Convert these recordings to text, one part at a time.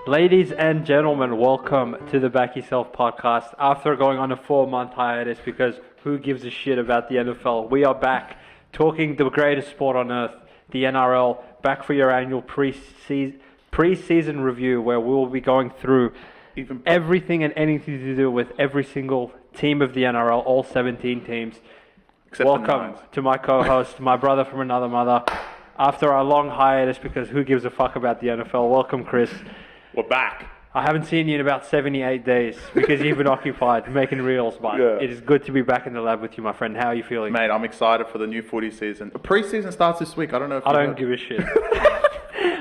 Ladies and gentlemen, welcome to the Back Yourself podcast. After going on a 4-month hiatus, because who gives a shit about the NFL, we are back talking the greatest sport on earth, the NRL, back for your annual pre-season review, where we'll be going through everything and anything to do with every single team of the NRL, all 17 teams. Except welcome to my co-host, my brother from another mother. After our long hiatus, because who gives a fuck about the NFL, welcome Chris. We're back. I haven't seen you in about 78 days because you've been occupied making reels, but It is good to be back in the lab with you, my friend. How are you feeling? Mate, I'm excited for the new footy season. The pre-season starts this week. I don't know if I don't give a shit.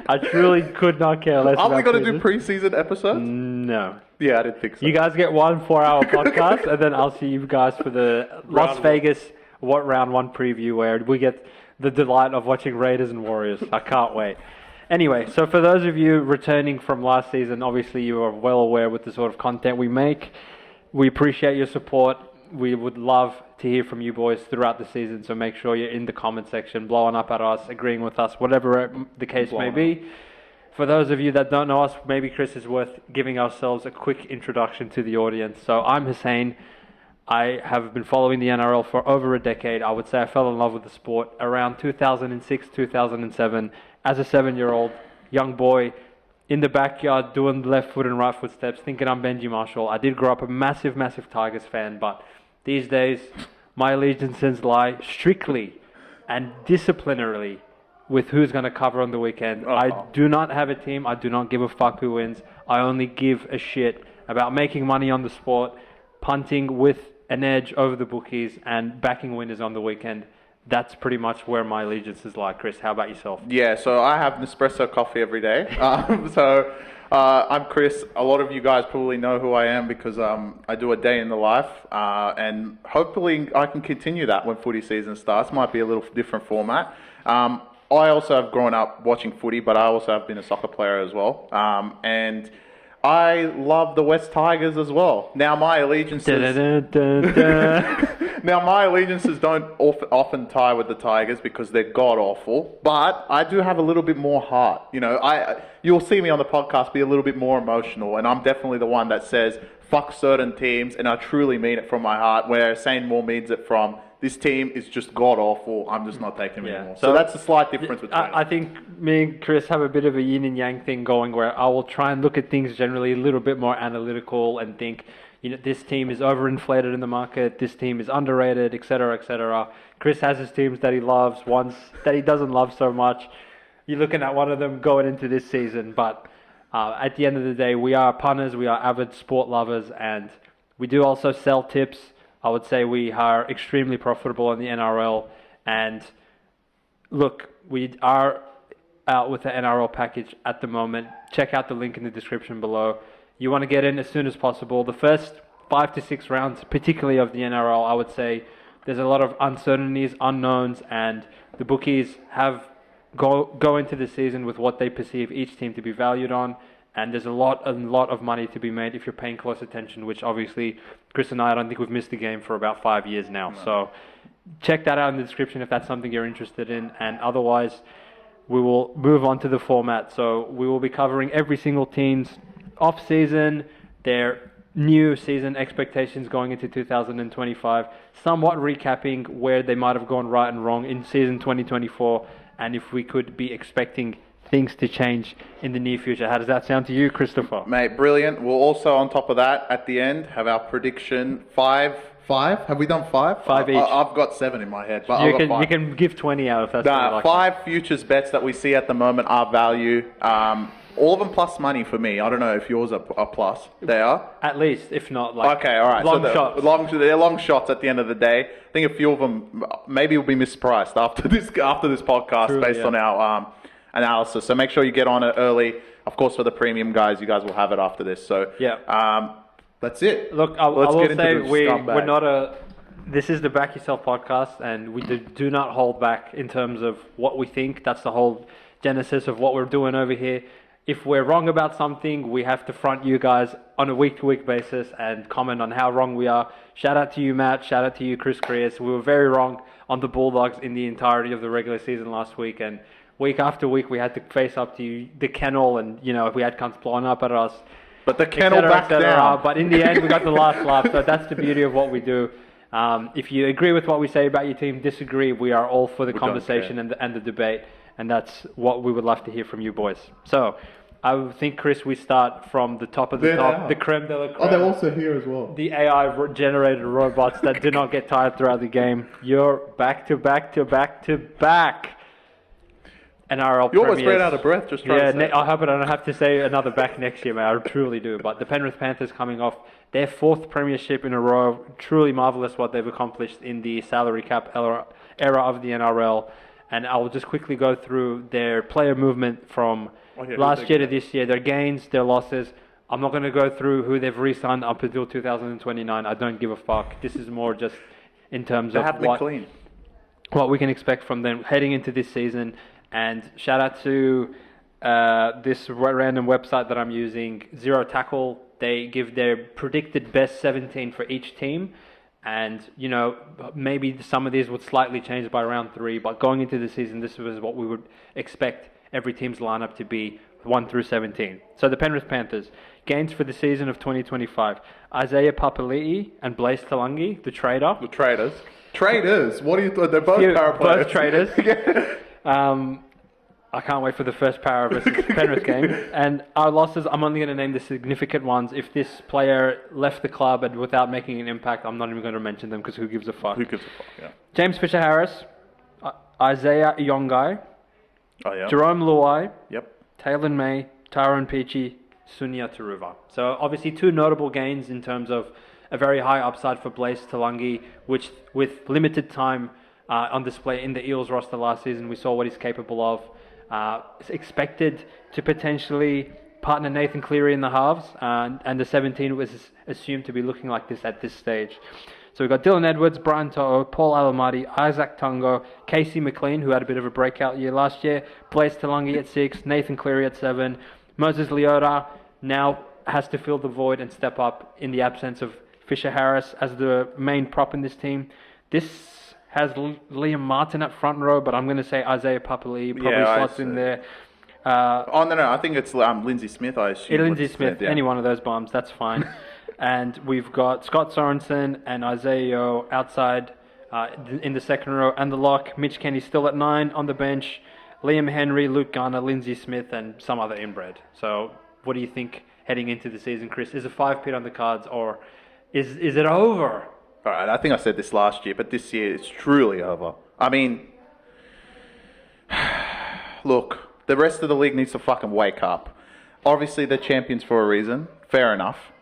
I truly could not care less. Are we going to do pre-season episodes? No. Yeah, I didn't think so. You guys get 1 4-hour podcast, and then I'll see you guys for the Las Vegas round 1 preview, where we get the delight of watching Raiders and Warriors. I can't wait. Anyway, so for those of you returning from last season, obviously you are well aware with the sort of content we make. We appreciate your support. We would love to hear from you boys throughout the season, so make sure you're in the comment section, blowing up at us, agreeing with us, whatever the case may be. For those of you that don't know us, maybe Chris is worth giving ourselves a quick introduction to the audience. So I'm Hussein. I have been following the NRL for over a decade. I would say I fell in love with the sport around 2006, 2007. As a 7-year-old young boy in the backyard doing left foot and right foot steps, thinking I'm Benji Marshall. I did grow up a massive, massive Tigers fan, but these days my allegiances lie strictly and disciplinarily with who's going to cover on the weekend. I do not have a team. I do not give a fuck who wins. I only give a shit about making money on the sport, punting with an edge over the bookies, and backing winners on the weekend. That's pretty much where my allegiances lie. Chris, how about yourself? Yeah, so I have Nespresso coffee every day. I'm Chris. A lot of you guys probably know who I am because I do a day in the life, and hopefully I can continue that when footy season starts. Might be a little different format. I also have grown up watching footy, but I also have been a soccer player as well. And I love the West Tigers as well. Now my allegiances don't often tie with the Tigers because they're god awful, but I do have a little bit more heart. You know, you'll see me on the podcast be a little bit more emotional, and I'm definitely the one that says fuck certain teams, and I truly mean it from my heart, where Shane Moore means it from this team is just god awful. I'm just not taking them anymore. So that's a slight difference between I think me and Chris have a bit of a yin and yang thing going, where I will try and look at things generally a little bit more analytical and think, you know, this team is overinflated in the market, this team is underrated, etc., etc. Chris has his teams that he loves, ones that he doesn't love so much. You're looking at one of them going into this season, but at the end of the day, we are punters, we are avid sport lovers, and we do also sell tips. I would say we are extremely profitable in the NRL, and look, we are out with the NRL package at the moment. Check out the link in the description below. You want to get in as soon as possible. The first 5 to 6 rounds, particularly of the NRL, I would say there's a lot of uncertainties, unknowns, and the bookies have go into the season with what they perceive each team to be valued on. And there's a lot of money to be made if you're paying close attention, which obviously Chris and I don't think we've missed the game for about 5 years now. No. So check that out in the description if that's something you're interested in. And otherwise, we will move on to the format. So we will be covering every single team's off-season, their new season expectations going into 2025, somewhat recapping where they might have gone right and wrong in season 2024, and if we could be expecting things to change in the near future. How does that sound to you, Christopher? Mate, brilliant. We'll also, on top of that, at the end, have our prediction. Five? Have we done 5? 5 each. I've got 7 in my head, but you can give 20 out if that's what you like. 5 futures bets that we see at the moment are value. All of them plus money for me. I don't know if yours are plus. They are? At least, if not like okay, all right. Long shots. They're long shots at the end of the day. I think a few of them maybe will be mispriced after this podcast. Truly, based on our analysis. So make sure you get on it early. Of course, for the premium guys, you guys will have it after this. So that's it. Look, I will say we're not a... This is the Back Yourself podcast, and we do not hold back in terms of what we think. That's the whole genesis of what we're doing over here. If we're wrong about something, we have to front you guys on a week-to-week basis and comment on how wrong we are. Shout out to you, Matt. Shout out to you, Chris Creas. We were very wrong on the Bulldogs in the entirety of the regular season last week, and week after week we had to face up to the kennel, and if we had cunts blowing up at us. But the kennel back down. But in the end, we got the last laugh. So that's the beauty of what we do. If you agree with what we say about your team, disagree, we are all for the conversation and the debate, and that's what we would love to hear from you boys. So I would think, Chris, we start from the top of the top, the creme de la creme. Oh, they're also here as well. The AI-generated robots that do not get tired throughout the game. You're back to back to back to back. NRL You almost premiers. ran out of breath just trying to say. I hope I don't have to say another back next year, man. I truly do. But the Penrith Panthers coming off their 4th premiership in a row. Truly marvellous what they've accomplished in the salary cap era of the NRL. And I'll just quickly go through their player movement from last year to this year. Their gains, their losses. I'm not going to go through who they've re-signed up until 2029. I don't give a fuck. This is more just in terms of what we can expect from them heading into this season. And shout out to this random website that I'm using, Zero Tackle. They give their predicted best 17 for each team. And, maybe some of these would slightly change by round 3. But going into the season, this was what we would expect every team's lineup to be, 1 through 17. So the Penrith Panthers, gains for the season of 2025. Isaiah Papali'i and Blaise Talangi, the trader. The traders. Traders? What are you... They're both power players. Both traders. I can't wait for the first Para versus Penrith game. And our losses, I'm only going to name the significant ones. If this player left the club and without making an impact, I'm not even going to mention them because who gives a fuck? Who gives a fuck, yeah. James Fisher-Harris, Isaiah Iongai, Oh, Jerome Luai, Yep. Taylor May, Tyrone Peachy, Sunia Taruva. So obviously 2 notable gains in terms of a very high upside for Blaise Talangi, which with limited time on display in the Eels roster last season, we saw what he's capable of. Is expected to potentially partner Nathan Cleary in the halves, and the 17 was assumed to be looking like this at this stage. So we've got Dylan Edwards, Brian To'o, Paul Alamati, Isaac Tungo, Casey McLean, who had a bit of a breakout year last year, Blaise Talangi at 6, Nathan Cleary at 7, Moses Leota now has to fill the void and step up in the absence of Fisher-Harris as the main prop in this team. This has Liam Martin at front row, but I'm going to say Isaiah Papali'i probably slots in there. No, I think it's Lindsay Smith, I assume. Lindsay Smith, any one of those bombs, that's fine. And we've got Scott Sorensen and Isaiah Yeo outside in the second row, and the lock, Mitch Kenny still at 9 on the bench, Liam Henry, Luke Garner, Lindsay Smith, and some other inbred. So what do you think heading into the season, Chris? Is a 5-pit on the cards, or is it over? All right, I think I said this last year, but this year it's truly over. I mean, look, the rest of the league needs to fucking wake up. Obviously, they're champions for a reason. Fair enough.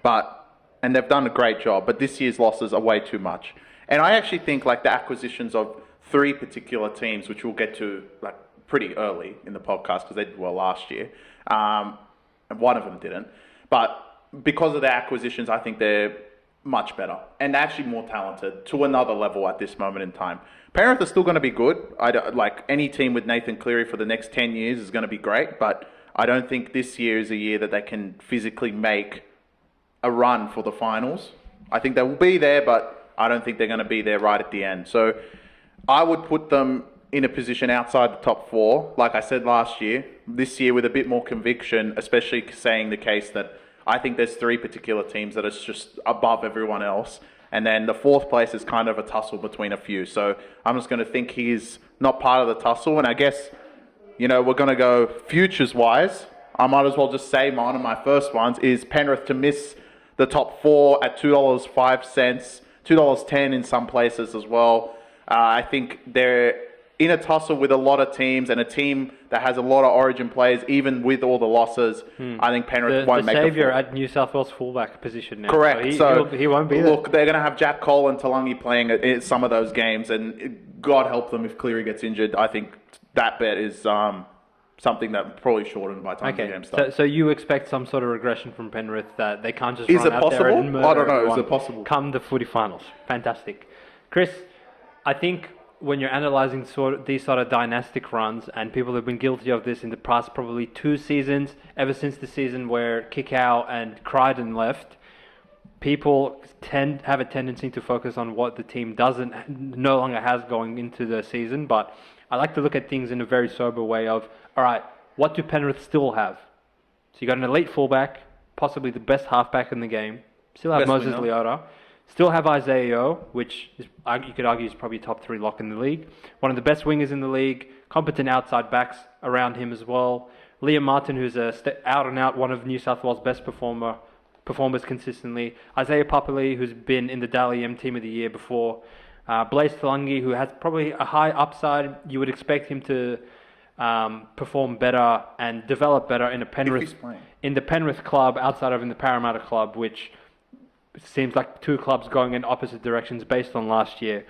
And they've done a great job, but this year's losses are way too much. And I actually think the acquisitions of 3 particular teams, which we'll get to pretty early in the podcast because they did well last year, and one of them didn't. But because of their acquisitions, I think they're much better and actually more talented to another level at this moment in time. Penrith are still going to be good. Any team with Nathan Cleary for the next 10 years is going to be great, but I don't think this year is a year that they can physically make a run for the finals. I think they will be there, but I don't think they're going to be there right at the end. So I would put them in a position outside the top 4, like I said last year. This year with a bit more conviction, especially saying the case that I think there's 3 particular teams that are just above everyone else. And then the 4th place is kind of a tussle between a few. So I'm just going to think he's not part of the tussle. And I guess, we're going to go futures-wise. I might as well just say one of my first ones is Penrith to miss the top 4 at $2.05, $2.10 in some places as well. I think they're in a tussle with a lot of teams and a team that has a lot of origin players, even with all the losses. I think Penrith won't make the saviour at New South Wales fullback position now. Correct. So he won't be there. Look, they're going to have Jack Cole and Talangi playing in some of those games, and God help them if Cleary gets injured. I think that bet is something that probably shortened by the time the game starts. So you expect some sort of regression from Penrith that they can't just Is run it out there and possible? murder I don't know. everyone Is it possible? Come the footy finals. Fantastic. Chris, I think when you're analysing these sort of dynastic runs, and people have been guilty of this in the past probably 2 seasons, ever since the season where Kikau and Crichton left, people have a tendency to focus on what the team no longer has going into the season. But I like to look at things in a very sober way of, all right, what do Penrith still have? So you got an elite fullback, possibly the best halfback in the game. Still have Best Moses winger. Leota. Still have Isaiah Yeo, which is, you could argue is probably top 3 lock in the league. One of the best wingers in the league. Competent outside backs around him as well. Liam Martin, who's out and out one of New South Wales' best performers consistently. Isaiah Papali, who's been in the Dally M Team of the Year before. Blaise Talangi, who has probably a high upside. You would expect him to perform better and develop better in the Penrith club outside of in the Parramatta club, which seems like two clubs going in opposite directions based on last year.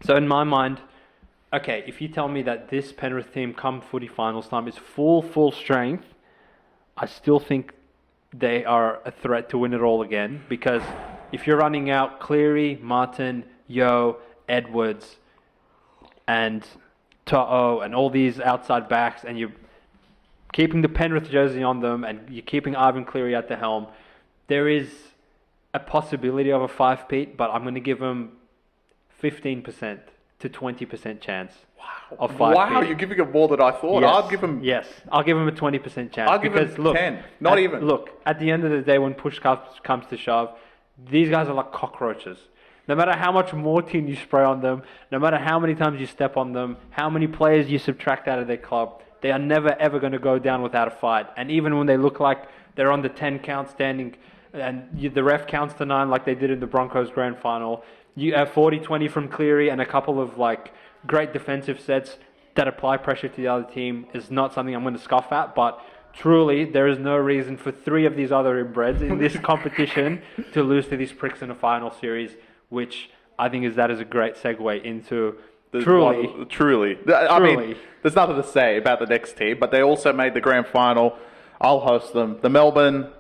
So in my mind, okay, if you tell me that this Penrith team come footy finals time is full strength, I still think they are a threat to win it all again, because if you're running out Cleary, Martin, Yeo, Edwards, and To'o, and all these outside backs, and you're keeping the Penrith jersey on them, and you're keeping Ivan Cleary at the helm, there is a possibility of a 5-peat, but I'm going to give them 15% to 20% chance of 5-peat. Wow, you're giving it more than I thought. Yes. I'll give them... Yes, I'll give them a 20% chance. I'll give them 10, not even. Look, at the end of the day, when push comes to shove, these guys are like cockroaches. No matter how much Mortein you spray on them, no matter how many times you step on them, how many players you subtract out of their club, they are never ever going to go down without a fight. And even when they look like they're on the 10 count standing, and the ref counts to 9 like they did in the Broncos grand final, you have 40-20 from Cleary and a couple of like great defensive sets that apply pressure to the other team is not something I'm going to scoff at, but truly there is no reason for 3 of these other inbreds in this competition to lose to these pricks in a final series, which I think is a great segue into Truly. I mean, there's nothing to say about the next team, but they also made the grand final. I'll host them. The Melbourne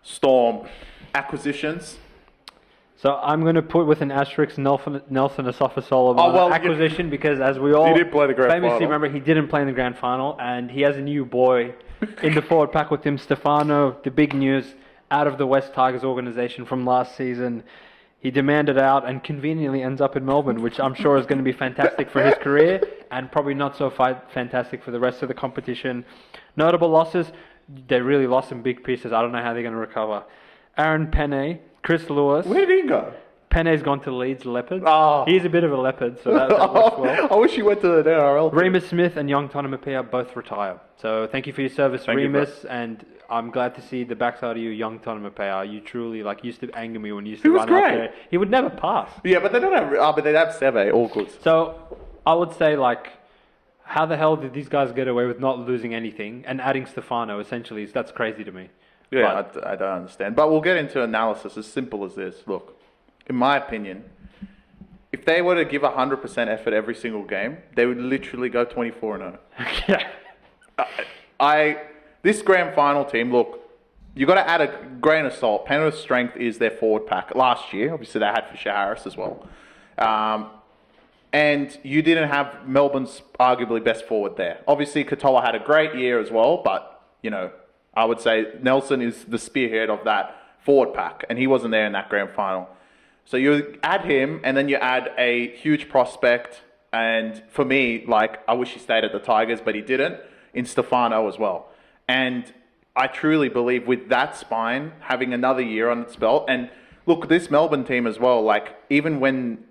Storm acquisitions. So I'm going to put with an asterisk Nelson Asafa-Solomon acquisition, because as we all he did play the grand famously final. remember, he didn't play in the grand final, and he has a new boy in the forward pack with him, Stefano, the big news out of the West Tigers organisation from last season. He demanded out and conveniently ends up in Melbourne, which I'm sure is going to be fantastic for his career and probably not so fantastic for the rest of the competition. Notable losses, they really lost some big pieces. I don't know how they're going to recover. Aaron Penne, Chris Lewis. Where did he go? Penne's gone to Leeds Leopards. Oh. He's a bit of a leopard, so that works well. I wish he went to the NRL. Remus Smith and Young Tonamapea both retire. So thank you for your service, Remus, and I'm glad to see the backside of you, Young Tonamapea. You truly used to anger me when you used to run out there. He would never pass. Yeah, but they don't have. But they have Seve, all good. So I would say how the hell did these guys get away with not losing anything and adding Stefano? Essentially, that's crazy to me. Yeah, I don't understand. But we'll get into analysis as simple as this. Look, in my opinion, if they were to give 100% effort every single game, they would literally go 24-0. Yeah. This grand final team, look, you got to add a grain of salt. Penrith's strength is their forward pack. Last year, obviously, they had Fisher Harris as well. And you didn't have Melbourne's arguably best forward there. Obviously, Katoa had a great year as well, but, I would say Nelson is the spearhead of that forward pack, and he wasn't there in that grand final. So you add him, and then you add a huge prospect, and for me, I wish he stayed at the Tigers, but he didn't, in Stefano as well. And I truly believe with that spine, having another year on its belt, and look, this Melbourne team as well, even when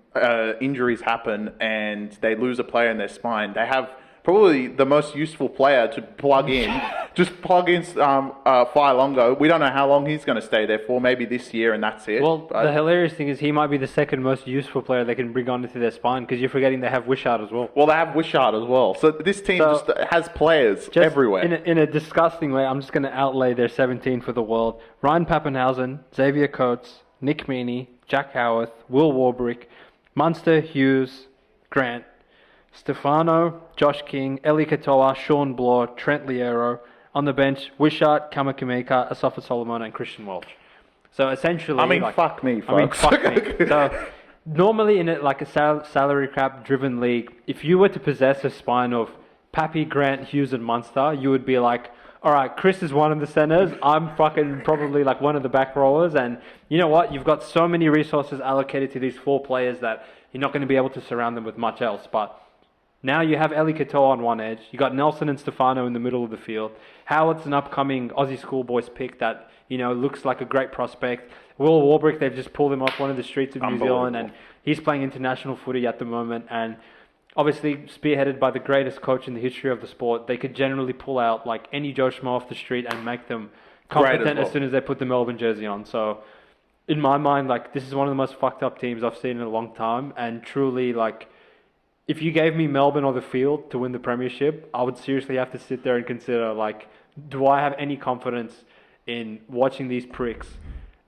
injuries happen and they lose a player in their spine, they have probably the most useful player to plug in. Just plug in Longo. We don't know how long he's going to stay there for. Maybe this year, and that's it. Well, the hilarious thing is he might be the second most useful player they can bring onto their spine, because you're forgetting they have Wishart as well. Well, they have Wishart as well. So this team just has players everywhere. In a disgusting way, I'm just going to outlay their 17 for the world. Ryan Pappenhausen, Xavier Coates, Nick Meaney, Jack Howarth, Will Warbrick, Munster, Hughes, Grant, Stefano, Josh King, Eli Katoa, Sean Bloor, Trent Liero. On the bench, Wishart, Kamakameka, Asafa-Solomon, and Christian Welch. So essentially... fuck me, folks. fuck me. So normally in a salary cap driven league, if you were to possess a spine of Pappy, Grant, Hughes, and Munster, you would be like, all right, Chris is one of the centers. I'm fucking probably one of the back rowers. And you know what? You've got so many resources allocated to these 4 players that you're not going to be able to surround them with much else. But Now you have Eli Katoa on one edge. You got Nelson and Stefano in the middle of the field. Howard's an upcoming Aussie schoolboys pick that, looks like a great prospect. Will Warbrick, they've just pulled him off one of the streets of New Zealand, and he's playing international footy at the moment. And obviously, spearheaded by the greatest coach in the history of the sport, they could generally pull out like any Joe Schmo off the street and make them competent as soon as they put the Melbourne jersey on. So, in my mind, like, this is one of the most fucked up teams I've seen in a long time. And truly, like, if you gave me Melbourne or the field to win the Premiership, I would seriously have to sit there and consider, like, do I have any confidence in watching these pricks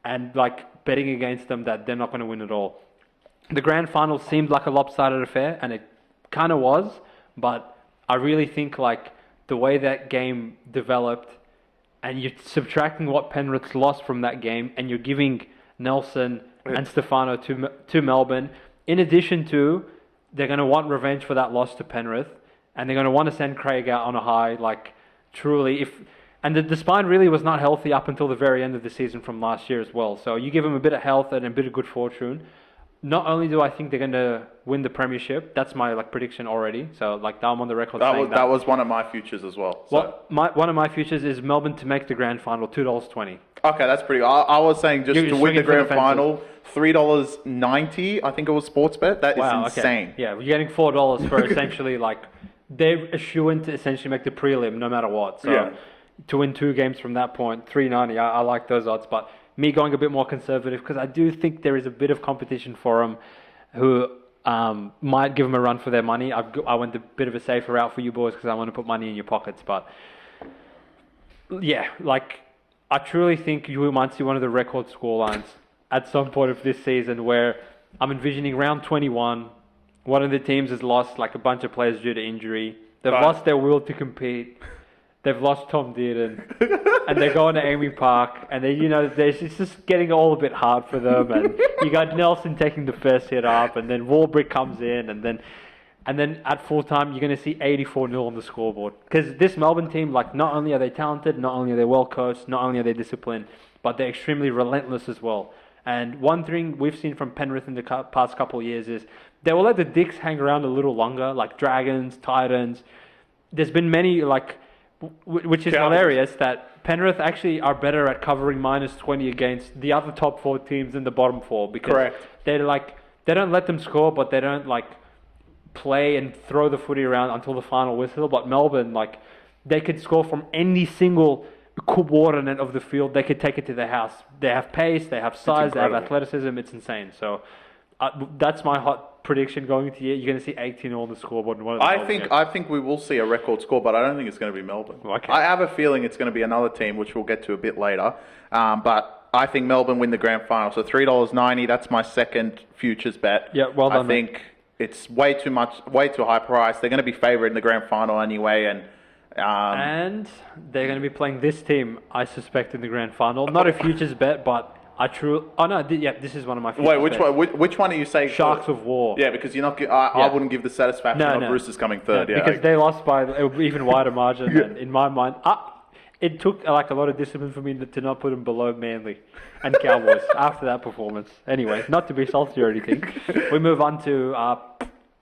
and, like, betting against them that they're not going to win at all? The grand final seemed like a lopsided affair, and it kind of was, but I really think, like, the way that game developed, and you're subtracting what Penrith lost from that game, and you're giving Nelson and Stefano to Melbourne, in addition to they're going to want revenge for that loss to Penrith, and they're going to want to send Craig out on a high, like, truly. And the spine really was not healthy up until the very end of the season from last year as well. So you give them a bit of health and a bit of good fortune. Not only do I think they're going to win the Premiership, that's my prediction already. So I'm on the record saying that. That was one of my futures as well. So. One of my futures is Melbourne to make the grand final, $2.20. Okay, that's pretty. I was saying just to win the grand final, $3.90. I think it was sports bet. That is insane. Okay. Yeah, you're getting $4 for essentially they're eschewing to essentially make the prelim no matter what. So to win 2 games from that point, $3.90. I like those odds, but me going a bit more conservative because I do think there is a bit of competition for them who might give them a run for their money. I went a bit of a safer route for you boys because I want to put money in your pockets. But yeah, I truly think you might see one of the record scorelines at some point of this season where I'm envisioning round 21. One of the teams has lost a bunch of players due to injury. They've lost their will to compete. They've lost Tom Dearden, and they're going to Amy Park, and it's just getting all a bit hard for them. And you got Nelson taking the first hit up, and then Warbrick comes in, and then at full time you're going to see 84-0 on the scoreboard. Because this Melbourne team, not only are they talented, not only are they well coached, not only are they disciplined, but they're extremely relentless as well. And one thing we've seen from Penrith in the past couple of years is they will let the dicks hang around a little longer, like Dragons, Titans. There's been many which is hilarious that Penrith actually are better at covering -20 against the other top 4 teams in the bottom 4 because they don't let them score, but they don't play and throw the footy around until the final whistle. But Melbourne, they could score from any single coordinate of the field. They could take it to their house. They have pace, they have size, they have athleticism. It's insane. So that's my hot prediction going into the year. You're going to see 18 on the scoreboard. I think we will see a record score, but I don't think it's going to be Melbourne. Okay. I have a feeling it's going to be another team, which we'll get to a bit later. But I think Melbourne win the grand final. So $3.90. That's my second futures bet. Yeah, well done. I think it's way too high price. They're going to be favourite in the grand final anyway, and they're going to be playing this team, I suspect, in the grand final. Not a futures bet, but this is one of my futures Wait, which one are you saying? Sharks of War. Yeah, because you're not. I wouldn't give the satisfaction of Roosters coming third. Yeah, because they lost by an even wider margin. And in my mind, it took a lot of discipline for me to not put them below Manly and Cowboys after that performance. Anyway, not to be salty or anything. We move on to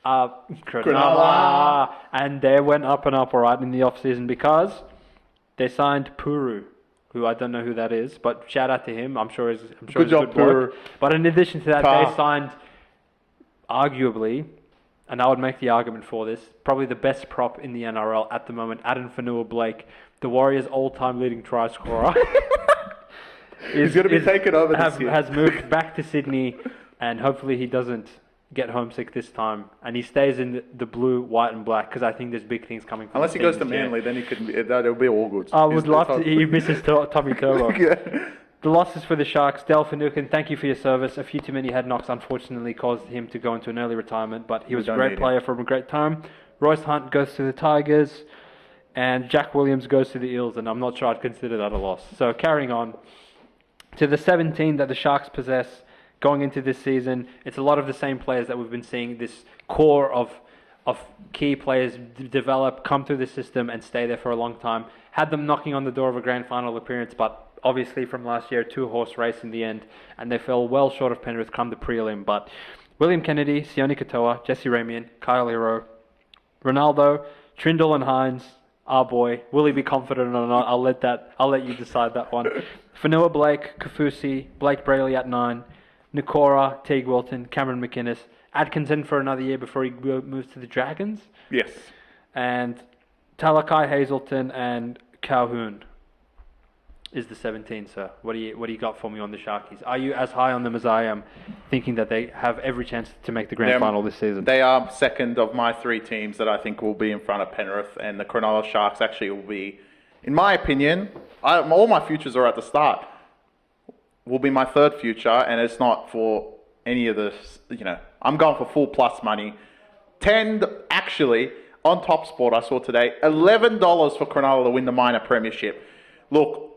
Cronulla, and they went up and up in the off season because they signed Puru, who I don't know who that is, but shout out to him. I'm sure he's good work. But in addition to that, they signed, arguably, and I would make the argument for this, probably the best prop in the NRL at the moment, Adam Fanua-Blake, the Warriors' all-time leading try scorer. He's going to be taken over this year. Has moved back to Sydney, and hopefully he doesn't get homesick this time, and he stays in the blue, white, and black because I think there's big things coming. Unless he goes to Manly, then it'll be all good. I would love to. He misses Tommy Turbo. The losses for the Sharks. Del Finucane, thank you for your service. A few too many head knocks unfortunately caused him to go into an early retirement, but he was a great player from a great time. Royce Hunt goes to the Tigers, and Jack Williams goes to the Eels, and I'm not sure I'd consider that a loss. So carrying on to the 17 that the Sharks possess. Going into this season, it's a lot of the same players that we've been seeing, this core of key players develop, come through the system and stay there for a long time. Had them knocking on the door of a grand final appearance, but obviously from last year, 2-horse race in the end, and they fell well short of Penrith come the prelim. But William Kennedy, Sione Katoa, Jesse Ramian, Kyle Hero, Ronaldo, Trindle and Hines, our boy. Will he be confident or not? I'll let you decide that one. Fanua Blake, Kafusi, Blake Brayley at 9, Nikora, Teague Wilton, Cameron McInnes, Atkinson for another year before he moves to the Dragons, Yes. and Talakai Hazelton and Calhoun is the 17, sir. What do you got for me on the Sharkies? Are you as high on them as I am, thinking that they have every chance to make the grand final this season? They are second of my 3 teams that I think will be in front of Penrith, and the Cronulla Sharks actually will be, in my opinion, all my futures are at the start, will be my 3rd future, and it's not for any of this, I'm going for full plus money. Actually, on Top Sport I saw today, $11 for Cronulla to win the minor premiership. Look,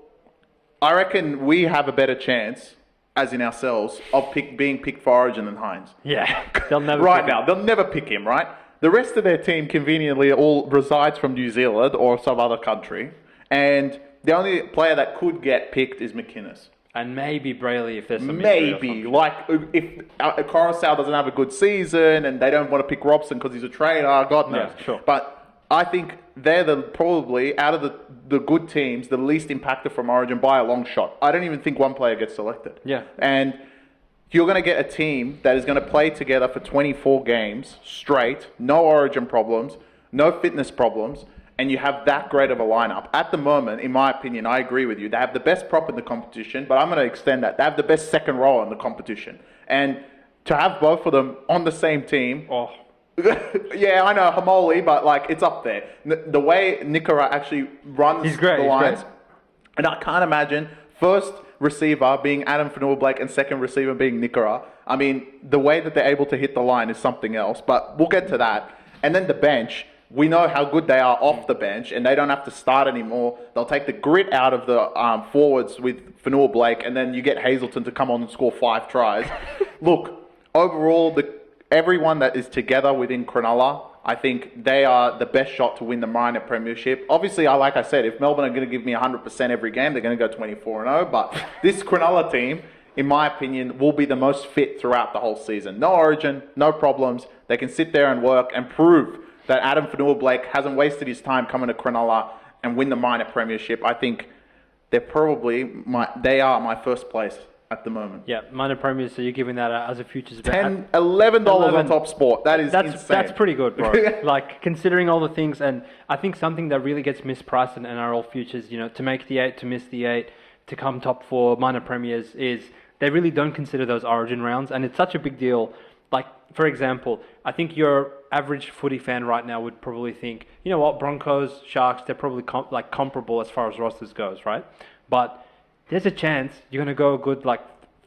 I reckon we have a better chance, as in ourselves, of being picked for Origin than Hines. Yeah, they'll never they'll never pick him, right? The rest of their team conveniently all resides from New Zealand or some other country, and the only player that could get picked is McInnes. And maybe Brayley if there's some injury or like if Coruscant doesn't have a good season and they don't want to pick Robson because he's a trainer, God knows. Yeah, sure. But I think they're probably, out of the good teams, the least impacted from Origin by a long shot. I don't even think one player gets selected. Yeah. And you're going to get a team that is going to play together for 24 games straight, no Origin problems, no fitness problems, and you have that great of a lineup. At the moment, in my opinion, I agree with you. They have the best prop in the competition, but I'm going to extend that. They have the best second row in the competition. And to have both of them on the same team... Oh. Yeah, I know, Hamoli, but it's up there. The way Nikora actually runs the lines, and I can't imagine first receiver being Adam Fanua-Blake and second receiver being Nikora. I mean, the way that they're able to hit the line is something else, but we'll get to that. And then the bench, we know how good they are off the bench, and they don't have to start anymore. They'll take the grit out of the forwards with Fanua-Blake, and then you get Hazelton to come on and score 5 tries. Look, overall, everyone that is together within Cronulla, I think they are the best shot to win the minor premiership. Obviously, like I said, if Melbourne are going to give me 100% every game, they're going to go 24-0. But this Cronulla team, in my opinion, will be the most fit throughout the whole season. No Origin, no problems. They can sit there and work and prove that Adam Fanua-Blake hasn't wasted his time coming to Cronulla and win the minor premiership. I think they are my first place at the moment. Yeah, minor premiers, so you're giving that as a futures bet. $11 on Top Sport. That's insane. That's pretty good, bro. Considering all the things, and I think something that really gets mispriced in NRL futures, to make the 8, to miss the 8, to come top 4, minor premiers, is they really don't consider those Origin rounds, and it's such a big deal. For example, I think your average footy fan right now would probably think, you know what, Broncos, Sharks, they're probably comparable as far as rosters goes, right? But there's a chance you're going to go a good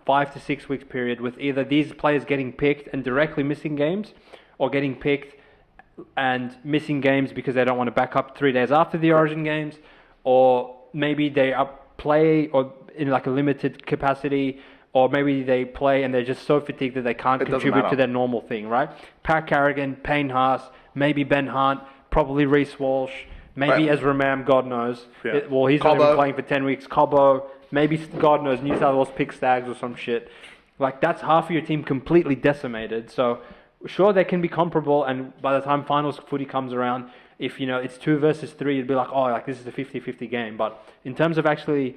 5 to 6 week period with either these players getting picked and directly missing games, or getting picked and missing games because they don't want to back up 3 days after the Origin games, or maybe they play or in a limited capacity, or maybe they play and they're just so fatigued that they can't contribute to their normal thing, right? Pat Carrigan, Payne Haas, maybe Ben Hunt, probably Reece Walsh, maybe Ezra Mam, God knows. Yeah. He's not even playing for 10 weeks. Cobbo, maybe, God knows, New South Wales pick Stags or some shit. That's half of your team completely decimated. So, sure, they can be comparable, and by the time finals footy comes around, if, it's 2 versus 3, you'd be this is a 50-50 game. But in terms of actually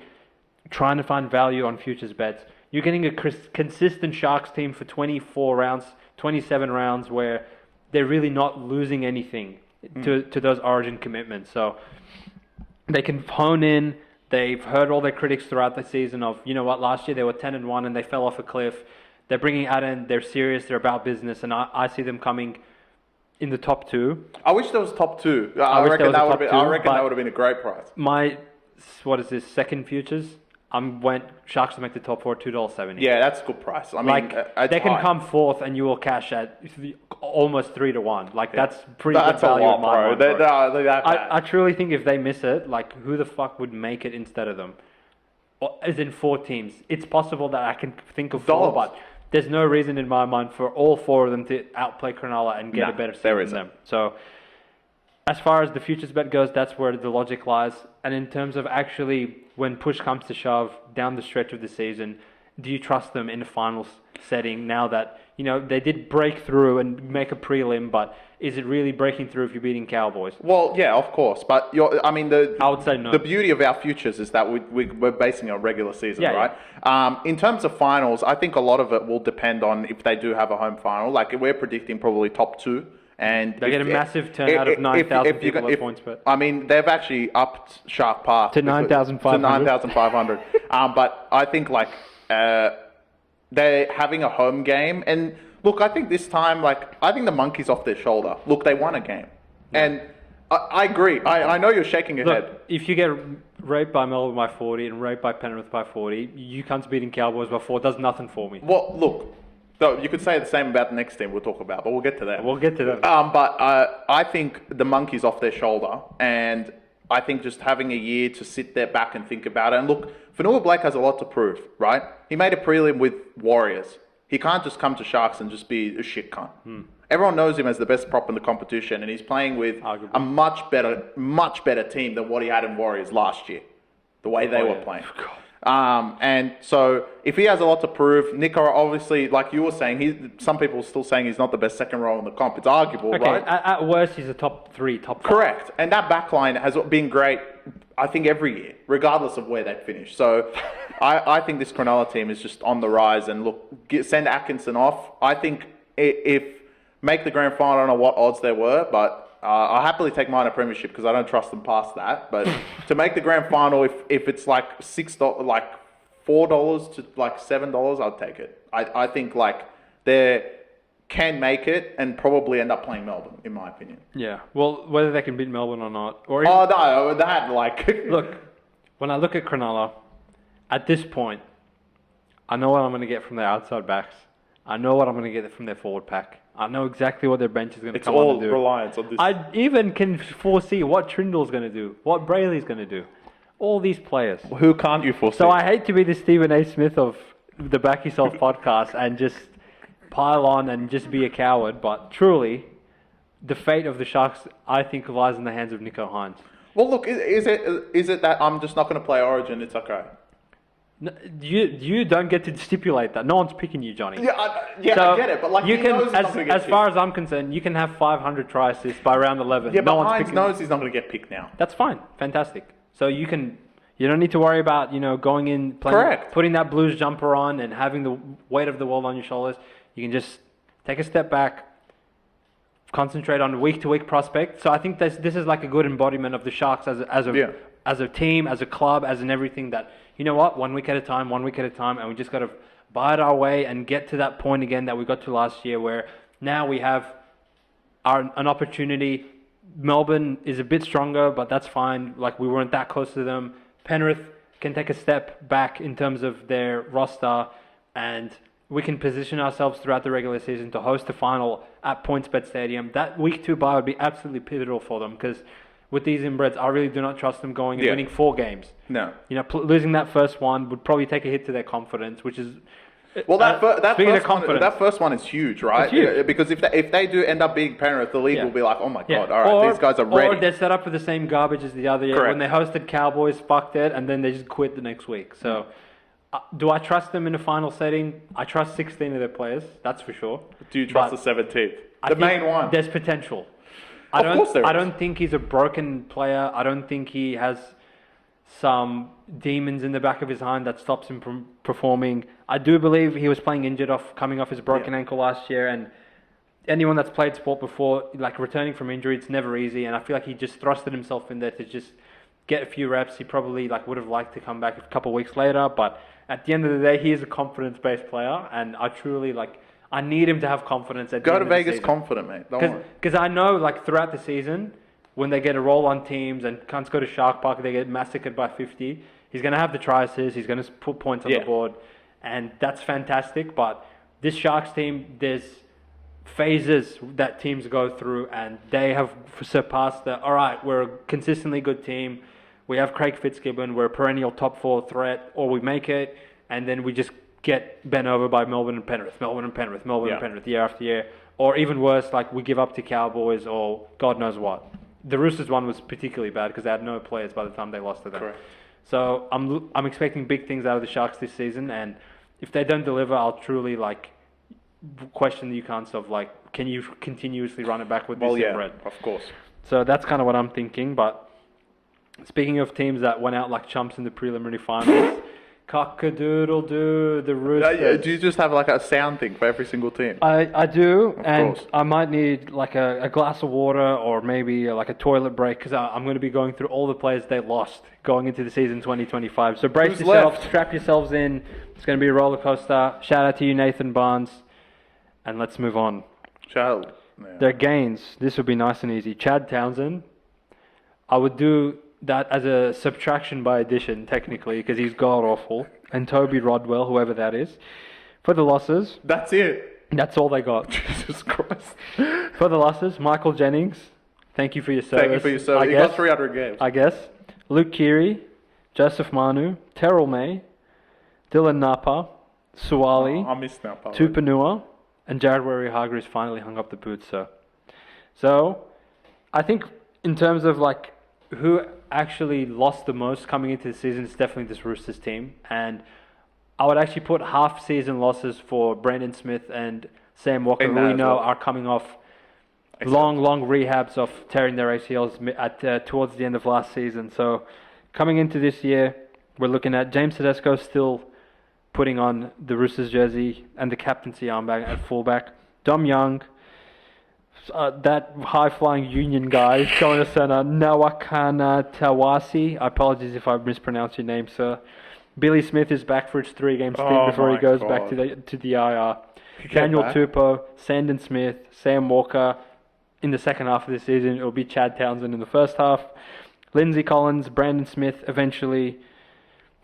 trying to find value on futures bets, you're getting a consistent Sharks team for 24 rounds, 27 rounds, where they're really not losing anything to those Origin commitments. So they can hone in. They've heard all their critics throughout the season of, last year they were 10-1 and they fell off a cliff. They're bringing out in, they're serious, they're about business, and I see them coming in the top 2. I wish there was top 2. I reckon that would have been a great price. My, second futures? Went Sharks to make the top 4, $2.70. Yeah, that's a good price. I mean, they can come 4th and you will cash at almost 3-1. That's pretty good value. That's a lot, bro. I truly think if they miss it, who the fuck would make it instead of them? As in 4 teams. It's possible that I can think of 4, but there's no reason in my mind for all 4 of them to outplay Cronulla and get a better season than them. So, as far as the futures bet goes, that's where the logic lies. And in terms of actually, when push comes to shove down the stretch of the season, do you trust them in the finals setting now that, they did break through and make a prelim, but is it really breaking through if you're beating Cowboys? Well, yeah, of course. But I would say no. The beauty of our futures is that we're basing it on regular season, Yeah, right? In terms of finals, I think a lot of it will depend on if they do have a home final. Like, we're predicting probably top 2. And they get a massive turnout of 9,000 people at points, but I mean, they've actually upped Shark Park to 9,500. To 9,500. But I think they're having a home game, and look, I think this time, I think the monkey's off their shoulder. Look, they won a game, and I agree. I know you're shaking your head. If you get raped by Melbourne by 40 and raped by Penrith by 40, you can't beating Cowboys by 4. It does nothing for me. Well, look. So you could say the same about the next team we'll talk about, but we'll get to that. But I think the monkey's off their shoulder, and I think just having a year to sit there back and think about it. And look, Fanua Blake has a lot to prove, right? He made a prelim with Warriors. He can't just come to Sharks and just be a shit cunt. Everyone knows him as the best prop in the competition, and he's playing with a much better team than what he had in Warriors last year, the way they were playing. And so if he has a lot to prove, Nico, obviously, like you were saying, some people are still saying he's not the best second row in the comp. It's arguable, right? At worst, he's a top 3, top 5. Correct. And that backline has been great, I think, every year, regardless of where they finish. So I think this Cronulla team is just on the rise. And look, send Atkinson off. I think if make the grand final, I don't know what odds there were, but I'll happily take mine a Premiership because I don't trust them past that. But to make the grand final, if it's like $6, like $4 to like $7, I'll take it. I think they can make it and probably end up playing Melbourne, in my opinion. Yeah. Well, whether they can beat Melbourne or not, or no, that look, when I look at Cronulla, at this point, I know what I'm going to get from their outside backs. I know what I'm going to get from their forward pack. I know exactly what their bench is going to come on and do. It's all reliance on this. I even can foresee what Trindle's going to do, what Brayley's going to do. All these players. Who can't you foresee? So I hate to be the Stephen A. Smith of the Back Yourself podcast and just pile on and just be a coward, but truly, the fate of the Sharks, I think, lies in the hands of Nico Hines. Well, look, is it that I'm just not going to play Origin? It's okay. No, you don't get to stipulate that. No one's picking you, Johnny. So I get it, but you he can, knows he's not going to get as far as I'm concerned, you can have 500 try assists by round 11. Yeah, no but one's Hines knows he's not going to get picked now. That's fine, fantastic. So you don't need to worry about going in, playing, Correct. Putting that Blues jumper on and having the weight of the world on your shoulders. You can just take a step back, concentrate on week-to-week prospect. So I think this is like a good embodiment of the Sharks as a team, as a club, as in everything that, you know what, 1 week at a time, and we just got to bide our way and get to that point again that we got to last year where now we have an opportunity. Melbourne is a bit stronger, but that's fine. Like, we weren't that close to them. Penrith can take a step back in terms of their roster, and we can position ourselves throughout the regular season to host the final at PointsBet Stadium. That week 2 bye would be absolutely pivotal for them because with these inbreds, I really do not trust them going and winning 4 games. No. Losing that first one would probably take a hit to their confidence, which is... Well, that first one is huge, right? It's huge. Because if they do end up beating Penrith, the league will be like, oh my God, all right, these guys are ready. Or they're set up for the same garbage as the other year. Correct. When they hosted Cowboys, fucked it, and then they just quit the next week. So, do I trust them in a final setting? I trust 16 of their players, that's for sure. Do you trust the 17th? The main one? There's potential. Of course there is. I don't think he's a broken player. I don't think he has some demons in the back of his hand that stops him from performing. I do believe he was playing injured coming off his broken ankle last year, and anyone that's played sport before, like returning from injury, it's never easy, and I feel like he just thrusted himself in there to just get a few reps. He probably would have liked to come back a couple of weeks later, but at the end of the day, he is a confidence-based player, and I truly I need him to have confidence at the end of the season. Go to Vegas confident, mate. Don't worry. Because I know, throughout the season, when they get a roll on teams and can't go to Shark Park, they get massacred by 50. He's going to have the try assists. He's going to put points on the board. And that's fantastic. But this Sharks team, there's phases that teams go through, and they have surpassed all right, we're a consistently good team. We have Craig Fitzgibbon. We're a perennial top 4 threat, or we make it, and then we just get bent over by Melbourne and Penrith year after year. Or even worse, we give up to Cowboys or God knows what. The Roosters one was particularly bad because they had no players by the time they lost to them. Correct. So I'm expecting big things out of the Sharks this season, and if they don't deliver, I'll truly question the Ugans of can you continuously run it back with this inbred? Of course. So that's kind of what I'm thinking. But speaking of teams that went out like chumps in the preliminary finals, cock-a-doodle-doo, the Roosters. Do you just have a sound thing for every single team? I do, and course. I might need a glass of water or maybe a toilet break because I'm going to be going through all the players they lost going into the season 2025. So brace yourself, strap yourselves in. It's going to be a roller coaster. Shout out to you, Nathan Barnes, and let's move on. Yeah. Their gains. This would be nice and easy. Chad Townsend. I would do that as a subtraction by addition, technically, because he's god-awful. And Toby Rodwell, whoever that is. For the losses... That's it. That's all they got. Jesus Christ. For the losses, Michael Jennings. Thank you for your service. Thank you for your service. You got 300 games. I guess. Luke Keary, Joseph Manu, Terrell May, Dylan Napa, Suwali, I missed Napa. Tupanua, and Jared Waerea-Hargreaves finally hung up the boots, So, I think in terms of who actually lost the most coming into the season, it's definitely this Roosters team. And I would actually put half-season losses for Brandon Smith and Sam Walker, who we know are coming off long rehabs of tearing their ACLs towards the end of last season. So coming into this year, we're looking at James Tedesco still putting on the Roosters jersey and the captaincy armband at fullback. Dom Young, that high-flying Union guy going to centre. Nawakana Tawasi. I apologize if I mispronounced your name, sir. Billy Smith is back for his 3-game stint before he goes back to the IR. Daniel Tupou, Sandon Smith, Sam Walker. In the second half of the season, it will be Chad Townsend in the first half. Lindsay Collins, Brandon Smith eventually.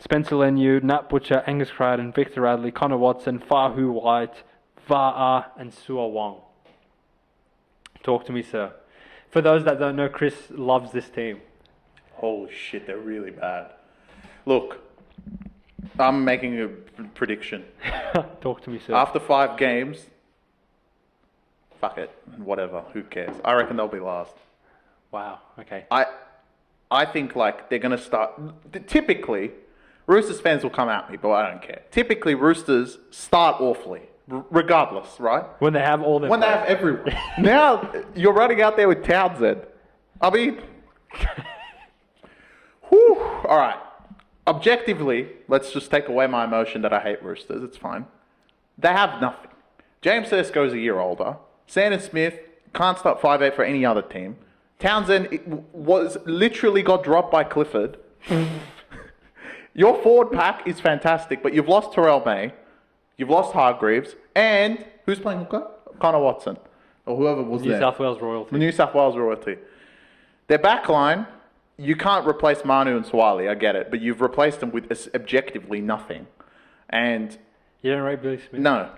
Spencer Leniu, Nat Butcher, Angus Crichton, Victor Radley, Connor Watson, Fahu White, Va'a, and Sua Wong. Talk to me, sir. For those that don't know, Chris loves this team. Holy shit, they're really bad. Look, I'm making a prediction. Talk to me, sir. After 5 games, fuck it, whatever, who cares? I reckon they'll be last. Wow, okay. I think they're going to start... Typically, Roosters fans will come at me, but I don't care. Typically, Roosters start awfully, regardless, right? When they have all their When they have everyone. Now, you're running out there with Townsend. I mean... whew, all right. Objectively, let's just take away my emotion that I hate Roosters. It's fine. They have nothing. James Tedesco's a year older. Sandon Smith can't start 5'8" for any other team. Townsend literally got dropped by Clifford. Your forward pack is fantastic, but you've lost Terrell May, you've lost Hargreaves, and who's playing hooker? Connor Watson, or whoever was there. New South Wales royalty. The New South Wales royalty. Their back line, you can't replace Manu and Suwali, I get it, but you've replaced them with objectively nothing. And you don't rate Billy Smith? No.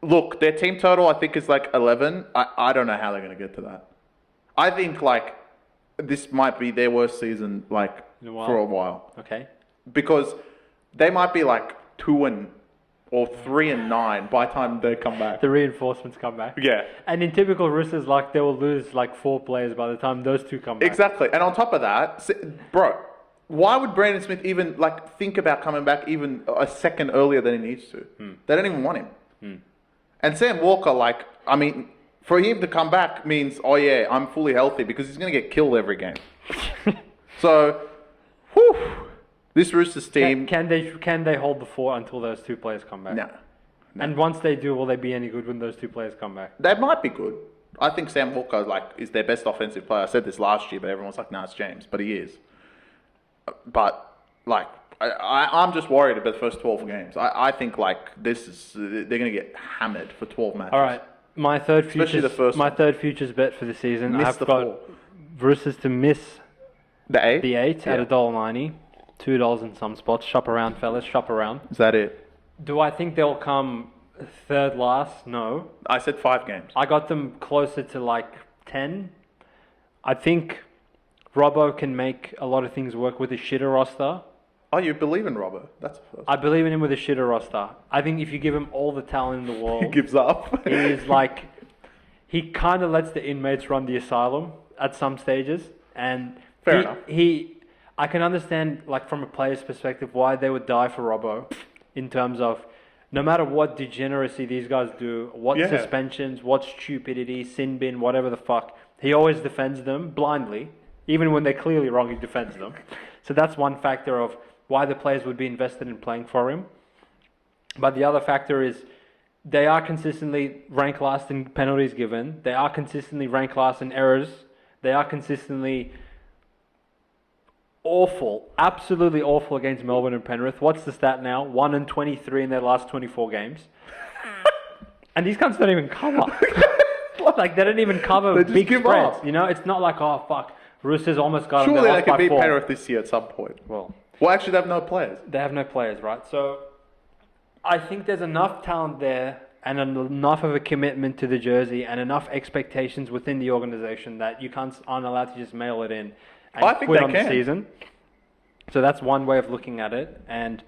Look, their team total I think is 11. I don't know how they're going to get to that. I think this might be their worst season for a while. Okay. Because they might be 2 or 3-9 by the time they come back. The reinforcements come back. Yeah. And in typical Roosters, they will lose 4 players by the time those 2 come back. Exactly. And on top of that, bro, why would Brandon Smith even think about coming back even a second earlier than he needs to? They don't even want him. And Sam Walker, for him to come back means, oh yeah, I'm fully healthy, because he's going to get killed every game. So, whew, this Roosters team... Can they hold the fort until those 2 players come back? No. And once they do, will they be any good when those 2 players come back? They might be good. I think Sam Walker is their best offensive player. I said this last year, but everyone's like, it's James. But he is. But, I'm just worried about the first 12 games. I think, they're going to get hammered for 12 matches. All right. My third Especially futures bet for the season. Miss I've the got 4. Roosters to miss The 8? the 8 at $1.90. $2 in some spots. Shop around, fellas. Shop around. Is that it? Do I think they'll come third last? No. I said 5 games. I got them closer to 10. I think Robbo can make a lot of things work with a shitter roster. Oh, you believe in Robbo? That's the first. I believe in him with a shitter roster. I think if you give him all the talent in the world... He gives up. he is he kind of lets the inmates run the asylum at some stages. And Fair enough. I can understand, from a player's perspective, why they would die for Robbo in terms of no matter what degeneracy these guys do, what Yeah. suspensions, what stupidity, sin bin, whatever the fuck, he always defends them blindly. Even when they're clearly wrong, he defends them. So that's one factor of why the players would be invested in playing for him. But the other factor is they are consistently ranked last in penalties given. They are consistently ranked last in errors. They are consistently awful, absolutely awful against Melbourne and Penrith. What's the stat now? 1-23 in their last 24 games. And these cunts don't even cover. Like, they don't even cover big spreads. You know, it's not like, oh, fuck, Roosters almost got them. Surely they lost could by beat 4. Penrith this year at some point. Well, Actually, they have no players. they have no players, right? So I think there's enough talent there and enough of a commitment to the jersey and enough expectations within the organisation that you aren't allowed to just mail it in and I think quit they on the can. season. So that's one way of looking at it. And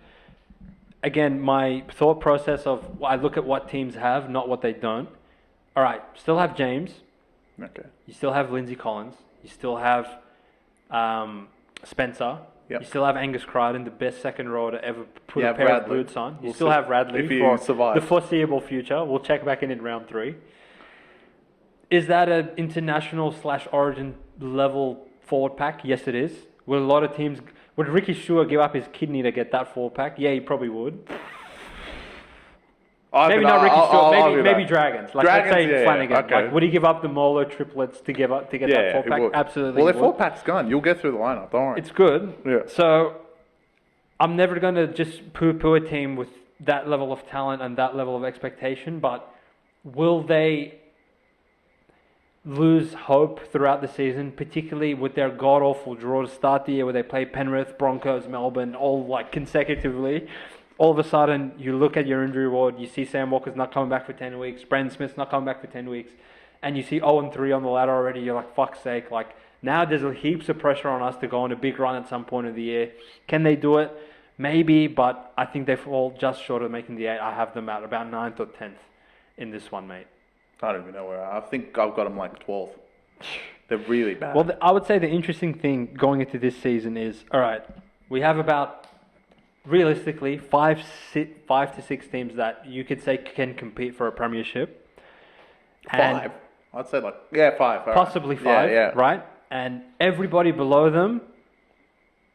again, my thought process of I look at what teams have, not what they don't. All right, still have James. Okay. You still have Lindsay Collins. You still have Spencer. Yep. You still have Angus Crichton, the best second row to ever put Yeah, a pair Bradley. of boots on. You We'll still see have Radley if he for survives. the foreseeable future. We'll check back in round 3. Is that an international / origin level forward pack? Yes, it is. Will a lot of teams... Would Ricky Stewart give up his kidney to get that forward pack? Yeah, he probably would. Maybe not Ricky Stewart. Maybe Dragons. Like, Dragons, let's say yeah, Flanagan. okay. Like, would he give up the Molo triplets to get that Yeah, forward he pack? would. Absolutely. Well, he their would. 4-pack's gone. You'll get through the lineup. Don't worry. It's good. Yeah. So I'm never going to just poo-poo a team with that level of talent and that level of expectation, but will they lose hope throughout the season, particularly with their god-awful draw to start the year where they play Penrith, Broncos, Melbourne, all like consecutively? All of a sudden, you look at your injury ward, you see Sam Walker's not coming back for 10 weeks, Brandon Smith's not coming back for 10 weeks, and you see 0-3 on the ladder already, you're like, fuck's sake, like, now there's heaps of pressure on us to go on a big run at some point of the year. Can they do it? Maybe, but I think they fall just short of making the 8. I have them at about 9th or 10th in this one, mate. I don't even know where. I think I've got them like 12th. They're really bad. Well, I would say the interesting thing going into this season is, all right, we have about, realistically, 5 to 6 teams that you could say can compete for a premiership. 5. I'd say 5. all right. Possibly 5, Yeah. right? And everybody below them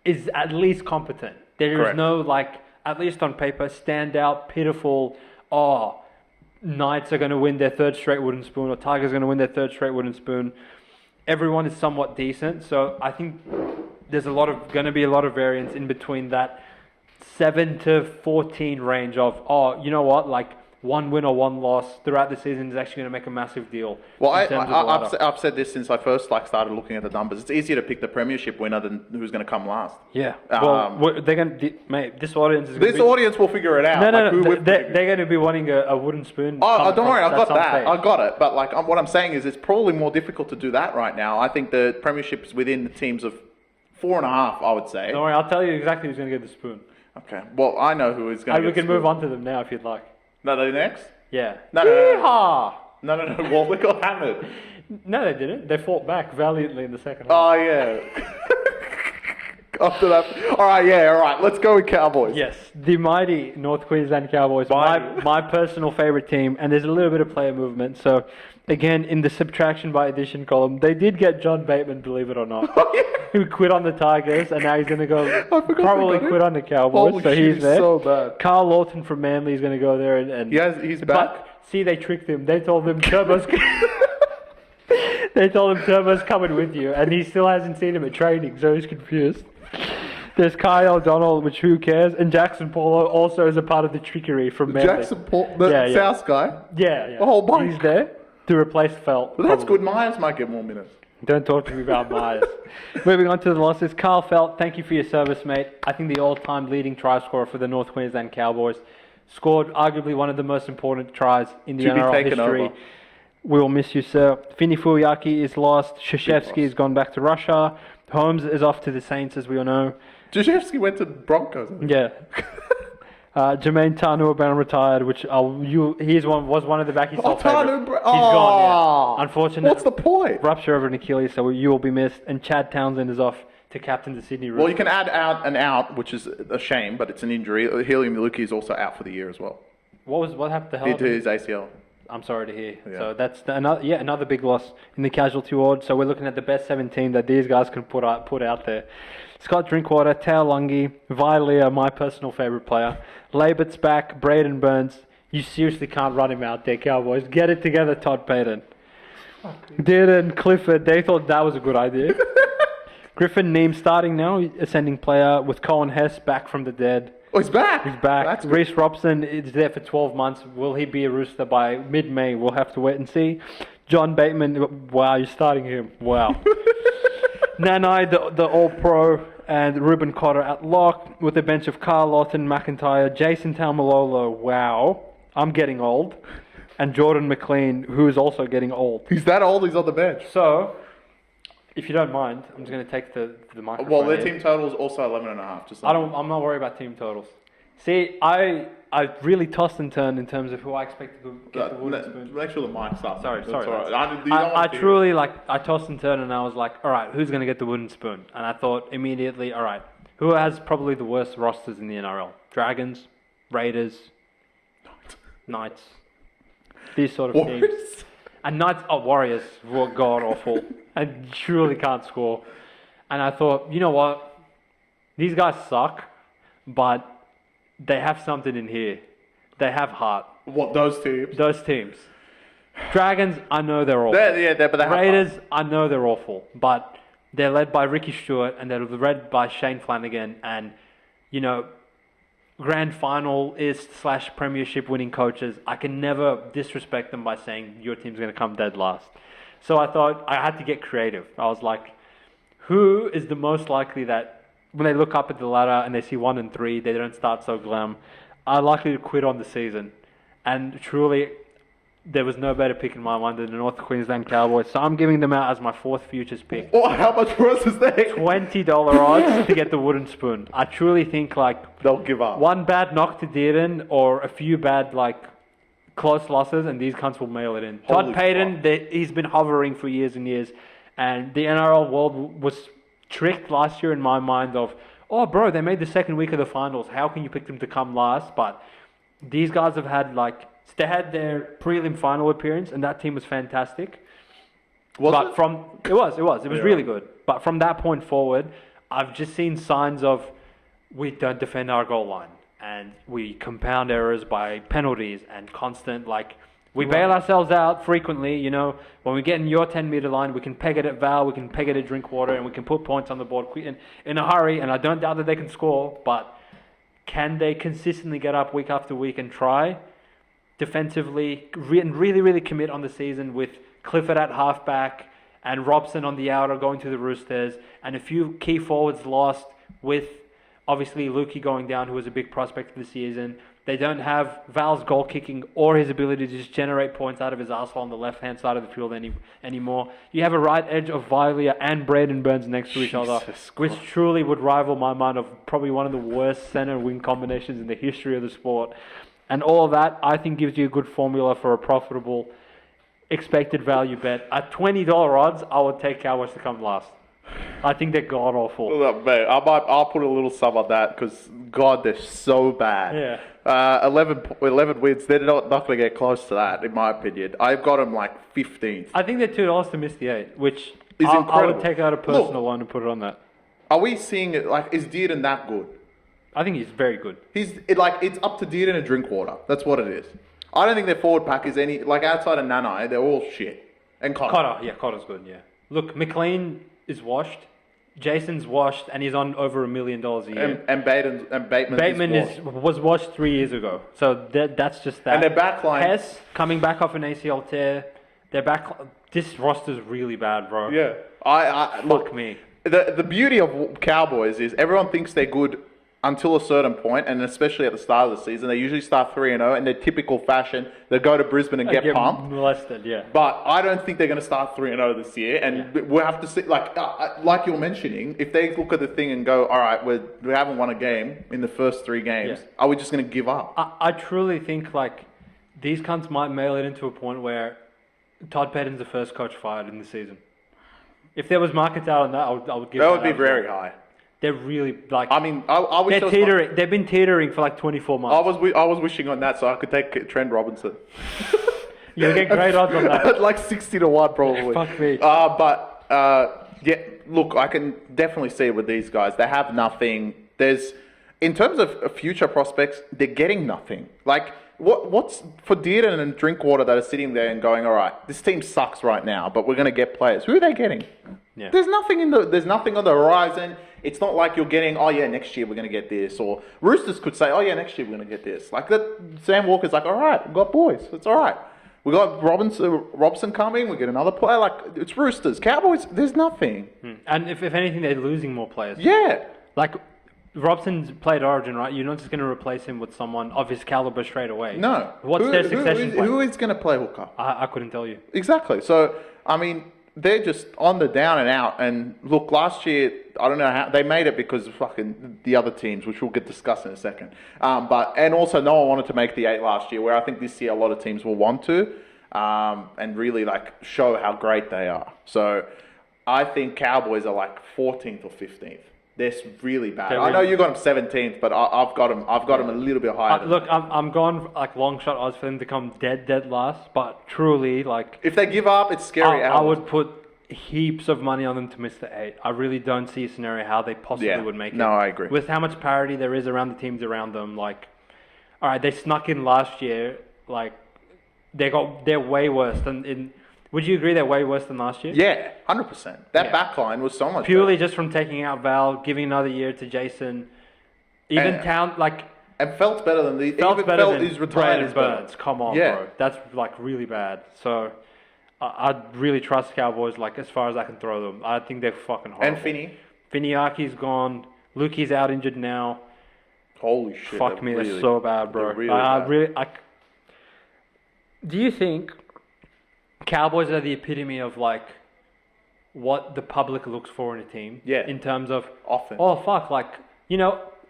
is at least competent. There is Correct. no, at least on paper, standout, pitiful, Knights are going to win their 3rd straight wooden spoon, or Tigers are going to win their 3rd straight wooden spoon. Everyone is somewhat decent, so I think there's going to be a lot of variance in between that 7 to 14 range of, you know what, 1 win or 1 loss throughout the season is actually going to make a massive deal. Well, in terms of the ladder. I've said this since I first started looking at the numbers. It's easier to pick the premiership winner than who's going to come last. Yeah. Well, they're going to... Mate, this audience is going to This audience will figure it out. No. They're going to be wanting a wooden spoon. Don't worry, I got some that. stage. I got it. But what I'm saying is, it's probably more difficult to do that right now. I think the premiership's within the teams of 4.5. I would say. Don't worry, I'll tell you exactly who's going to get the spoon. Okay. Well, I know who is going to. We can move on to them now if you'd like. No, they're next. Yeah. No. Yeehaw! No. Well, we got hammered. No, they didn't. They fought back valiantly in the second half. Oh yeah. After that. All right. Let's go with Cowboys. Yes, the mighty North Queensland Cowboys, my personal favourite team, and there's a little bit of player movement. So, again, in the subtraction by addition column, they did get John Bateman, believe it or not, who quit on the Tigers, and now he's going to go probably quit on the Cowboys. Holy so shit, he's there. so bad. Carl Lawton from Manly is going to go there, and He's back. But see, they tricked him. They told him Turbo's. They told him Turbo's coming with you, and he still hasn't seen him at training, so he's confused. There's Kyle O'Donnell, which who cares, and Jackson Paulo also is a part of the trickery from Manly. Jackson Paul, the South guy. Yeah. The whole bunch. He's there to replace Felt. But that's probably. good. Myers might get more minutes. Don't talk to me about Myers. Moving on to the losses. Carl Felt, thank you for your service, mate. I think the all-time leading try scorer for the North Queensland Cowboys. Scored arguably one of the most important tries in the NRL history. Over. We will miss you, sir. Fini Fuliaki is lost. Krzyzewski has gone back to Russia. Holmes is off to the Saints, as we all know. Krzyzewski went to Broncos. Yeah. Jermaine Tanu retired, which was one of the back. He's gone, yeah. Unfortunate. What's the point? Rupture of an Achilles, so you will be missed. And Chad Townsend is off to captain the Sydney Roosters. Well, you can add out, which is a shame, but it's an injury. Helium Luki is also out for the year as well. What happened to He hell? did his ACL. I'm sorry to hear. Yeah. So that's another big loss in the casualty ward. So we're looking at the best 17 that these guys can put out there. Scott Drinkwater, Taolungi, Vilea, my personal favourite player. Labert's back, Braden Burns. You seriously can't run him out there, Cowboys. Get it together, Todd Payton. Dearden, Clifford, they thought that was a good idea. Griffin Neem starting now, ascending player with Cohen Hess back from the dead. Oh, he's back. He's back. That's good. Reece Robson is there for 12 months. Will he be a Rooster by mid-May? We'll have to wait and see. John Bateman, wow, you're starting him. Wow. Nanai, the All-Pro, and Ruben Cotter at lock with a bench of Carl Lawton, McIntyre, Jason Taumalolo, wow, I'm getting old, and Jordan McLean, who is also getting old. He's that old, he's on the bench. So, if you don't mind, I'm just going to take the microphone. Well, their here. team total is also 11.5. Just I'm not worried about team totals. See, I really tossed and turned in terms of who I expect to get the wooden spoon. Make sure the mic's up. Sorry. That's all right. I truly, I tossed and turned and I was like, all right, who's going to get the wooden spoon? And I thought immediately, all right, who has probably the worst rosters in the NRL? Dragons, Raiders, Knights, these sort of teams. And Knights are Warriors, who are god-awful and truly can't score. And I thought, you know what? These guys suck, but they have something in here. They have heart. What, those teams? Those teams. Dragons, I know they're awful. But they have Raiders, heart. I know they're awful. But they're led by Ricky Stewart and they're led by Shane Flanagan. And, you know, grand finalist / premiership winning coaches, I can never disrespect them by saying your team's going to come dead last. So I thought I had to get creative. I was like, who is the most likely that when they look up at the ladder and they see 1 and 3, they don't start so glam, are likely to quit on the season? And truly, there was no better pick in my mind than the North Queensland Cowboys. So I'm giving them out as my 4th futures pick. Oh, how much worse is that? $20 odds to get the wooden spoon. I truly think they'll give up. One bad knock to Dearden or a few bad close losses and these cunts will mail it in. Holy Todd Payton, he's been hovering for years and years. And the NRL world was tricked last year in my mind of, oh bro, they made the second week of the finals. How can you pick them to come last? But these guys have had they had their prelim final appearance and that team was fantastic. It was really good. But from that point forward, I've just seen signs of we don't defend our goal line and we compound errors by penalties and constant we bail ourselves out frequently, you know. When we get in your 10-metre line, we can peg it at Val, we can peg it at Drinkwater, and we can put points on the board in a hurry, and I don't doubt that they can score, but can they consistently get up week after week and try defensively and really, really commit on the season with Clifford at halfback and Robson on the outer going to the Roosters and a few key forwards lost with obviously Lukey going down, who was a big prospect this season. They don't have Val's goal kicking or his ability to just generate points out of his arsehole on the left-hand side of the field anymore. You have a right edge of Vilea and Braden Burns next to each other, which truly would rival my mind of probably one of the worst center-wing combinations in the history of the sport. And all of that, I think, gives you a good formula for a profitable expected value bet. At $20 odds, I would take Cowboys to come last. I think they're god-awful. Look, mate, I'll put a little sum on that because, God, they're so bad. Yeah. 11 wins. They're not going to get close to that, in my opinion. I've got them 15th. I think they're $2 to miss the 8, which is I incredible. would take out a personal loan and put it on that. Are we seeing it? Is Dearden that good? I think he's very good. It's up to Dearden and Drinkwater. That's what it is. I don't think their forward pack is any outside of Nanai. They're all shit. And Cotter's good. Yeah. Look, McLean is washed. Jason's washed, and he's on over $1 million a year. And Bateman was washed 3 years ago. So that's just that. And their back line. Hess coming back off an ACL tear. Their back. This roster's really bad, bro. Yeah. Fuck me. The beauty of Cowboys is everyone thinks they're good until a certain point, and especially at the start of the season, they usually start 3-0 in their typical fashion. They go to Brisbane and get pumped. Molested, yeah. But I don't think they're going to start 3-0 this year, and we'll have to see. Like you're mentioning, if they look at the thing and go, all right, we haven't won a game in the first 3 games, are we just going to give up? I truly think these cunts might mail it into a point where Todd Payton's the first coach fired in the season. If there was markets out on that, I would give that would be very high. They're really like. I mean, I wish they're teetering. They've been teetering for like 24 months. I was wishing on that so I could take Trent Robinson. You'll get great odds on that. Like 60-1 probably. Fuck me. Yeah, look, I can definitely see it with these guys. They have nothing. In terms of future prospects, they're getting nothing. Like, what's for Dearden and Drinkwater that are sitting there and going, all right, this team sucks right now, but we're going to get players. Who are they getting? Yeah. There's nothing there's nothing on the horizon. It's not like you're getting, oh yeah, next year we're going to get this. Or Roosters could say, oh yeah, next year we're going to get this. Like that, Sam Walker's like, all right, we've got boys. It's all right. We got Robson coming. We get another player. Like, it's Roosters. Cowboys, there's nothing. And if anything, they're losing more players. Yeah. Like, Robson's played Origin, right? You're not just going to replace him with someone of his caliber straight away. No. What's their succession plan? Who is going to play hooker? I couldn't tell you. Exactly. So, I mean, they're just on the down and out. And look, last year, I don't know how they made it because of fucking the other teams, which we'll get discussed in a second. And also, no one wanted to make the 8 last year, where I think this year a lot of teams will want to, and really like show how great they are. So, I think Cowboys are like 14th or 15th. They're really bad. I know you got them 17th, but I've got them a little bit higher. Look, I'm going like long shot odds for them to come dead last, but truly, like, if they give up, it's scary. I would put heaps of money on them to miss the 8. I really don't see a scenario how they possibly would make it. No, I agree. With how much parity there is around the teams around them, like, all right, they snuck in last year. Like, they're way worse than in. Would you agree they're way worse than last year? Yeah, 100%. That backline was so much purely better. Just from taking out Val, giving another year to Jason, even Town like. And Felt's better than the. Felt's even better Felt than is retired Brandon Burns. Come on, bro. That's like really bad. So, I really trust Cowboys. Like as far as I can throw them, I think they're fucking horrible. And Finney. Finiaki's gone. Lukey's out injured now. Holy shit! Fuck me, they're so bad, bro. Really bad. Do you think Cowboys are the epitome of like what the public looks for in a team? Yeah. In terms of offense. Oh fuck! Like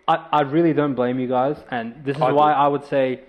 I really don't blame you guys, and this is why I would say,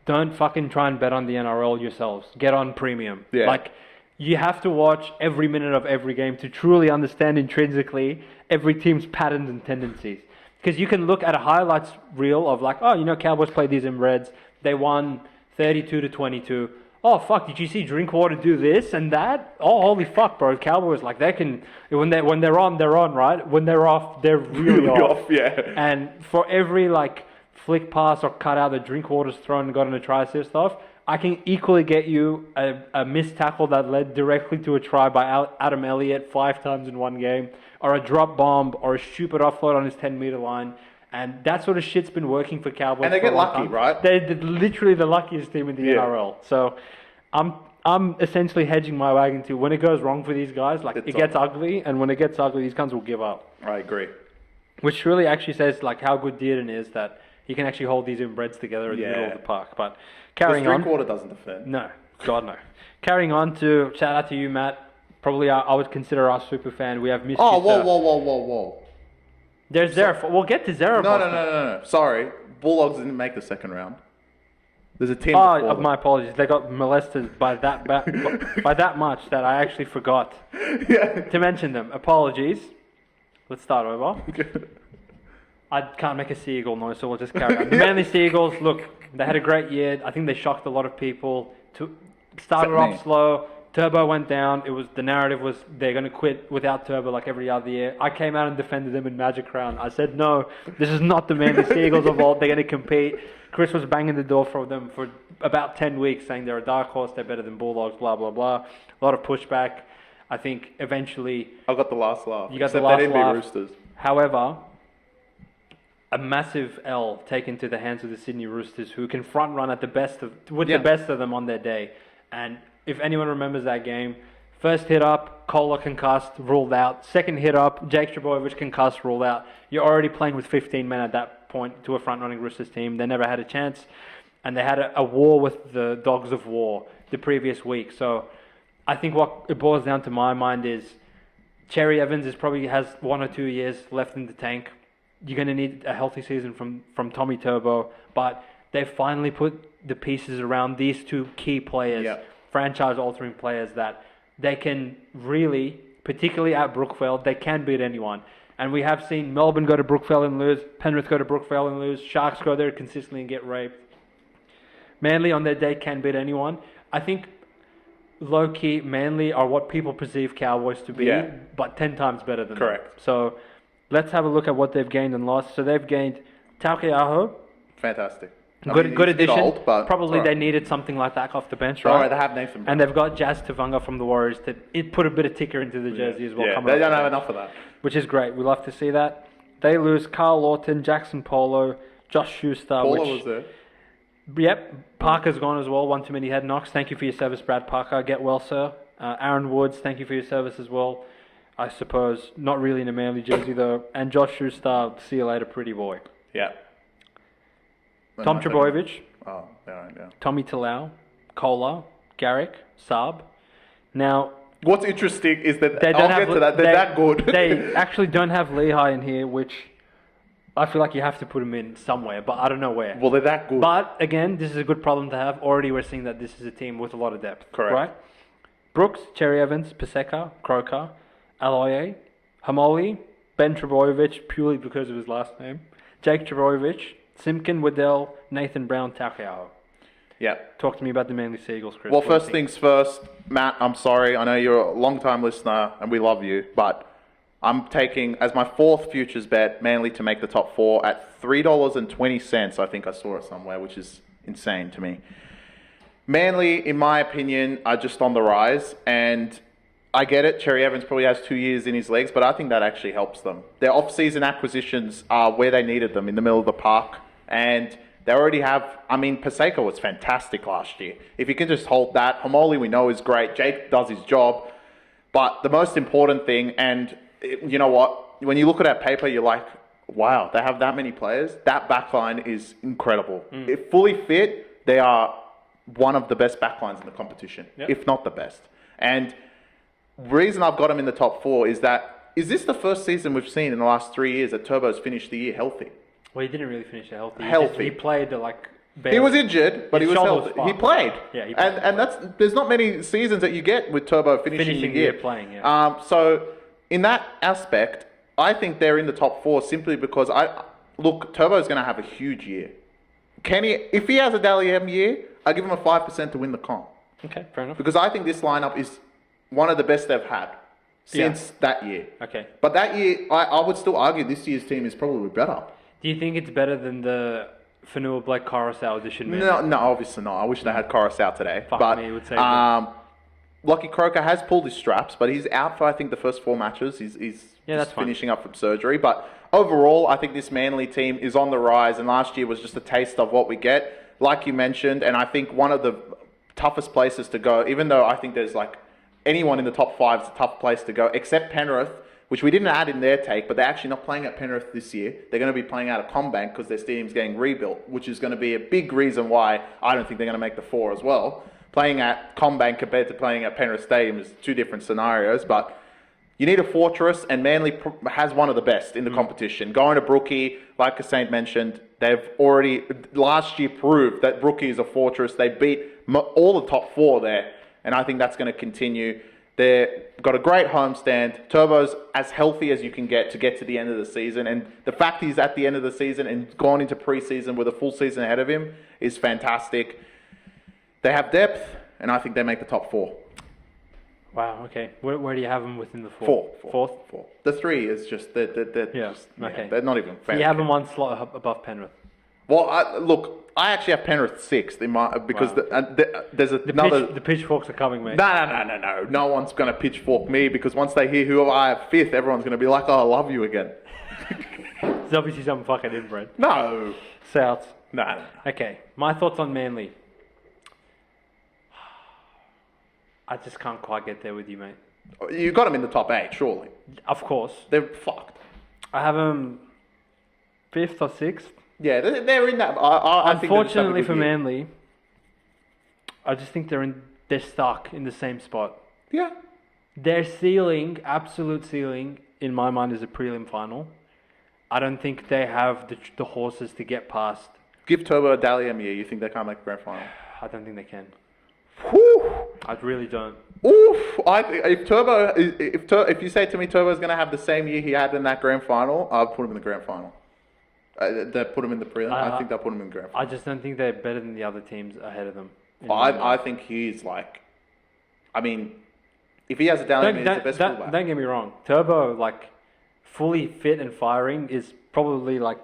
don't fucking try and bet on the NRL yourselves. Get on premium. Yeah. Like you have to watch every minute of every game to truly understand intrinsically every team's patterns and tendencies. Because you can look at a highlights reel of like, Cowboys played these in Reds. They won 32-22. Oh fuck! Did you see Drinkwater do this and that? Oh holy fuck, bro! Cowboys like they can when they're on, right? When they're off, they're really off. Yeah. And for every like flick pass or cut out that Drinkwater's thrown and got in a try assist off, I can equally get you a missed tackle that led directly to a try by Adam Elliott 5 times in one game, or a drop bomb, or a stupid offload on his 10-meter line. And that sort of shit's been working for Cowboys. And they get lucky, time. right? They're literally the luckiest team in the NRL. So I'm essentially hedging my wagon to when it goes wrong for these guys, like it gets ugly, and when it gets ugly, these guys will give up. I agree. Which really actually says like how good Dearden is that he can actually hold these inbreds together in the middle of the park. But carrying on. Drinkwater doesn't defend. No, God no. Carrying on to shout out to you, Matt. Probably I would consider our super fan. We have missed you, sir. Whoa. There's Zara. We'll get to Zara. No. Sorry. Bulldogs didn't make the second round. There's a team. My apologies. They got molested by that much that I actually forgot to mention them. Apologies. Let's start over. I can't make a seagull noise, so we'll just carry on. The Manly Seagulls, look, they had a great year. I think they shocked a lot of people. Started off slow. Turbo went down. The narrative was they're going to quit without Turbo like every other year. I came out and defended them in Magic Round. I said, no, this is not the Manly Seagulls of old. They're going to compete. Chris was banging the door for them for about 10 weeks saying they're a dark horse, they're better than Bulldogs, blah, blah, blah. A lot of pushback. I think eventually... I got the last laugh. You got the last they didn't laugh. beat Roosters. However, a massive L taken to the hands of the Sydney Roosters, who can front run at the best of them on their day. And if anyone remembers that game, first hit up, Kohler concussed, ruled out. Second hit up, Jake Trbojevic concussed, ruled out. You're already playing with 15 men at that point to a front-running Roosters team. They never had a chance. And they had a war with the Dogs of War the previous week. So I think what it boils down to my mind is Cherry Evans probably has 1 or 2 years left in the tank. You're going to need a healthy season from Tommy Turbo. But they finally put the pieces around these two key players, franchise-altering players that they can really, particularly at Brookfield, they can beat anyone. And we have seen Melbourne go to Brookvale and lose, Penrith go to Brookvale and lose, Sharks go there consistently and get raped. Manly on their day can beat anyone. I think low-key, Manly are what people perceive Cowboys to be, but 10 times better than them. Correct. So let's have a look at what they've gained and lost. So they've gained Taukei'aho. Fantastic. Good addition. Old, but probably right. they needed something like that off the bench, All right? right, they have Nathan Brown. And they've got Jazz Tavanga from the Warriors it put a bit of ticker into the jersey as well. Yeah, coming they off don't the have bench, enough of that. which is great. We love to see that. They lose Carl Lawton, Jackson Polo, Josh Schuster. Paula was there. Yep, Parker's gone as well. One too many head knocks. Thank you for your service, Brad Parker. Get well, sir. Aaron Woods, thank you for your service as well. I suppose not really in a Manly jersey though. And Josh Schuster, see you later, pretty boy. Yeah. Tom Trbojevic, Oh, yeah. Tommy Talau, Kola, Garrick, Saab. Now, What's interesting is that they don't I'll have get to that. They're that good. They actually don't have Lehigh in here, which I feel like you have to put him in somewhere, but I don't know where. Well, they're that good. But again, this is a good problem to have. Already we're seeing that this is a team with a lot of depth. Correct. Right? Brooks, Cherry Evans, Paseka, Croker, Aloye, Hamoli, Ben Trbojevic, purely because of his last name, Jake Trbojevic, Simpkin, Waddell, Nathan Brown, Taukei'aho. Yeah. Talk to me about the Manly Seagulls, Chris. Well, What do you first think? things first, Matt, I'm sorry. I know you're a long-time listener and we love you, but I'm taking, as my fourth futures bet, Manly to make the top four at $3.20. I think I saw it somewhere, which is insane to me. Manly, in my opinion, are just on the rise, and I get it. Cherry Evans probably has 2 years in his legs, but I think that actually helps them. Their off-season acquisitions are where they needed them, in the middle of the park, and they already have. I mean, Paseka was fantastic last year. If you can just hold that, Hamoli we know is great. Jake does his job, but the most important thing, and you know what? When you look at that paper, you're like, wow, they have that many players. That backline is incredible. If fully fit, they are one of the best backlines in the competition, if not the best. And the reason I've got them in the top four is this the first season we've seen in the last 3 years that Turbo's finished the year healthy? Well, he didn't really finish it healthy. Healthy. He played like... He was injured, but His he was shoulder was healthy. He fine. played. Yeah, he played. And there's not many seasons that you get with Turbo finishing the year playing, So in that aspect, I think they're in the top four simply because Turbo's going to have a huge year. If he has a Dally M year, I give him a 5% to win the comp. Okay, fair enough. Because I think this lineup is one of the best they've had since that year. Okay. But that year, I would still argue this year's team is probably better. Do you think it's better than the Fanua Blake Coruscant edition? No, obviously not. I wish they had Coruscant today. Fuck but me, it would save Lockie Croker has pulled his straps, but he's out for I think the first 4 matches. He's that's just fine. finishing up from surgery. But overall, I think this Manly team is on the rise, and last year was just a taste of what we get. Like you mentioned, and I think one of the toughest places to go, even though I think there's like anyone in the top 5 is a tough place to go, except Penrith, which we didn't add in their take, but they're actually not playing at Penrith this year. They're going to be playing out of Combank because their stadium's getting rebuilt, which is going to be a big reason why I don't think they're going to make the 4 as well. Playing at Combank compared to playing at Penrith Stadium is 2 different scenarios, but you need a fortress, and Manly has one of the best in the competition. Going to Brookie, like Saint mentioned, they've already, last year, proved that Brookie is a fortress. They beat all the top 4 there, and I think that's going to continue. They've got a great homestand. Turbo's as healthy as you can get to the end of the season, and the fact he's at the end of the season and gone into preseason with a full season ahead of him is fantastic. They have depth, and I think they make the top 4. Wow, okay. Where do you have them within the 4? Fourth? 4. The 3 is just, they're okay. they're not even So you have them one slot above Penrith. Well, I actually have Penrith 6th in my, because there's another... The pitchforks are coming, mate. No. No one's going to pitchfork me, because once they hear who I have 5th, everyone's going to be like, oh, I love you again. There's obviously some fucking inbred. No. Souths. No. Okay, my thoughts on Manly. I just can't quite get there with you, mate. You got them in the top 8, surely. Of course. They're fucked. I have them 5th or 6th. Yeah, they're in that. I think Unfortunately for Manly, I just think they're stuck in the same spot. Yeah. Their ceiling, absolute ceiling, in my mind, is a prelim final. I don't think they have the horses to get past. Give Turbo a Dally M year. You think they can't make the grand final? I don't think they can. Whew. I really don't. Oof! If you say to me Turbo's going to have the same year he had in that grand final, I'll put him in the grand final. They put him in the prelim. I think they'll put him in the grand final. I just don't think they're better than the other teams ahead of them. I think he's like, I mean, if he has a down, he's the best fullback. Don't get me wrong. Turbo, like, fully fit and firing is probably like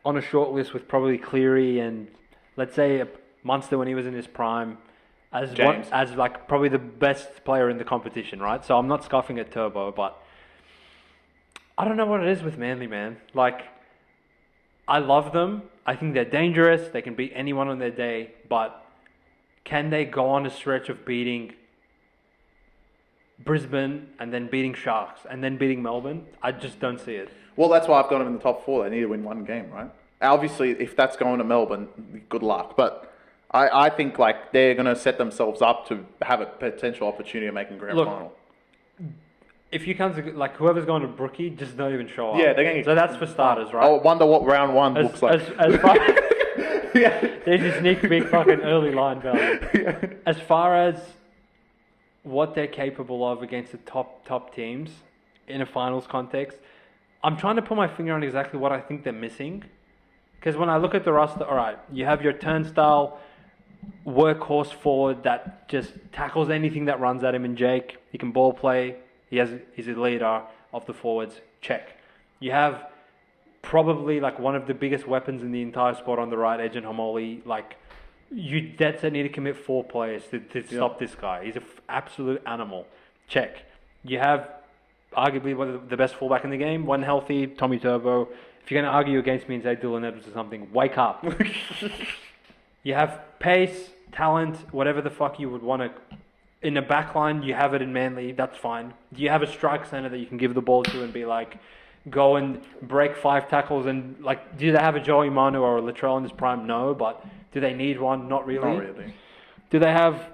on a short list with probably Cleary and let's say Munster when he was in his prime as like probably the best player in the competition, right? So I'm not scoffing at Turbo, but I don't know what it is with Manly, man. Like, I love them. I think they're dangerous. They can beat anyone on their day, but can they go on a stretch of beating Brisbane and then beating Sharks and then beating Melbourne? I just don't see it. Well, that's why I've got them in the top 4. They need to win one game, right? Obviously, if that's going to Melbourne, good luck. But I think like they're going to set themselves up to have a potential opportunity of making grand final. If you come to like whoever's going to Brookie, just don't even show up. Yeah, they're going to. So that's for starters, right? I wonder what round 1 looks like. As far there's your sneak peek fucking early line value. Yeah. As far as what they're capable of against the top teams in a finals context, I'm trying to put my finger on exactly what I think they're missing. Because when I look at the roster, all right, you have your turnstile workhorse forward that just tackles anything that runs at him in Jake. He can ball play. He's a leader of the forwards. Check. You have probably like one of the biggest weapons in the entire sport on the right edge in Homoli. Like, you dead set need to commit 4 players to stop this guy. He's an absolute animal. Check. You have arguably one of the best fullback in the game. One healthy, Tommy Turbo. If you're going to argue against me and say Dylan Edwards or something, wake up. You have pace, talent, whatever the fuck you would want to. In the back line, you have it in Manly. That's fine. Do you have a strike centre that you can give the ball to and be like, go and break 5 tackles and like, do they have a Joey Manu or a Latrell in his prime? No, but do they need one? Not really. Not really. Do they have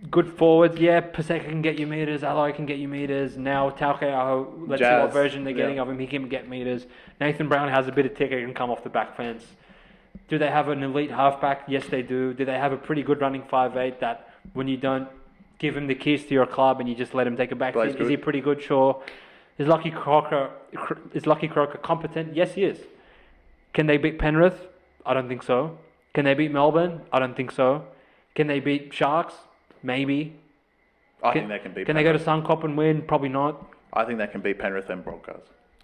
good forwards? Yeah, Paseka can get you meters. Alloy can get you meters. Now Taukeaho, let's see what version they're getting of him. He can get meters. Nathan Brown has a bit of ticker, can come off the back fence. Do they have an elite halfback? Yes, they do. Do they have a pretty good running 5'8" that when you don't give him the keys to your club and you just let him take a back seat, is he pretty good? Sure. Is Lucky Croker competent? Yes, he is. Can they beat Penrith? I don't think so. Can they beat Melbourne? I don't think so. Can they beat Sharks? Maybe. I think they can beat. Can they go to Suncorp and win? Probably not. I think they can beat Penrith and Broncos.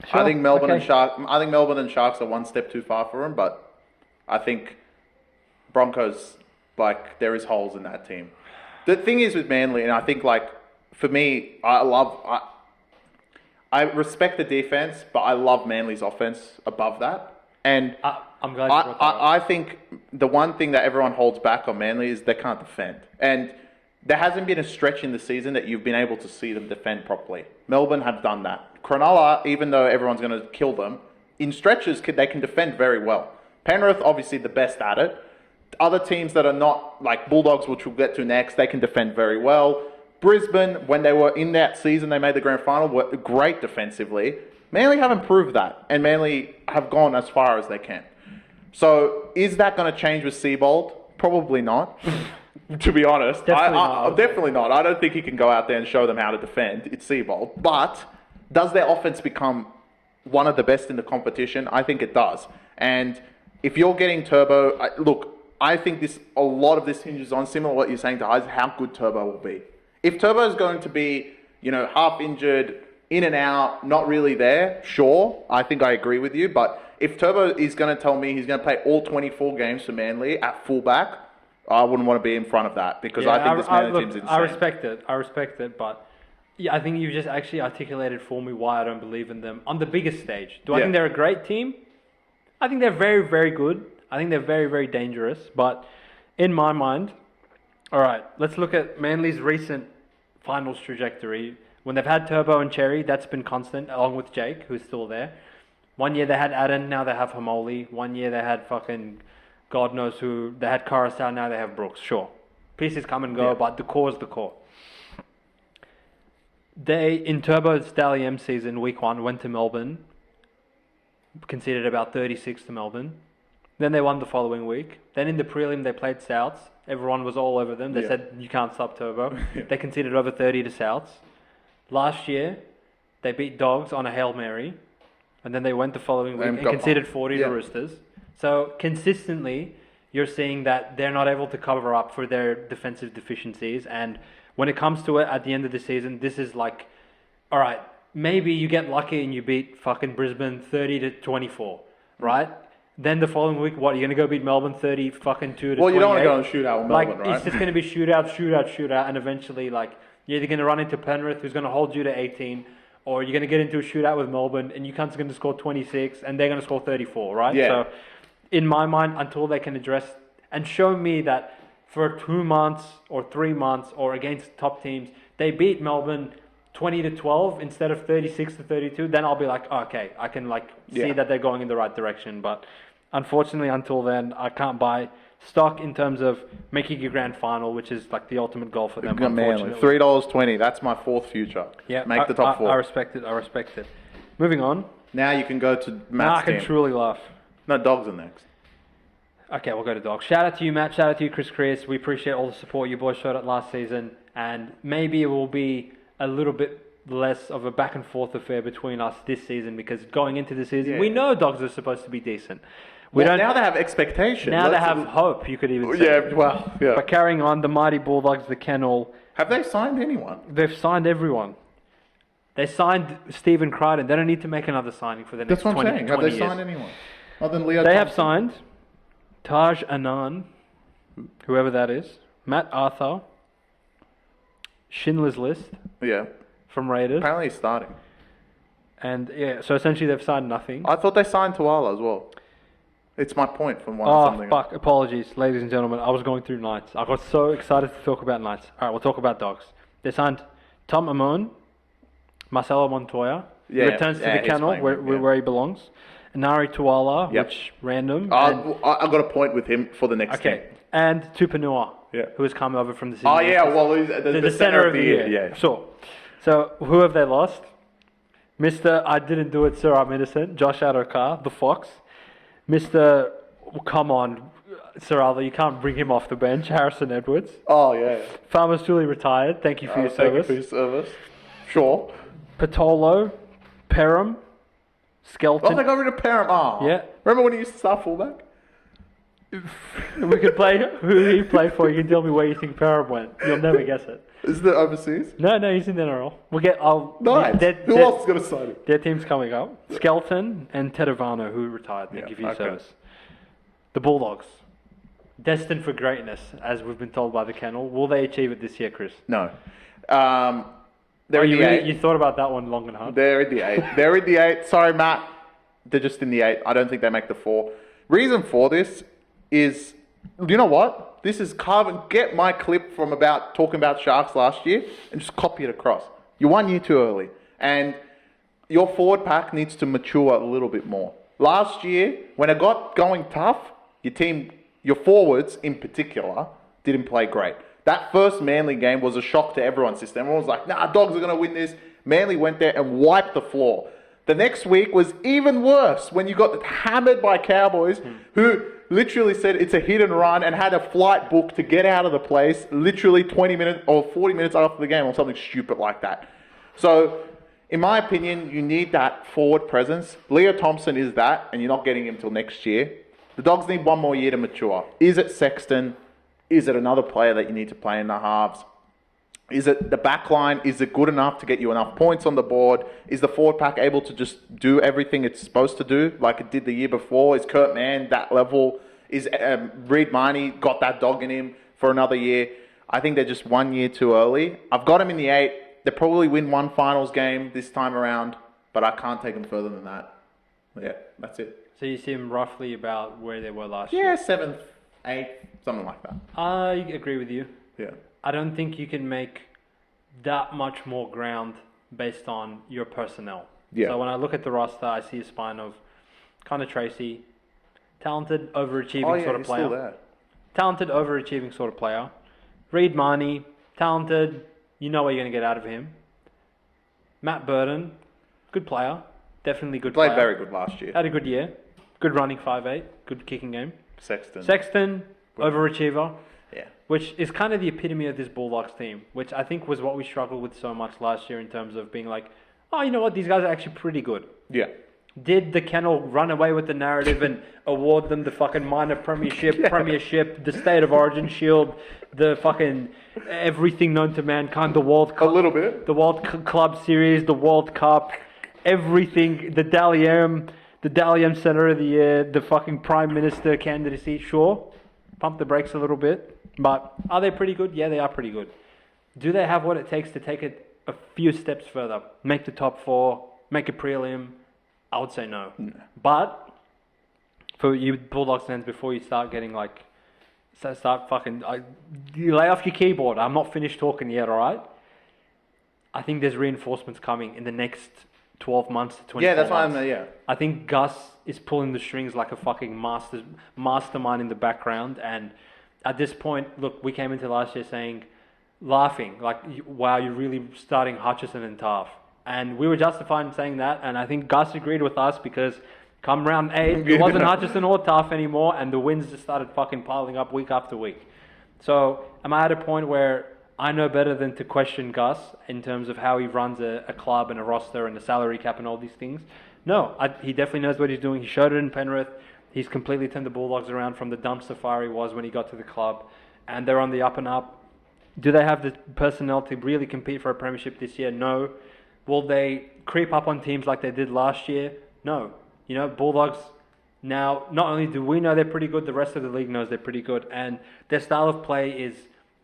Sure. I think Melbourne and Sharks are one step too far for them, but I think Broncos, like, there is holes in that team. The thing is with Manly, and I think like for me, I respect the defense, but I love Manly's offense above that. And I'm glad you brought that up. I think the one thing that everyone holds back on Manly is they can't defend. And there hasn't been a stretch in the season that you've been able to see them defend properly. Melbourne have done that. Cronulla, even though everyone's going to kill them, in stretches they can defend very well. Penrith, obviously the best at it. Other teams that are not, like Bulldogs, which we'll get to next, they can defend very well. Brisbane, when they were in that season, they made the grand final, were great defensively. Manly haven't proved that, and Manly have gone as far as they can. So, is that going to change with Seabold? Probably not, to be honest. Definitely not. I don't think he can go out there and show them how to defend. It's Seabold. But does their offense become one of the best in the competition? I think it does. And if you're getting Turbo, I think a lot of this hinges on, similar to what you're saying to us, how good Turbo will be. If Turbo is going to be, half injured, in and out, not really there, sure, I think I agree with you. But if Turbo is going to tell me he's going to play all 24 games for Manly at fullback, I wouldn't want to be in front of that because I think this Manly team's insane. I respect it, but yeah, I think you just actually articulated for me why I don't believe in them on the biggest stage. Do I think they're a great team? I think they're very, very good. I think they're very, very dangerous. But in my mind, all right, let's look at Manly's recent finals trajectory. When they've had Turbo and Cherry, that's been constant, along with Jake, who's still there. 1 year they had Adden, now they have Homoli. 1 year they had fucking God knows who. They had Coruscant, now they have Brooks. Sure. Pieces come and go, but the core is the core. They, in Turbo's Dally M season, week 1, went to Melbourne, conceded about 36 to Melbourne. Then they won the following week. Then in the prelim, they played Souths. Everyone was all over them. They said, you can't stop Turbo. They conceded over 30 to Souths. Last year, they beat Dogs on a Hail Mary. And then they went the following week and conceded 40 to Roosters. So consistently, you're seeing that they're not able to cover up for their defensive deficiencies. And when it comes to it at the end of the season, this is like, all right, maybe you get lucky and you beat fucking Brisbane 30 to 24, right? Then the following week, what, you're going to go beat Melbourne 30 fucking 2 to 28? Well, you don't want to go and shoot out with Melbourne, like, right? It's just going to be shootout, and eventually, like, you're either going to run into Penrith, who's going to hold you to 18, or you're going to get into a shootout with Melbourne, and you can't going to score 26, and they're going to score 34, right? Yeah. So, in my mind, until they can address and show me that for 2 months or 3 months or against top teams, they beat Melbourne 20 to 12 instead of 36 to 32, then I'll be like, oh, okay, I can see that they're going in the right direction. But unfortunately, until then, I can't buy stock in terms of making a grand final, which is like the ultimate goal for them. Manly. $3.20. That's my fourth future. Yeah, make the top 4. I respect it. Moving on. Now you can go to Matt's now I can team. truly laugh. No, Dogs are next. Okay, we'll go to Dogs. Shout out to you, Matt. Shout out to you, Chris. We appreciate all the support you boys showed it last season, and maybe it will be a little bit less of a back and forth affair between us this season, because going into the season, we know Dogs are supposed to be decent. Now they have expectation. Now they have hope, you could even say. Yeah. But carrying on, the mighty Bulldogs, the Kennel. Have they signed anyone? They've signed everyone. They signed Stephen Crichton. They don't need to make another signing for the next 20 years. That's what I'm saying. Have they signed anyone? Other than Leo They Thompson? have signed Taj Anand, whoever that is, Matt Arthur, Schindler's List from Raiders. Apparently he's starting. And so essentially they've signed nothing. I thought they signed Tuala as well. It's my point from one something. Fuck, apologies, ladies and gentlemen. I was going through Knights. I got so excited to talk about Knights. All right, we'll talk about Dogs. They signed Tom Amon, Marcelo Montoya. He returns to the Kennel where he belongs. Nari Tuala, which random. I've got a point with him for the next team. And Tupanua, who has come over from the Sydney. Oh, yeah, well, he's the center of the year. Yeah. Sure. So, who have they lost? Mr. I didn't do it, sir, I'm innocent. Josh Adokar, the Fox. Mr. Come on, Sir Arthur, you can't bring him off the bench. Harrison Edwards. Oh, yeah. Farmer's truly retired. Thank you for your service. Thank you for your service. Sure. Patolo, Perham, Skelton. Oh, they got rid of Parham. Oh. Yeah. Remember when he used to start fullback? We could play who he played for. You can tell me where you think Perham went. You'll never guess it. Is it overseas? No, he's in the NRL. We'll get. Nice. Who else is going to sign him? Their team's coming up. Skelton and Tedavano, who retired. Thank you for your service. The Bulldogs, destined for greatness, as we've been told by the Kennel. Will they achieve it this year, Chris? No. They're in the 8. You thought about that one long and hard. They're in the 8. They're in the 8. Sorry, Matt. They're just in the 8. I don't think they make the 4. Reason for this is, you know what? This is get my clip from talking about Sharks last year and just copy it across. You're 1 year too early. And your forward pack needs to mature a little bit more. Last year, when it got going tough, your forwards in particular, didn't play great. That first Manly game was a shock to everyone's system. Everyone was like, Dogs are going to win this. Manly went there and wiped the floor. The next week was even worse when you got hammered by Cowboys, who literally said it's a hit and run and had a flight booked to get out of the place literally 20 minutes or 40 minutes after the game or something stupid like that. So, in my opinion, you need that forward presence. Leo Thompson is that, and you're not getting him till next year. The Dogs need 1 more year to mature. Is it Sexton? Is it another player that you need to play in the halves? Is it the back line? Is it good enough to get you enough points on the board? Is the forward pack able to just do everything it's supposed to do like it did the year before? Is Kurt Mann that level? Is Reid Marnie got that dog in him for another year? I think they're just 1 year too early. I've got them in the 8. They probably win one finals game this time around, but I can't take them further than that. Yeah, that's it. So you see them roughly about where they were last year? Yeah, 7th, 8th, something like that. I agree with you. Yeah. I don't think you can make that much more ground based on your personnel. Yeah. So when I look at the roster, I see a spine of Connor Tracy, talented, overachieving sort of player. Still there. Talented, overachieving sort of player. Reid Marnie, talented, you know what you're going to get out of him. Matt Burton, good player. Definitely good player. Played very good last year. Had a good year. Good running 5'8", good kicking game. Sexton. Overachiever. Yeah. Which is kind of the epitome of this Bulldogs team, which I think was what we struggled with so much last year in terms of being like, oh, you know what, these guys are actually pretty good. Yeah. Did the kennel run away with the narrative and award them the fucking minor premiership, the state of origin shield, the fucking everything known to mankind, the World Cup, A little bit. the World Club Series, the World Cup, everything, the Dally M Centre of the Year, the fucking Prime Minister candidacy, sure, pump the brakes a little bit. But are they pretty good? Yeah, they are pretty good. Do they have what it takes to take it a few steps further? Make the top 4, make a prelim? I would say no. But for you Bulldogs fans, before you start getting like, you lay off your keyboard. I'm not finished talking yet, all right? I think there's reinforcements coming in the next 12 months to 24 months. Yeah, that's why I'm there, yeah. I think Gus is pulling the strings like a fucking mastermind in the background. And at this point, look, we came into last year laughing, like, wow, you're really starting Hutchison and Taff. And we were justified in saying that. And I think Gus agreed with us because come round 8, it wasn't Hutchison or Taff anymore. And the wins just started fucking piling up week after week. So am I at a point where I know better than to question Gus in terms of how he runs a club and a roster and a salary cap and all these things? No, he definitely knows what he's doing. He showed it in Penrith. He's completely turned the Bulldogs around from the dumpster fire he was when he got to the club. And they're on the up and up. Do they have the personnel to really compete for a premiership this year? No. Will they creep up on teams like they did last year? No. You know, Bulldogs now, not only do we know they're pretty good, the rest of the league knows they're pretty good. And their style of play is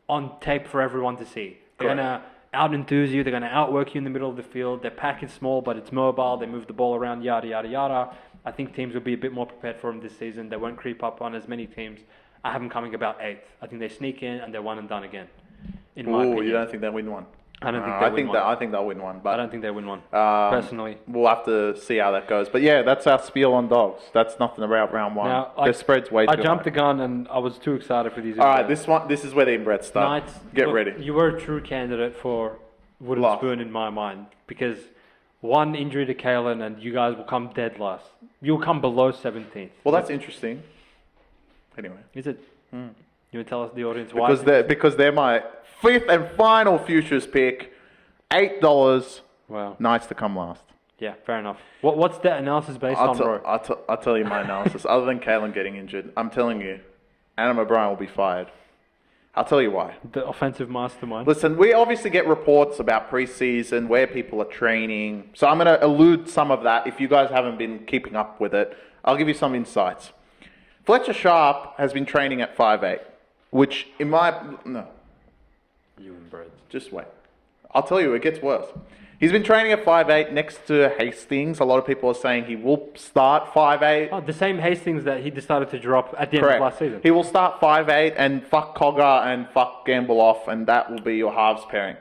on tape for everyone to see. They're going to out-enthuse you. They're going to outwork you in the middle of the field. Their pack is small, but it's mobile. They move the ball around, yada, yada, yada. I think teams will be a bit more prepared for them this season. They won't creep up on as many teams. I have them coming about 8th. I think they sneak in and they're one and done again, in my opinion. You don't think they win one? I don't think they win one. I think they'll win one. But I don't think they win one, personally. We'll have to see how that goes. But yeah, that's our spiel on Dogs. That's nothing about round 1. Now, Their spread's way too I jumped the gun and I was too excited for these. All right, this is where the inbreds start. Knights, Get ready. You were a true candidate for wooden spoon in my mind because one injury to Kalen and you guys will come dead last. You'll come below 17th. Well, that's interesting. Anyway. Is it? You want to tell us, the audience, why? Because they're my 5th and final futures pick. $8. Wow. Knights to come last. Yeah, fair enough. What's that analysis based on, bro? I'll tell you my analysis. Other than Kalen getting injured, I'm telling you, Adam O'Brien will be fired. I'll tell you why. The offensive mastermind. Listen, we obviously get reports about preseason, where people are training. So I'm going to elude some of that. If you guys haven't been keeping up with it, I'll give you some insights. Fletcher Sharp has been training at 5'8", which in my... No. You and Brad. Just wait. I'll tell you, it gets worse. He's been training at 5'8" next to Hastings. A lot of people are saying he will start 5'8". Oh, the same Hastings that he decided to drop at the end of last season. He will start 5'8" and fuck Cogger and fuck Gamble off, and that will be your halves pairing.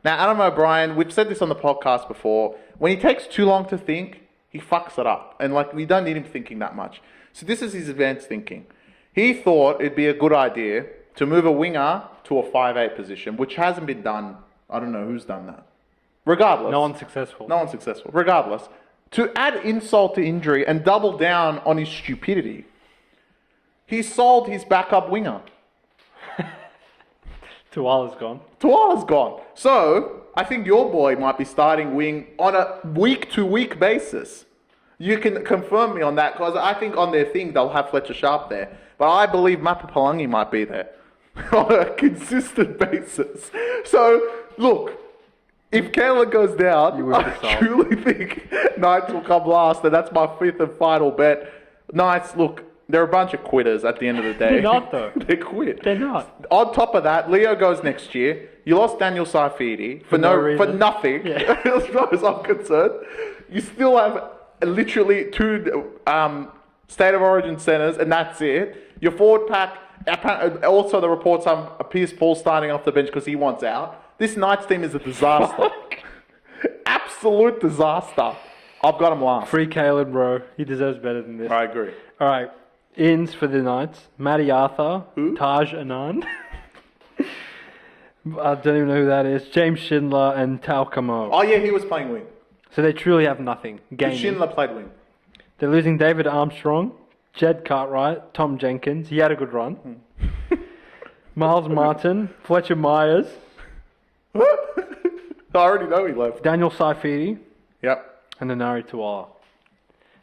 Now, Adam O'Brien, we've said this on the podcast before, when he takes too long to think, he fucks it up. And we don't need him thinking that much. So this is his advanced thinking. He thought it'd be a good idea to move a winger to a 5'8" position, which hasn't been done. I don't know who's done that. Regardless. No one's successful. Regardless. To add insult to injury and double down on his stupidity, he sold his backup winger. Tuala's gone. So, I think your boy might be starting wing on a week-to-week basis. You can confirm me on that, because I think on their thing they'll have Fletcher Sharp there. But I believe Mapapalangi might be there on a consistent basis. So, look, if Kayla goes down, I truly think Knights will come last, and that's my 5th and final bet. Knights, look, they're a bunch of quitters at the end of the day. They're not, though. They quit. They're not. On top of that, Leo goes next year. You lost Daniel Saifidi for nothing, yeah. As far as I'm concerned. You still have literally 2 state of origin centers, and that's it. Your forward pack, also the reports Pierce Paul starting off the bench because he wants out. This Knights team is a disaster. Absolute disaster. I've got him last. Free Kalen, bro. He deserves better than this. I agree. All right. Ins for the Knights. Matty Arthur. Who? Taj Anand. I don't even know who that is. James Schindler and Tal Kamo. Oh, yeah, he was playing wing. So they truly have nothing. Gaming. Schindler played wing. They're losing David Armstrong, Jed Cartwright, Tom Jenkins. He had a good run. Miles Martin, Fletcher Myers, I already know he left. Daniel Saifidi, Yep. and Nanari Tuala.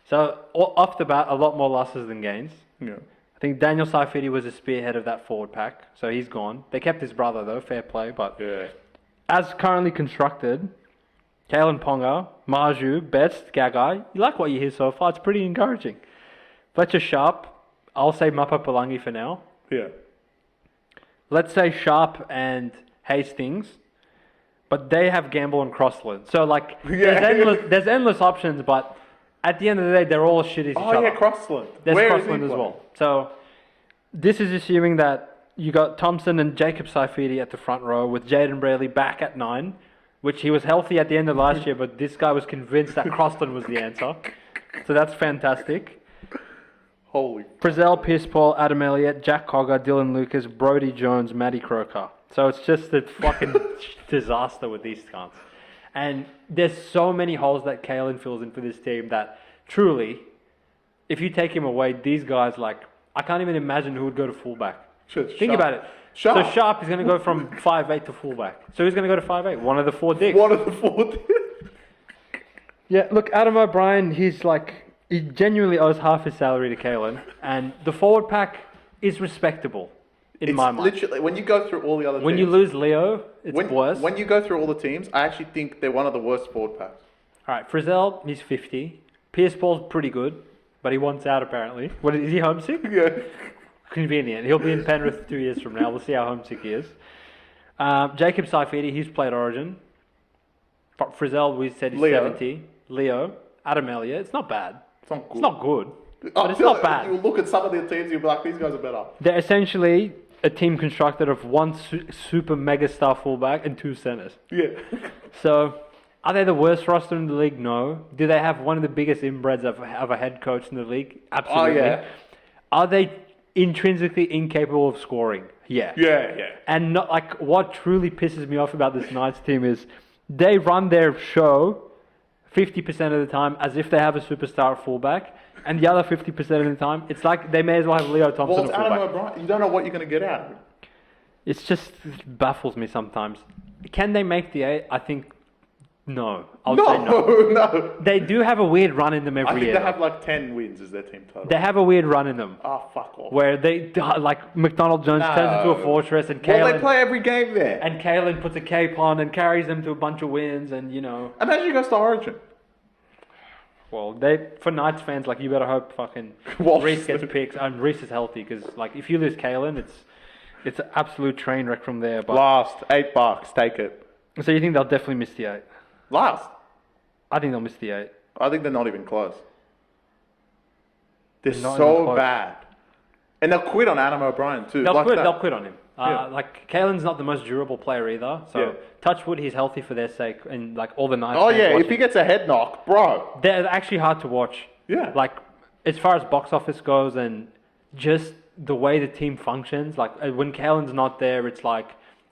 So, off the bat, a lot more losses than gains. Yeah. I think Daniel Saifidi was a spearhead of that forward pack, so he's gone. They kept his brother, though, fair play, but Yeah. as currently constructed, Kalen Ponga, Marju, Best, Gagai, you like what you hear so far, it's pretty encouraging. Fletcher Sharp, I'll say Mapa Palangi for now. Yeah. Let's say Sharp and Hastings, but they have Gamble and Crossland. So, like, there's endless options, but at the end of the day, they're all shit as each other. Oh, yeah, Crossland. There's Where is Crossland he as playing? well. So, this is assuming that you got Thompson and Jacob Saifidi at the front row with Jaden Braley back at 9, which he was healthy at the end of last year, but this guy was convinced that Crossland was the answer. So that's fantastic. Holy. Frizzell, Pierce Paul, Adam Elliott, Jack Cogger, Dylan Lucas, Brody Jones, Matty Croker. So it's just a fucking disaster with these cunts. And there's so many holes that Kalen fills in for this team that truly, if you take him away, these guys, like, I can't even imagine who would go to fullback. Think about it. Sharp. So Sharp is going to go from 5'8" to fullback. So who's going to go to 5'8"? One of the four dicks. One of the four. Yeah, look, Adam O'Brien, he genuinely owes half his salary to Kalen. And the forward pack is respectable, in my mind. Literally, when you go through all the other When teams. you lose Leo, it's worse. When you go through all the teams, I actually think they're one of the worst forward packs. All right, Frizzell, he's 50. Pierce Paul's pretty good, but he wants out apparently. What is he homesick? Yeah. Convenient. He'll be in Penrith 2 years from now. We'll see how homesick he is. Jacob Saifidi, he's played Origin. Frizzell, we said he's Leo. 70. Leo. Adam Elliott. It's not bad. It's not good. It's not good, I but it's feel not like bad. You look at some of the teams, you'll be like, these guys are better. They're essentially a team constructed of one super mega star fullback and two centers. Yeah. So, are they the worst roster in the league? No. Do they have one of the biggest inbreds of a head coach in the league? Absolutely. Oh, yeah. Are they intrinsically incapable of scoring? Yeah. Yeah, yeah. And not like what truly pisses me off about this Knights team is they run their show 50% of the time as if they have a superstar at fullback, and the other 50% of the time it's like they may as well have Leo Thompson Well, it's at Adam fullback. O'Brien. You don't know what you're going to get out of him. It baffles me sometimes. Can they make the 8? I think no. I'll say no. No. They do have a weird run in them I every think year. they have like 10 wins as their team total. They have a weird run in them. Oh, fuck off. Where they, like, McDonald Jones turns into a fortress and Well, they Kalen, play every game there. and Kalen puts a cape on and carries them to a bunch of wins and, you know. Imagine you goes to Origin. Well, for Knights fans, like, you better hope fucking Walsh. Reece gets picked and Reece is healthy because, like, if you lose Kalen, it's an absolute train wreck from there. But Last, $8, take it. so you think they'll definitely miss the 8? Last. I think they'll miss the 8. I think they're not even close. They're They're not even so close. bad. And they'll quit on Adam O'Brien too. They'll like quit. that. They'll quit on him. Yeah. Like Kalen's not the most durable player either. So Yeah. touch wood, he's healthy for their sake, and like all the Knights. Oh fans yeah, watching. if he gets a head knock, bro. They're actually hard to watch. Yeah. Like as far as box office goes, and just the way the team functions. Like when Kalen's not there, it's like,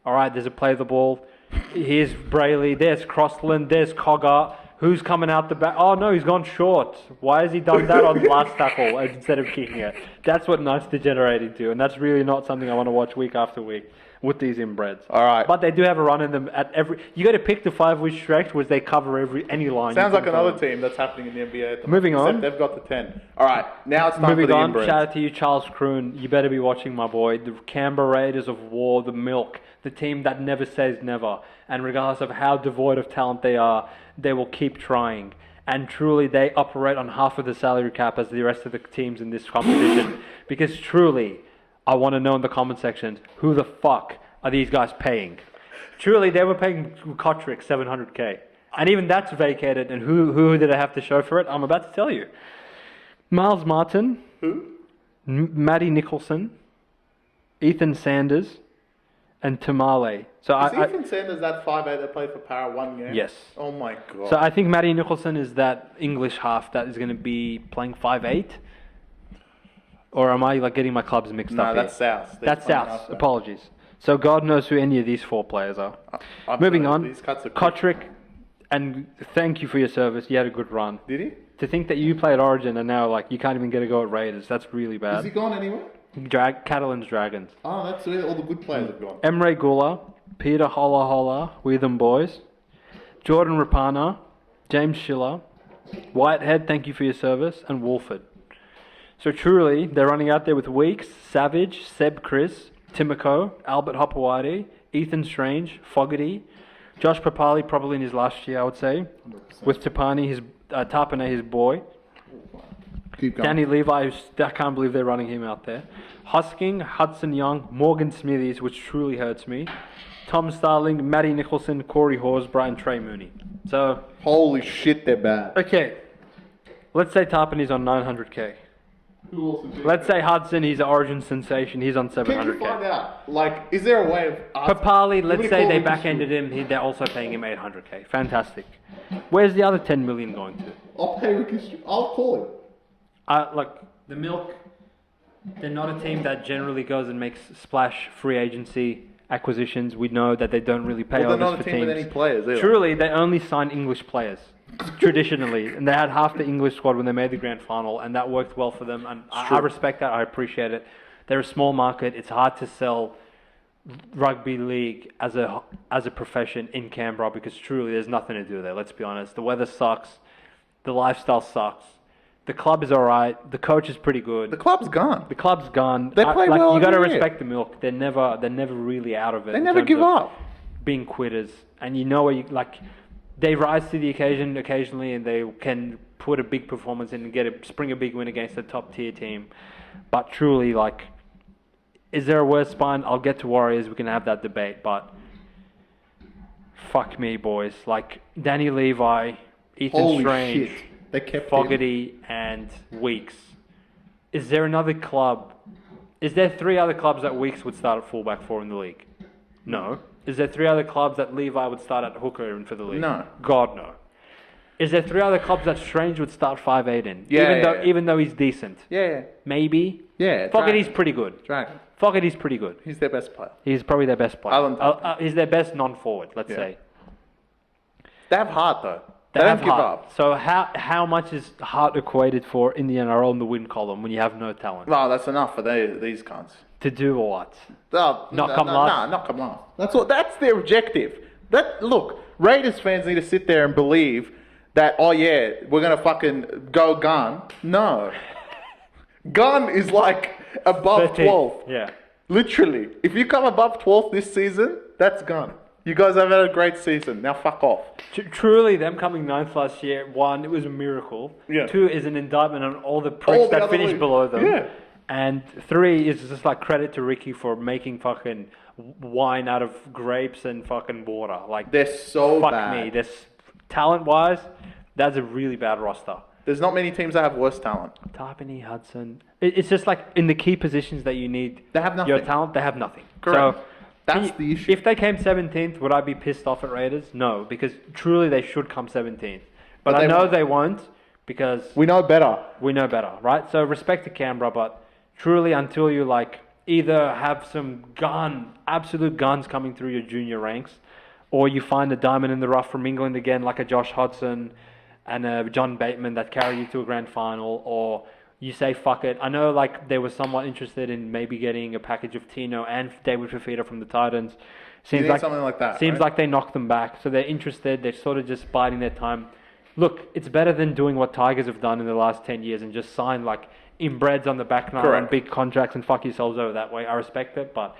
all right, there's a play the ball. Here's Brayley. There's Crossland. There's Cogger. Who's coming out the back? Oh no, he's gone short. Why has he done that on the last tackle instead of kicking it? That's what Knights degenerate into, and that's really not something I want to watch week after week with these inbreds. All right. But they do have a run in them at every. You got to pick the 5-week stretch where they cover any line. Sounds you like can another find. team that's happening in the NBA at the Moving moment. on. Except they've got the 10. All right, now it's time Moving for the on, inbreds. shout out to you, Charles Kroon. You better be watching, my boy. The Canberra Raiders of War, the Milk, the team that never says never. And regardless of how devoid of talent they are, they will keep trying. And truly, they operate on half of the salary cap as the rest of the teams in this competition. Because truly, I want to know in the comment section, who the fuck are these guys paying? Truly, they were paying Kotrick $700K. And even that's vacated. And who did I have to show for it? I'm about to tell you. Miles Martin. Who? Matty Nicholson. Ethan Sanders. And Tamale. So Is Ethan Sanders that 5'8" that played for Para one game? Yes. Oh my god. So I think Matty Nicholson is that English half that is going to be playing 5'8". Or am I like getting my clubs mixed no, up that's here? South. That's South. Apologies. So God knows who any of these four players are. I'm Moving sorry, on. These cuts are quick. Kotrick, And thank you for your service. You had a good run. Did he? To think that you played Origin and now like you can't even get a go at Raiders, that's really Is bad. he gone anywhere? Catalan's Dragons. Oh, that's where all the good players have gone. Emre Gula, Peter Holla Holla, we them boys. Jordan Rapana, James Schiller, Whitehead, thank you for your service, and Wolford. So truly, they're running out there with Weeks, Savage, Seb Chris, Timoko, Albert Hopewadi, Ethan Strange, Fogarty, Josh Papali, probably in his last year, I would say, 100%. with Tapane, his boy. Keep going. Danny Levi, I can't believe they're running him out there. Husking, Hudson Young, Morgan Smithies, which truly hurts me. Tom Starling, Matty Nicholson, Corey Horsburgh, and Trey Mooney. So, Holy shit, they're bad. okay, let's say Tarpany's on 900k. Who else is Let's say Hudson, he's an Origin sensation, he's on 700k. Can you find out? Like, is there a way of... Papali, let's say they call him back-ended him, they're also paying him 800k. Fantastic. Where's the other 10 million going to? I'll pay Ricky. I'll call him. Look, the Milk, they're not a team that generally goes and makes splash free agency acquisitions. We know that they don't really pay Well, they're overs not a for team teams. with any players either. Truly, they only sign English players, traditionally. And they had half the English squad when they made the grand final, and that worked well for them. And I respect that. I appreciate it. They're a small market. It's hard to sell rugby league as a profession in Canberra because truly there's nothing to do there. Let's be honest. The weather sucks. The lifestyle sucks. The club is alright. The coach is pretty good. The club's gone. The club's gone. They play well You got to every year. respect the Milk. They're never really out of it. They in never terms give of up. Being quitters, and you know where you like. They rise to the occasion occasionally, and they can put a big performance in and spring a big win against a top tier team. But truly, like, is there a worse spine? I'll get to Warriors. We can have that debate, but fuck me, boys. Like Danny Levi, Ethan Holy Strange. shit. They kept him. Fogarty and Weeks. Is there another club? Is there 3 other clubs that Weeks would start at fullback for in the league? No. Is there 3 other clubs that Levi would start at hooker in for the league? No. God, no. Is there 3 other clubs that Strange would start 5'8" in? Yeah, Even though he's decent. Yeah. Maybe. Yeah. Fogarty's pretty good. Dragon. Fogarty's pretty good. He's their best player. He's probably their best player. Alan He's their best non-forward, let's say. They have heart though. They have don't give heart. up. So how much is heart equated for in the NRL in the win column when you have no talent? Well, that's enough for these cunts. To do what? Not come last? not come last. That's their objective. Look, Raiders fans need to sit there and believe that, oh yeah, we're gonna fucking go gun. No. Gun is like above 13th. 12th. Yeah. Literally. If you come above 12th this season, that's gun. You guys have had a great season. Now fuck off. Truly, them coming 9th last year, 1, it was a miracle. Yeah. 2 is an indictment on all the All pricks the that other finished league. below them. Yeah. And 3 is just like credit to Ricky for making fucking wine out of grapes and fucking water. Like, They're so fuck bad. me. This talent-wise, that's a really bad roster. There's not many teams that have worse talent. Tarpany, Hudson. It's just like in the key positions that you need They have nothing. your talent, they have nothing. Correct. So, That's the issue. If they came 17th, would I be pissed off at Raiders? No, because truly they should come 17th. But I they know won't. they won't because We know better. we know better, right? So respect to Canberra, but truly until you like either have some absolute guns coming through your junior ranks, or you find a diamond in the rough from England again, like a Josh Hodgson and a John Bateman that carry you to a grand final, or you say fuck it. I know like they were somewhat interested in maybe getting a package of Tino and David Fafita from the Titans. Seems need something like that, Seems right? like they knocked them back, so they're interested. They're sort of just biding their time. Look, it's better than doing what Tigers have done in the last 10 years and just sign like inbreds on the back nine on Correct. big contracts and fuck yourselves over that way. I respect it, but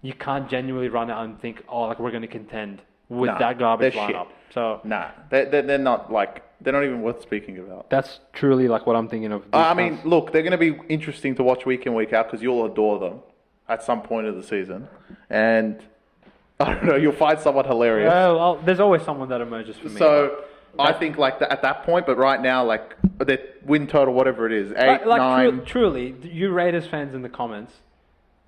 you can't genuinely run out and think, oh, like we're going to contend with Nah, that garbage they're shit. lineup. So Nah, they're not like, they're not even worth speaking about. that's truly like what I'm thinking of. I mean, look, they're going to be interesting to watch week in, week out because you'll adore them at some point of the season. And I don't know, you'll find someone hilarious. well, there's always someone that emerges for me. So I think like at that point, but right now, like the win total, whatever it is, 8, like 9. truly, you Raiders fans in the comments,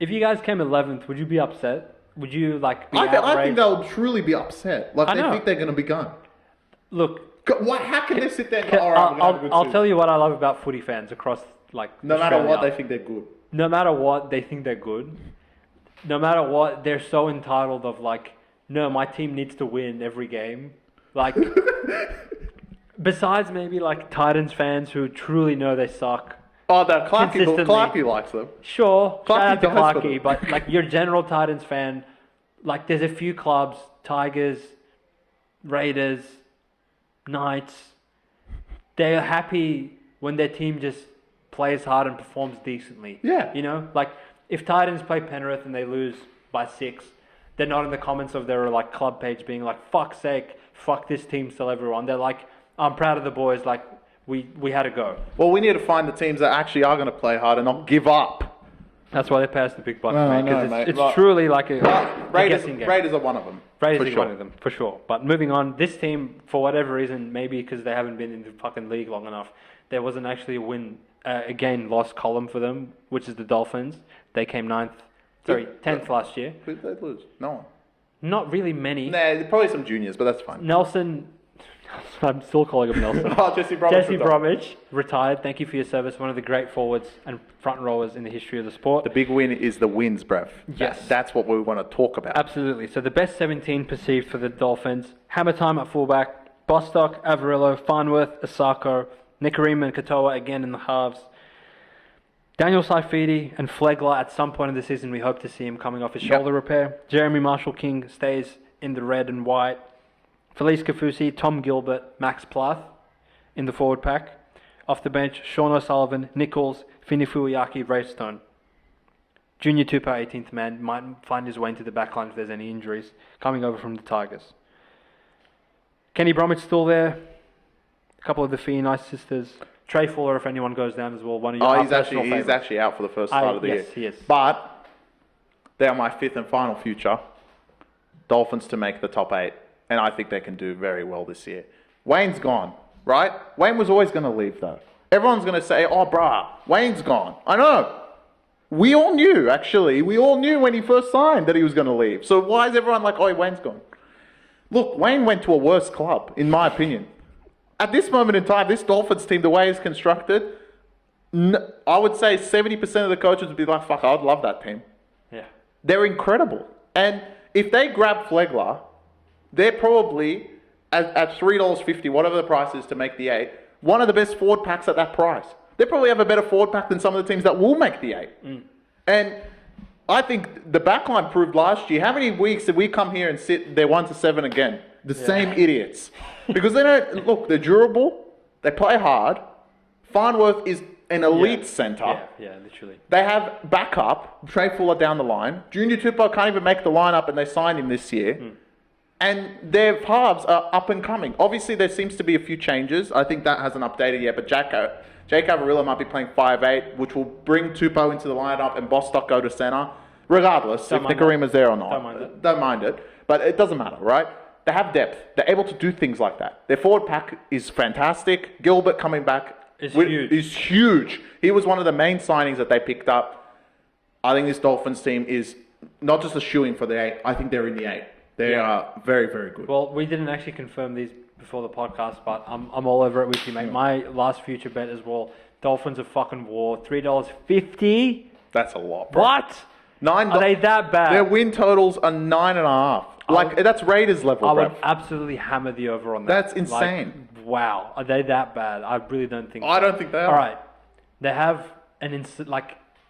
if you guys came 11th, would you be upset? Would you like be I think outraged? they'll truly be upset. Like I they know. think they're going to be gone. Look, How can they sit there and go, all right, we're gonna have a good I'll season." tell you what I love about footy fans across like No matter what, Australia. they think they're good. No matter what, they think they're good. No matter what, they're so entitled of like, no, my team needs to win every game. Like, besides maybe like Titans fans who truly know they suck. Oh, that Consistently. Clarkie likes them. Sure, shout out to dies for Clarkie, them. but like your general Titans fan, like there's a few clubs, Tigers, Raiders, Knights, they're happy when their team just plays hard and performs decently. Yeah. You know, like if Titans play Penrith and they lose by 6, they're not in the comments of their like club page being like, fuck's sake, fuck this team, still everyone. They're like, I'm proud of the boys, like we had to go. Well, we need to find the teams that actually are going to play hard and not give up. That's why they passed the big bucks, No, I mate. know, Because mate. it's Right. truly like a guessing game. Raiders are one of them. Raiders for is sure. one of them, for sure. But moving on, this team, for whatever reason, maybe because they haven't been in the fucking league long enough, there wasn't actually a win, loss column for them, which is the Dolphins. They came 10th last year. Who did they lose? No one. Not really many. Nah, probably some juniors, but that's fine. Nelson, I'm still calling him Nelson. Oh, Jesse Bromwich. Jesse Bromwich, retired. Thank you for your service. One of the great forwards and front rowers in the history of the sport. The big win is the wins, bruv. Yes. That's what we want to talk about. Absolutely. So the best 17 perceived for the Dolphins. Hammer time at fullback. Bostock, Averillo, Farnworth, Asako, Nikarima and Katoa again in the halves. Daniel Saifidi and Flegler at some point in the season, we hope to see him coming off his shoulder repair. Jeremy Marshall-King stays in the red and white. Felice Kafusi, Tom Gilbert, Max Plath in the forward pack. Off the bench, Sean O'Sullivan, Nichols, Fini Fuiaki, Raystone. Junior Tupa, 18th man, might find his way into the backline if there's any injuries, coming over from the Tigers. Kenny Bromwich still there. A couple of the Nice sisters. Trey Fuller, if anyone goes down as well, one of your He's actually out for the first part of the year. Yes, he is. But they are my fifth and final future. Dolphins to make the top 8. And I think they can do very well this year. Wayne's gone, right? Wayne was always going to leave, though. Everyone's going to say, oh, bruh, Wayne's gone. I know. We all knew, actually. We all knew when he first signed that he was going to leave. So why is everyone like, oh, Wayne's gone? Look, Wayne went to a worse club, in my opinion. At this moment in time, this Dolphins team, the way it's constructed, I would say 70% of the coaches would be like, fuck, I'd love that team. Yeah. They're incredible. And if they grab Flegler, they're probably, at $3.50, whatever the price is to make the 8, one of the best forward packs at that price. They probably have a better forward pack than some of the teams that will make the 8. And I think the backline proved last year. How many weeks did we come here and sit there 1-7 again? The same idiots. Because they don't, look, they're durable, they play hard. Farnworth is an elite centre. Yeah, literally. They have backup, Trey Fuller down the line. Junior Tupou can't even make the lineup and they signed him this year. And their halves are up and coming. Obviously, there seems to be a few changes. I think that hasn't updated yet, but Jake Averillo might be playing 5'8", which will bring Tupou into the lineup and Bostock go to centre. Regardless, if Nikarima's there or not. Don't mind it. But it doesn't matter, right? They have depth. They're able to do things like that. Their forward pack is fantastic. Gilbert coming back is huge. He was one of the main signings that they picked up. I think this Dolphins team is not just a shoo-in for the 8. I think they're in the 8. They are very, very good. Well, we didn't actually confirm these before the podcast, but I'm all over it with you, mate. My last future bet as well. Dolphins of fucking war. $3.50. That's a lot, bro. What? Are they that bad? Their win totals are 9.5. That's Raiders level, I bro. would absolutely hammer the over on that. That's insane. Like, wow. Are they that bad? I really don't think so. I don't think they are. All right. They have an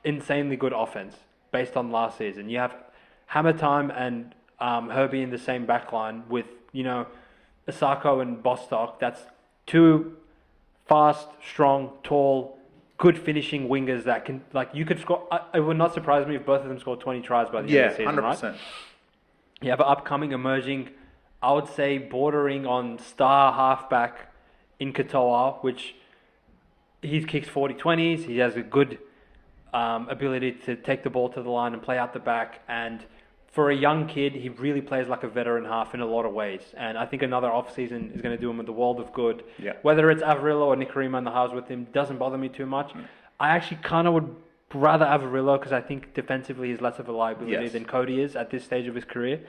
insanely good offense based on last season. You have Hammer Time and Herbie in the same backline with, Asako and Bostock. That's two fast, strong, tall, good finishing wingers that can, you could score. It would not surprise me if both of them scored 20 tries by the end of the season, 100%. Right? You have an upcoming, emerging, I would say bordering on star halfback in Katoa, which he kicks 40-20s. He has a good ability to take the ball to the line and play out the back. And for a young kid, he really plays like a veteran half in a lot of ways. And I think another off-season is going to do him the world of good. Yeah. Whether it's Averillo or Nikarima in the halves with him doesn't bother me too much. I actually kind of would rather Averillo because I think defensively he's less of a liability than Cody is at this stage of his career.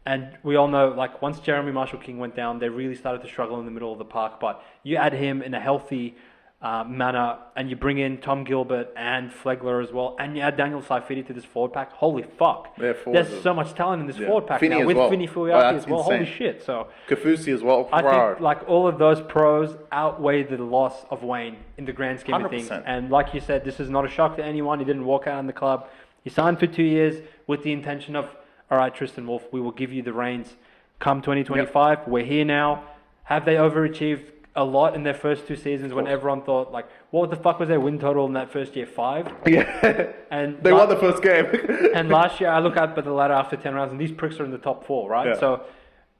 And we all know, once Jeremy Marshall-King went down, they really started to struggle in the middle of the park. But you add him in a healthy manner, and you bring in Tom Gilbert and Flegler as well, and you add Daniel Saifiti to this forward pack, holy fuck. There's so much talent in this forward pack Finney now, as with well. Finney Fuiaki as well. Insane. Holy shit. So Kafusi as well. I think like all of those pros outweigh the loss of Wayne in the grand scheme of things. 100%. And like you said, this is not a shock to anyone. He didn't walk out on the club. He signed for 2 years with the intention of, all right, Tristan Wolf, we will give you the reins come 2025. Yep. We're here now. Have they overachieved a lot in their first 2 seasons when everyone thought, like, what the fuck was their win total in that first year? 5? Yeah. And they won the first game. And last year, I look up at the ladder after 10 rounds, and these pricks are in the top 4, right? Yeah. So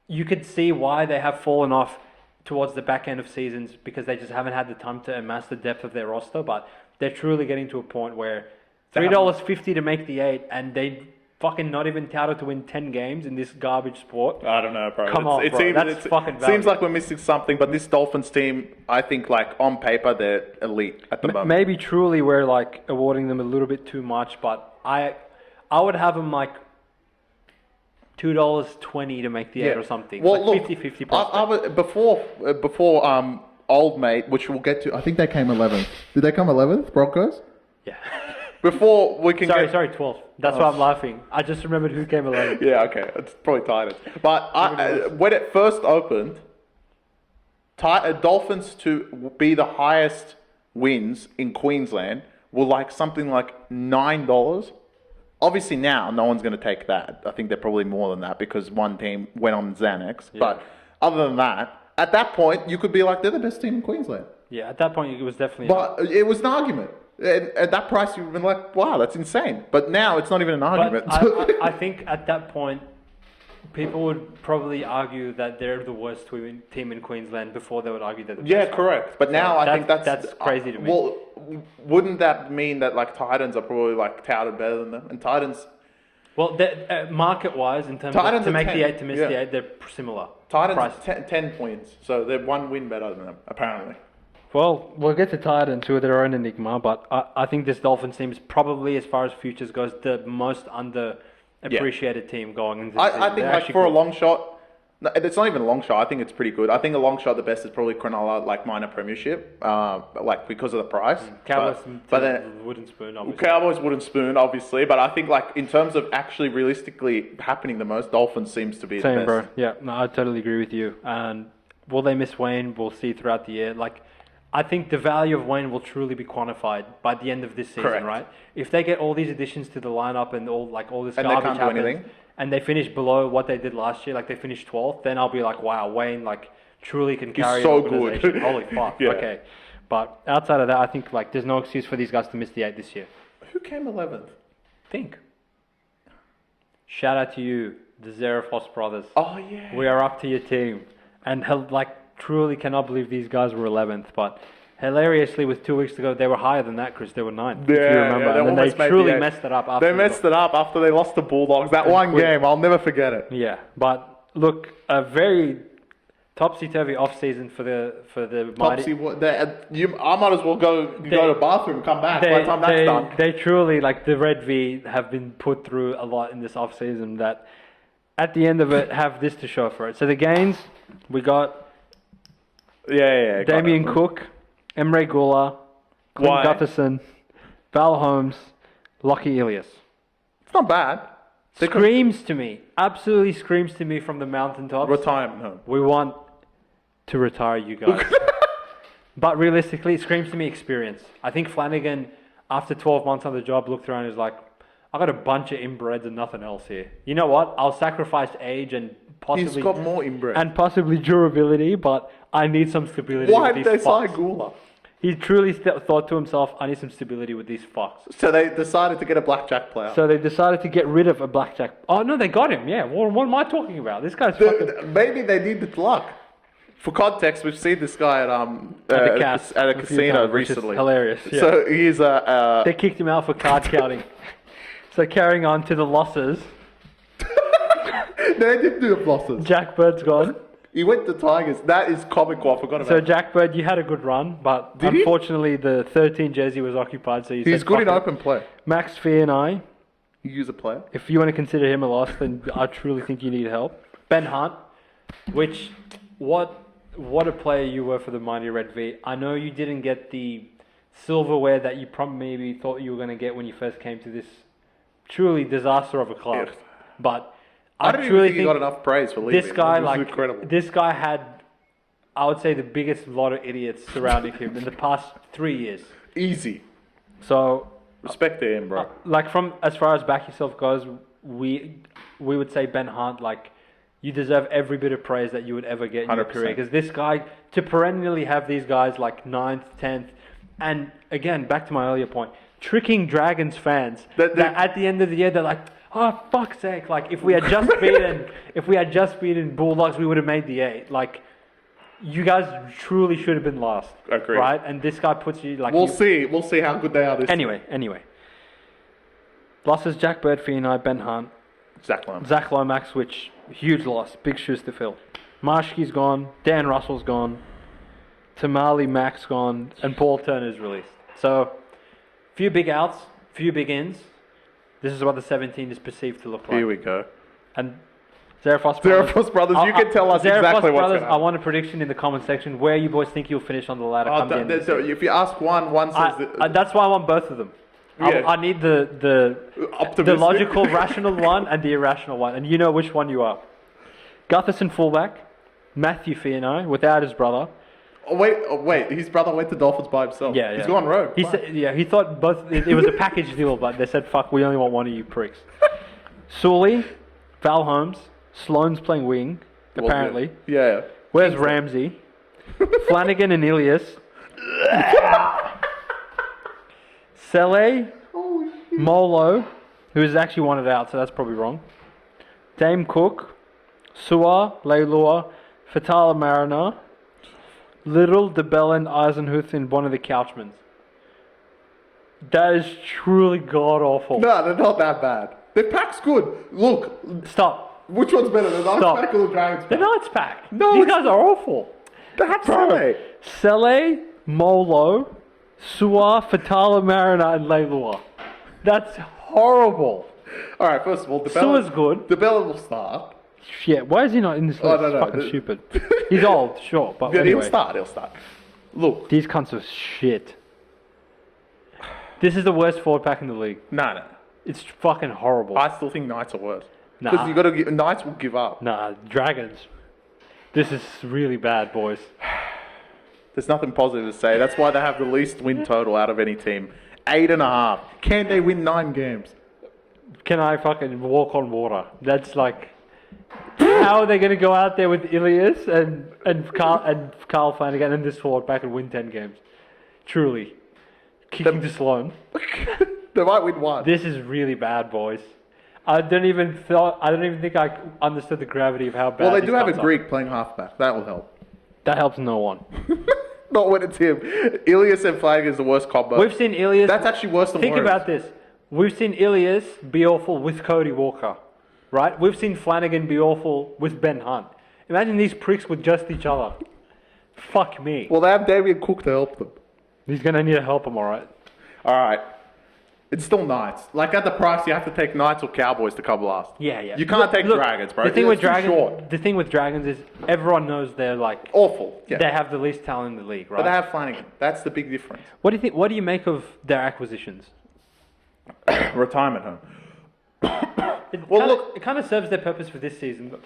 you could see why they have fallen off towards the back end of seasons, because they just haven't had the time to amass the depth of their roster. But they're truly getting to a point where $3.50 to make the 8, and they fucking not even touted to win 10 games in this garbage sport. I don't know, bro. Come on, bro. That's fucking value. Seems like we're missing something, but this Dolphins team, I think, like, on paper, they're elite at the moment. Maybe truly we're, like, awarding them a little bit too much, but I would have them, like, $2.20 to make the 8 or something. Well, like look, 50-50 I was, before Old Mate, which we'll get to, I think they came 11th. Did they come 11th, Broncos? Yeah. Before we can Sorry, 12th. That's why I'm laughing. I just remembered who came 11th. Yeah, okay. It's probably Titans. But when it first opened, Dolphins to be the highest wins in Queensland were like something like $9. Obviously now, no one's going to take that. I think they're probably more than that because one team went on Xanax. Yeah. But other than that, at that point, you could be like, they're the best team in Queensland. Yeah, at that point, it was definitely... But it was an argument. And at that price, you've been like, wow, that's insane. But now it's not even an argument. I think at that point, people would probably argue that they're the worst team in Queensland before they would argue they're the best. Yeah, correct. But now I think that's crazy to me. Well, wouldn't that mean that like Titans are probably like touted better than them? And Titans... Well, market-wise, in terms Titans of to make 10, the 8 to miss the 8, they're similar. Titans 10 points, so they're 1 win better than them, apparently. Well, we'll get to Titans, who are their own enigma, but I think this Dolphins team is probably, as far as futures goes, the most underappreciated team going into the season. I think like for a long shot, it's not even a long shot. I think it's pretty good. I think a long shot, the best is probably Cronulla, like minor premiership, like because of the price. Cowboys wouldn't spoon, obviously. Cowboys wouldn't spoon, obviously, but I think like in terms of actually realistically happening the most, Dolphins seems to be the best. Bro. Yeah, no, I totally agree with you. And will they miss Wayne? We'll see throughout the year. Like, I think the value of Wayne will truly be quantified by the end of this season, Correct. right? If they get all these additions to the lineup and all this and garbage happens, anything, and they finish below what they did last year, like they finished 12th, then I'll be like, wow, Wayne like truly can carry so an organization. good. Holy fuck. Yeah. Okay. But outside of that, I think like there's no excuse for these guys to miss the 8 this year. Who came 11th? Think. Shout out to you, the Zarafos brothers. Oh yeah. We are up to your team. And like truly cannot believe these guys were 11th, but hilariously, with 2 weeks to go, they were higher than that, Chris. They were 9th, if you remember. Yeah, and then they truly messed it up after. They messed it up after they lost the Bulldogs. That one game, I'll never forget it. Yeah, but look, a very topsy-turvy off-season for the mighty. I might as well go to the bathroom and come back by the time that's done. They truly, like the Red V, have been put through a lot in this off-season that at the end of it have this to show for it. So the gains, we got Damien Cook, Emre Gula, Clint Gutherson, Val Holmes, Lockie Ilias. It's not bad. Screams to me, absolutely screams to me from the mountaintops. Retirement home. We want to retire you guys. But realistically, it screams to me experience. I think Flanagan, after 12 months on the job, looked around and was like, I got a bunch of inbreds and nothing else here. You know what? I'll sacrifice age and possibly... He's got more inbred. And possibly durability, but I need some stability. Why did they sign Gula? He truly thought to himself, I need some stability with these fucks. So they decided to get a blackjack player. So they decided to get rid of a blackjack. Oh, no, they got him, yeah. What am I talking about? This guy's fucking... Maybe they needed luck. For context, we've seen this guy at a casino recently. Which is hilarious, yeah. So he's They kicked him out for card counting. So carrying on to the losses. They did do the losses. Jack Bird's gone. He went to Tigers. That is comical. I forgot about So Jack Bird, you had a good run, but unfortunately the 13 jersey was occupied. So he's good in open play. Max Fee and I. You use a player. If you want to consider him a loss, then I truly think you need help. Ben Hunt, which what what a player you were for the mighty Red V. I know you didn't get the silverware that you probably maybe thought you were going to get when you first came to this truly disaster of a club. Yeah. But I don't truly even think he got enough praise for leaving. this guy, It was incredible. this guy had, I would say, the biggest lot of idiots surrounding him in the past 3 years. Easy. So, Respect to him, bro. like from as far as back yourself goes, we would say Ben Hunt, like, you deserve every bit of praise that you would ever get in your 100%. career. Because this guy, to perennially have these guys like 9th, 10th, and again, back to my earlier point, tricking Dragons fans that at the end of the year, they're like, oh, fuck's sake, like, if we had just beaten Bulldogs, we would have made the 8. Like, you guys truly should have been last. Agreed. Right? And this guy puts you like... We'll see how good they are this Anyway. Losses, Jack Birdfee, Ben Hunt. Zach Lomax, which, huge loss. Big shoes to fill. Marshke's gone. Dan Russell's gone. Tamale Mack's gone. And Paul Turner's released. So, few big outs. Few big ins. This is what the 17 is perceived to look like. Here we go. And Zarefos Brothers, you can tell us exactly what's going to happen. I want a prediction in the comment section where you boys think you'll finish on the ladder. Come the end of the season. If you ask one says... that's why I want both of them. Yeah. I need the logical, rational one and the irrational one. And you know which one you are. Gutherson fullback, Matthew Fiano, without his brother. Oh, wait. His brother went to Dolphins by himself. Yeah. He's gone rogue. He thought both... It was a package deal, but they said, fuck, we only want one of you pricks. Sully, Val Holmes, Sloane's playing wing, apparently. Yeah. Where's Ramsey? Flanagan and Ilias. Sele, Molo, who is actually wanted out, so that's probably wrong. Dame Cook, Suar, Leilua, Fatala Mariner, Little, DeBellin, Eisenhuth, and one of the Couchmans. That is truly god-awful. No, they're not that bad. Their pack's good. Look. Stop. Which one's better, the Knights pack or the Dragons pack? The Knights pack. No, these guys are awful. That's right. Sele, Molo, Suar, Fatala Mariner, and Leilua. That's horrible. All right, first of all, Suar's good. DeBellin will start. Shit, why is he not in this list? Oh, no. It's fucking stupid. He's old, sure, but Yeah, anyway. He'll start. Look. These cunts are shit. This is the worst forward pack in the league. No. It's fucking horrible. I still think Knights are worse. Nah. Because Knights will give up. Nah, Dragons. This is really bad, boys. There's nothing positive to say. That's why they have the least win total out of any team. 8.5. Can they win 9 games? Can I fucking walk on water? That's like... How are they going to go out there with Ilias and Carl Flanagan and this forward pack and win 10 games? Truly. Kicking to Sloan. They might win 1. This is really bad, boys. I don't even think I understood the gravity of how bad. Well, they these do have a cunts are. Greek playing halfback. That will help. That helps no one. Not when it's him. Ilias and Flanagan is the worst combo. We've seen Ilias. That's actually worse than Think Warriors. about this. We've seen Ilias be awful with Cody Walker, right? We've seen Flanagan be awful with Ben Hunt. Imagine these pricks with just each other. Fuck me. Well, they have Damien Cook to help them. He's gonna need help him, all right. All right. It's still Knights. Like, at the price, you have to take Knights or Cowboys to come last. Yeah. You can't take Dragons, bro. The thing with It's too short. Dragons is everyone knows they're like Awful. Yeah. they have the least talent in the league, right? But they have Flanagan. That's the big difference. What do you think? What do you make of their acquisitions? Retirement home. It kind of serves their purpose for this season,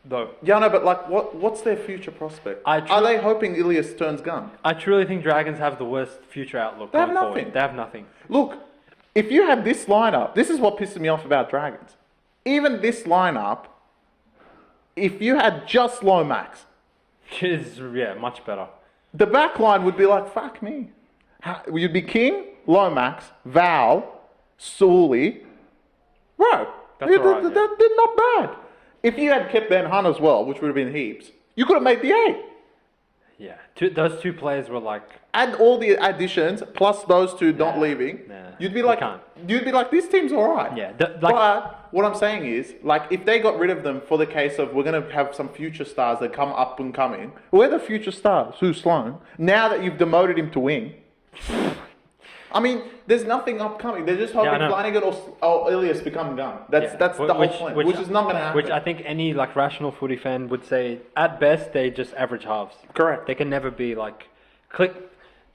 though. Yeah, no, but like, what's their future prospect? Are they hoping Ilias turns gun? I truly think Dragons have the worst future outlook. They have going forward. nothing. They have nothing. Look, if you have this lineup, this is what pisses me off about Dragons. Even this lineup, if you had just Lomax, It's, much better. the back line would be like, fuck me. You'd be King, Lomax, Val, Sully. Bro, That's all right, they're not bad. If you had kept Ben Hunt as well, which would have been heaps, you could have made the 8. Yeah, those two players were like... Add all the additions, plus those two not leaving, you'd be like, this team's alright. Yeah, but what I'm saying is, like, if they got rid of them for the case of we're going to have some future stars that come up and come in, we're the future stars. Who's Sloan? Now that you've demoted him to wing, I mean, there's nothing upcoming. They're just hoping Flanagan or Ilias become gun. That's the whole point, which is not going to happen. Which I think any like rational footy fan would say, at best, they just average halves. Correct. They can never be like,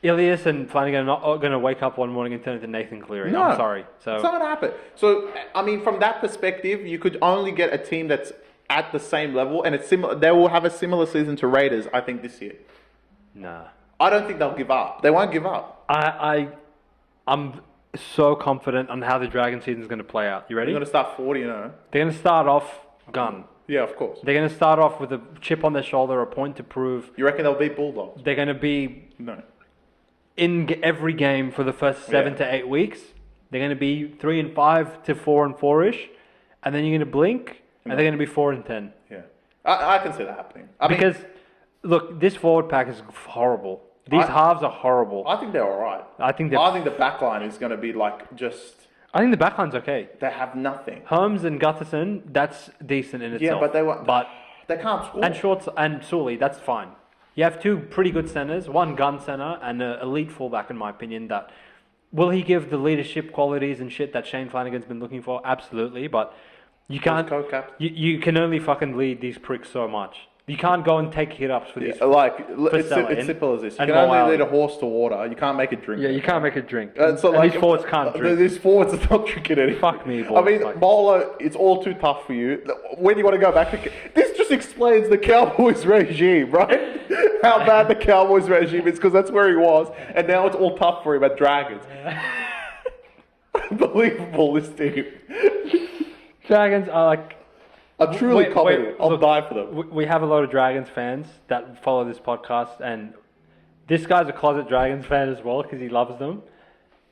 Ilias and Flanagan are not going to wake up one morning and turn into Nathan Cleary. No, I'm sorry. So it's not going to happen. So, I mean, from that perspective, you could only get a team that's at the same level, and it's similar. They will have a similar season to Raiders, I think, this year. Nah. I don't think they'll give up. They won't give up. I'm so confident on how the Dragon season is going to play out. You ready? They're going to start 40, you know. They're going to start off gun. Yeah, of course. They're going to start off with a chip on their shoulder, a point to prove. You reckon they'll beat Bulldogs? They're going to be no in every game for the first 7 to 8 weeks. They're going to be 3-5 to 4-4-ish, and then you're going to blink, and they're going to be 4-10. Yeah, I can see that happening. Because look, this forward pack is horrible. These halves are horrible. I think they're all right. I think the back line is going to be like just... I think the back line's okay. They have nothing. Holmes and Gutherson, that's decent in itself. Yeah, but they can't score. And Shorts and Sully, that's fine. You have two pretty good centres, one gun centre and an elite fullback, in my opinion. That will he give the leadership qualities and shit that Shane Flanagan's been looking for? Absolutely, but you can't. You can only fucking lead these pricks so much. You can't go and take hit-ups for these. It's simple as this. You can only lead a horse to water. You can't make it drink. Yeah, you can't make it drink. So and these forwards can't drink. These forwards are not drinking anything. Fuck me, boy. I mean, Bolo, it's all too tough for you. When do you want to go back to... This just explains the Cowboys regime, right? How bad the Cowboys regime is, because that's where he was. And now it's all tough for him at Dragons. Unbelievable, this team. Dragons are like... I'm truly confident. I'll die for them. We have a lot of Dragons fans that follow this podcast, and this guy's a closet Dragons fan as well because he loves them.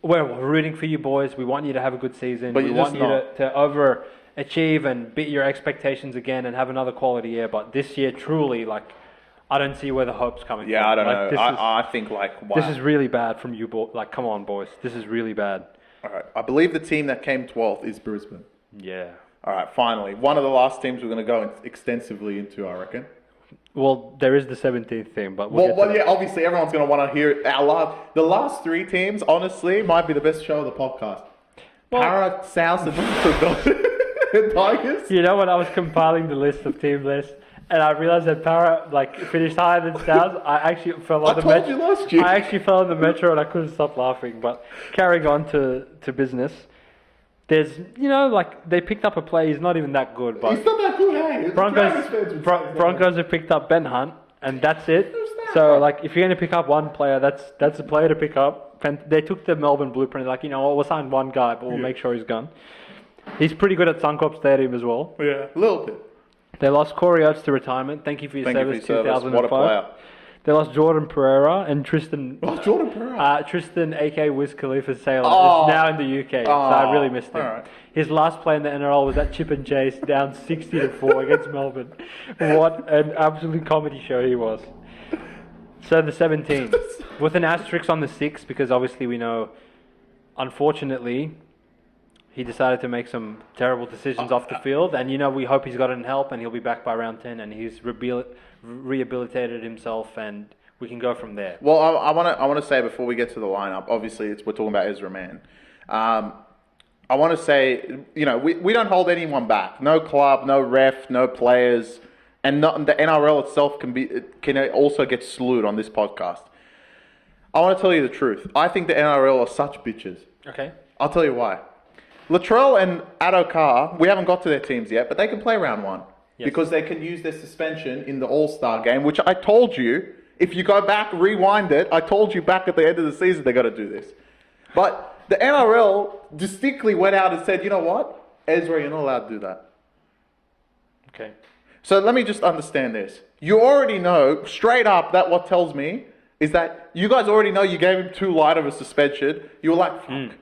We're rooting for you boys. We want you to have a good season. But we want you to overachieve and beat your expectations again and have another quality year. But this year, truly, like, I don't see where the hope's coming from. Yeah, I don't know. I think, like, wow. This is really bad from you boys. Like, come on, boys. This is really bad. All right. I believe the team that came 12th is Brisbane. Yeah. All right, finally. One of the last teams we're going to go extensively into, I reckon. Well, there is the 17th team, but yeah, obviously everyone's going to want to hear the last three teams, honestly, might be the best show of the podcast. Para, South, and Tigers. You know, when I was compiling the list of team lists, and I realized that Para finished higher than South, I actually fell on the metro. I told you last year. I actually fell on the metro and I couldn't stop laughing. But carrying on to business. There's, they picked up a player. He's not even that good. But he's not that good, hey? Broncos have picked up Ben Hunt, and that's it. So, if you're going to pick up one player, that's a player to pick up. And they took the Melbourne blueprint. We'll sign one guy, but we'll make sure he's gone. He's pretty good at Suncorp Stadium as well. Yeah, a little bit. They lost Corey Oates to retirement. Thank you for your service, 2005. What a player. They lost Jordan Pereira and Tristan. Oh, Jordan Pereira. Tristan, a.k.a. Wiz Khalifa Sailor, is now in the UK, so I really missed him. Right. His last play in the NRL was at Chip and Chase, down 60-4 against Melbourne. What an absolute comedy show he was. So the 17, with an asterisk on the 6, because obviously we know, unfortunately, he decided to make some terrible decisions off the field, and we hope he's gotten help and he'll be back by round 10 and he's rehabilitated himself and we can go from there. Well, I want to say before we get to the lineup, obviously we're talking about Ezra Mann. I want to say, we don't hold anyone back. No club, no ref, no players, and the NRL itself can also get slewed on this podcast. I want to tell you the truth. I think the NRL are such bitches. Okay. I'll tell you why. Latrell and Addo-Carr, we haven't got to their teams yet, but they can play round 1. Yes. Because they can use their suspension in the All-Star game, which I told you, if you go back, rewind it, I told you back at the end of the season they're going to do this. But the NRL distinctly went out and said, you know what? Ezra, you're not allowed to do that. Okay. So let me just understand this. You already know, straight up, that what tells me is that you guys already know you gave him too light of a suspension. You were like, fuck.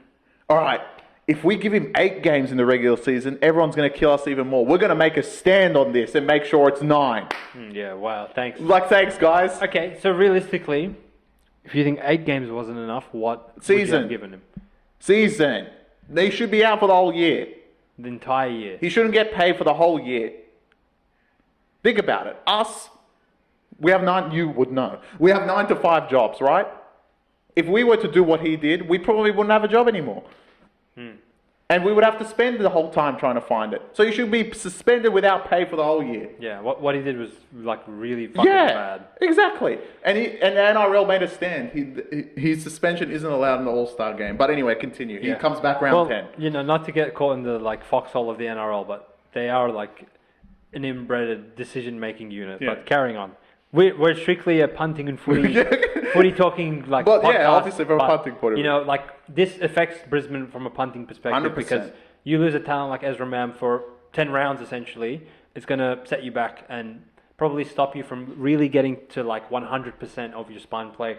All right. If we give him 8 games in the regular season, everyone's going to kill us even more. We're going to make a stand on this and make sure it's 9. Yeah, wow, thanks. Thanks, guys. Okay, so realistically, if you think 8 games wasn't enough, what would you have given him? Season. They should be out for the whole year. The entire year. He shouldn't get paid for the whole year. Think about it. Us, we have 9, you would know. We have 9 to 5 jobs, right? If we were to do what he did, we probably wouldn't have a job anymore. And we would have to spend the whole time trying to find it. So you should be suspended without pay for the whole year. Yeah, what he did was like really fucking bad. Exactly. And the NRL made a stand. His suspension isn't allowed in the All-Star game. But anyway, continue. He comes back round 10. You know, not to get caught in the like foxhole of the NRL, but they are like an inbred decision-making unit. Yeah. But carrying on. We're strictly a punting and footy talking like But podcast, obviously from a punting point of you view. know, like this affects Brisbane from a punting perspective 100%. because you lose a talent like Ezra Mam for 10 rounds essentially. It's going to set you back and probably stop you from really getting to like 100% of your spine play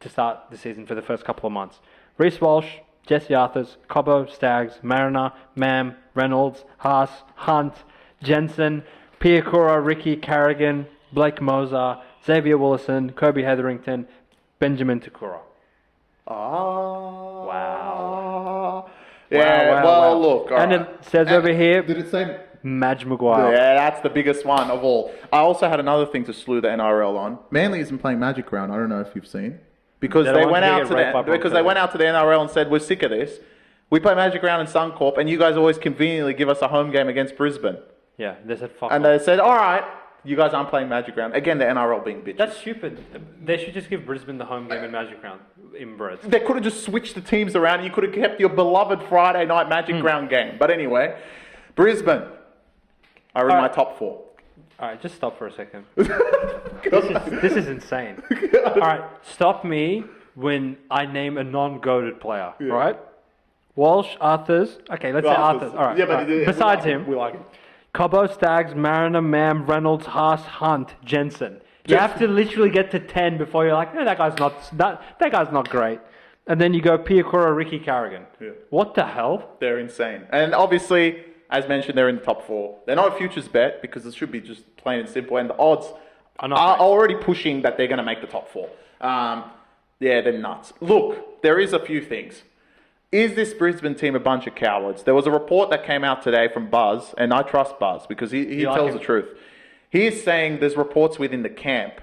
to start the season for the first couple of months. Reece Walsh, Jesse Arthurs, Cobbo, Staggs, Mariner, Mam, Reynolds, Haas, Hunt, Jensen, Piakura, Ricky, Carrigan, Blake Moser, Xavier Willison, Kobe Hetherington, Benjamin Takura. Wow. Yeah, wow. Look. And it says over here, Did it say? Madge Maguire. Yeah, that's the biggest one of all. I also had another thing to slew the NRL on. Manly isn't playing Magic Round. I don't know if you've seen. Because they went out to the NRL and said, we're sick of this. We play Magic Round in Suncorp, and you guys always conveniently give us a home game against Brisbane. Yeah, they said fuck And off. they said, all right, you guys aren't playing Magic Round. Again, the NRL being bitches. That's stupid. They should just give Brisbane the home game in Magic Round, inbred. They could have just switched the teams around and you could have kept your beloved Friday night Magic Round game. But anyway, Brisbane are in my top 4. All right, just stop for a second. This is insane. All right, stop me when I name a non-goated player, right? Walsh, Arthurs. Okay, let's say Arthurs. All right. Yeah, but besides him, we like him. Cobbo, Staggs, Mariner, Mam, Reynolds, Haas, Hunt, Jensen. You have to literally get to 10 before you're like, that guy's not great. And then you go Piakura, Ricky, Carrigan. Yeah. What the hell? They're insane. And obviously, as mentioned, they're in the top 4. They're not a futures bet because it should be just plain and simple. And the odds are already pushing that they're going to make the top 4. Yeah, they're nuts. Look, there is a few things. Is this Brisbane team a bunch of cowards? There was a report that came out today from Buzz, and I trust Buzz because he tells the truth. He is saying there's reports within the camp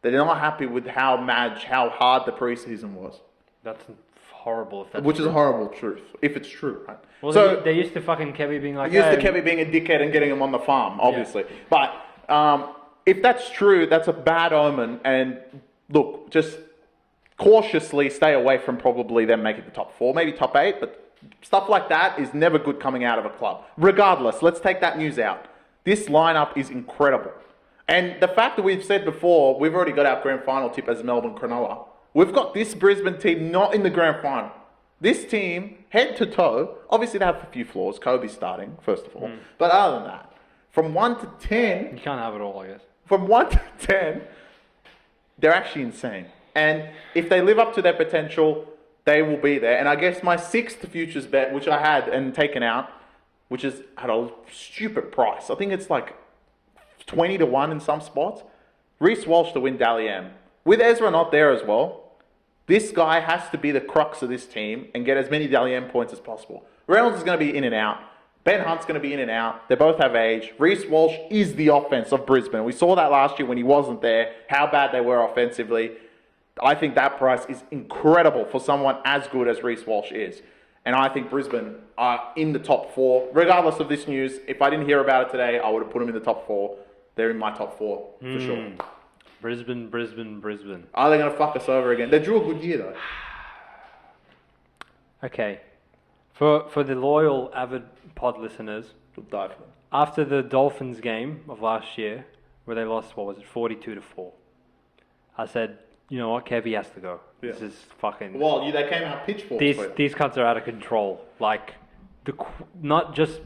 that they're not happy with how hard the preseason was. That's horrible. If that's Which is a horrible truth, if it's true, right? Well, so they used to fucking Kevy being like... Kevy being a dickhead and getting him on the farm, obviously. Yeah. But if that's true, that's a bad omen. And look, just cautiously stay away from probably them making the top 4, maybe top 8. But stuff like that is never good coming out of a club. Regardless, let's take that news out. This lineup is incredible. And the fact that we've said before, we've already got our grand final tip as Melbourne Cronulla. We've got this Brisbane team not in the grand final. This team, head to toe, obviously they have a few flaws. Kobe's starting, first of all. But other than that, from 1 to 10... You can't have it all, I guess. From 1 to 10, they're actually insane. And if they live up to their potential, they will be there. And I guess my 6th futures bet, which I had and taken out, which is at a stupid price. I think it's like 20 to 1 in some spots. Reece Walsh to win Dally M. With Ezra not there as well, this guy has to be the crux of this team and get as many Dally M points as possible. Reynolds is going to be in and out. Ben Hunt's going to be in and out. They both have age. Reece Walsh is the offense of Brisbane. We saw that last year when he wasn't there, how bad they were offensively. I think that price is incredible for someone as good as Reece Walsh is. And I think Brisbane are in the top 4. Regardless of this news, if I didn't hear about it today, I would have put them in the top 4. They're in my top 4, for sure. Brisbane. Are they going to fuck us over again? They drew a good year, though. Okay. For the loyal, avid pod listeners, We'll die for them. after the Dolphins game of last year, where they lost, 42-4, I said, you know what, Kevy has to go. Yeah. This is fucking... Well, they came out pitchforks. These cunts are out of control. Like, not just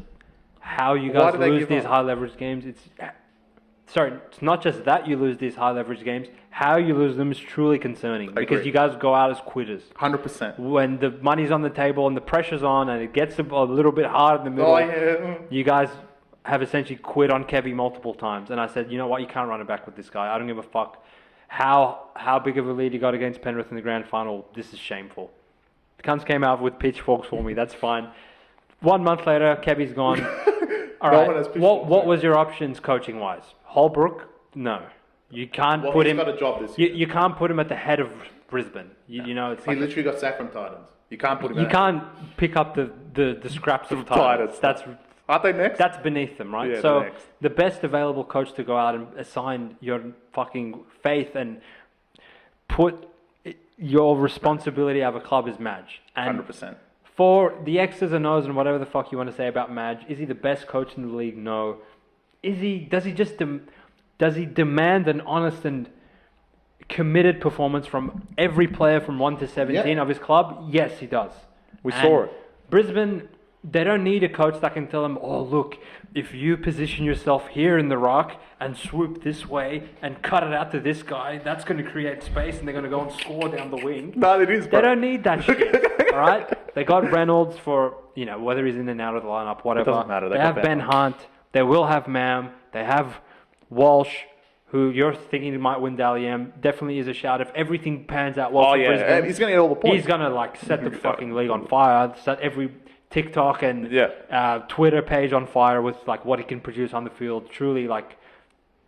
how you guys lose these high leverage games. It's not just that you lose these high leverage games. How you lose them is truly concerning because you guys go out as quitters. 100%. When the money's on the table and the pressure's on and it gets a little bit hard in the middle, you guys have essentially quit on Kevy multiple times. And I said, you know what, you can't run it back with this guy. I don't give a fuck how big of a lead you got against Penrith in the grand final. This is shameful. The cunts came out with pitchforks for me. That's fine. 1 month later, Kevy's gone. All right. What was your options coaching wise? Holbrook? No. You can't put him. He's got a job this year. You can't put him at the head of Brisbane. You know, it's He like literally got sacked from Titans. You can't put him you in. can't pick up the scraps of Titans. Titans. Aren't they next? That's beneath them, right? Yeah, so they're next. the best available coach to go out and assign your fucking faith and put your responsibility of a club is Madge. And 100%. for the X's and O's and whatever the fuck you want to say about Madge, is he the best coach in the league? No. Is he? Does he just does he demand an honest and committed performance from every player from 1 to 17 of his club? Yes, he does. We saw it. Brisbane, they don't need a coach that can tell them, oh, look, if you position yourself here in the rock and swoop this way and cut it out to this guy, that's going to create space and they're going to go and score down the wing. No, it is, bro. They don't need that shit, all right? They got Reynolds for, you know, whether he's in and out of the lineup, whatever. It doesn't matter. They have Ben Hunt. They will have Mam. They have Walsh, who you're thinking might win Dally M. Definitely is a shout. If everything pans out well for Brisbane, he's going to get all the points. he's going to, like, set the fucking league on fire. Set every TikTok and Twitter page on fire with, like, what he can produce on the field. Truly, like,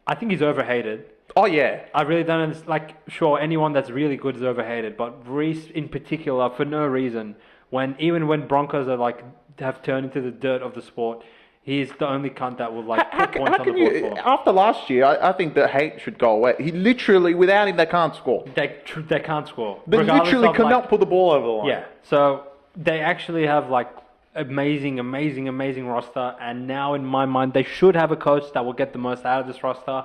I think he's overhated. Oh, yeah. I really don't understand. Like, sure, anyone that's really good is overhated, but Reece in particular, for no reason, even when Broncos are, like, have turned into the dirt of the sport, he's the only cunt that will, like, put points on the board for. After last year, I think the hate should go away. He literally, without him, they can't score. They can't score. They literally cannot put the ball over the line. Yeah, so they actually have, like, amazing roster, and now in my mind, they should have a coach that will get the most out of this roster.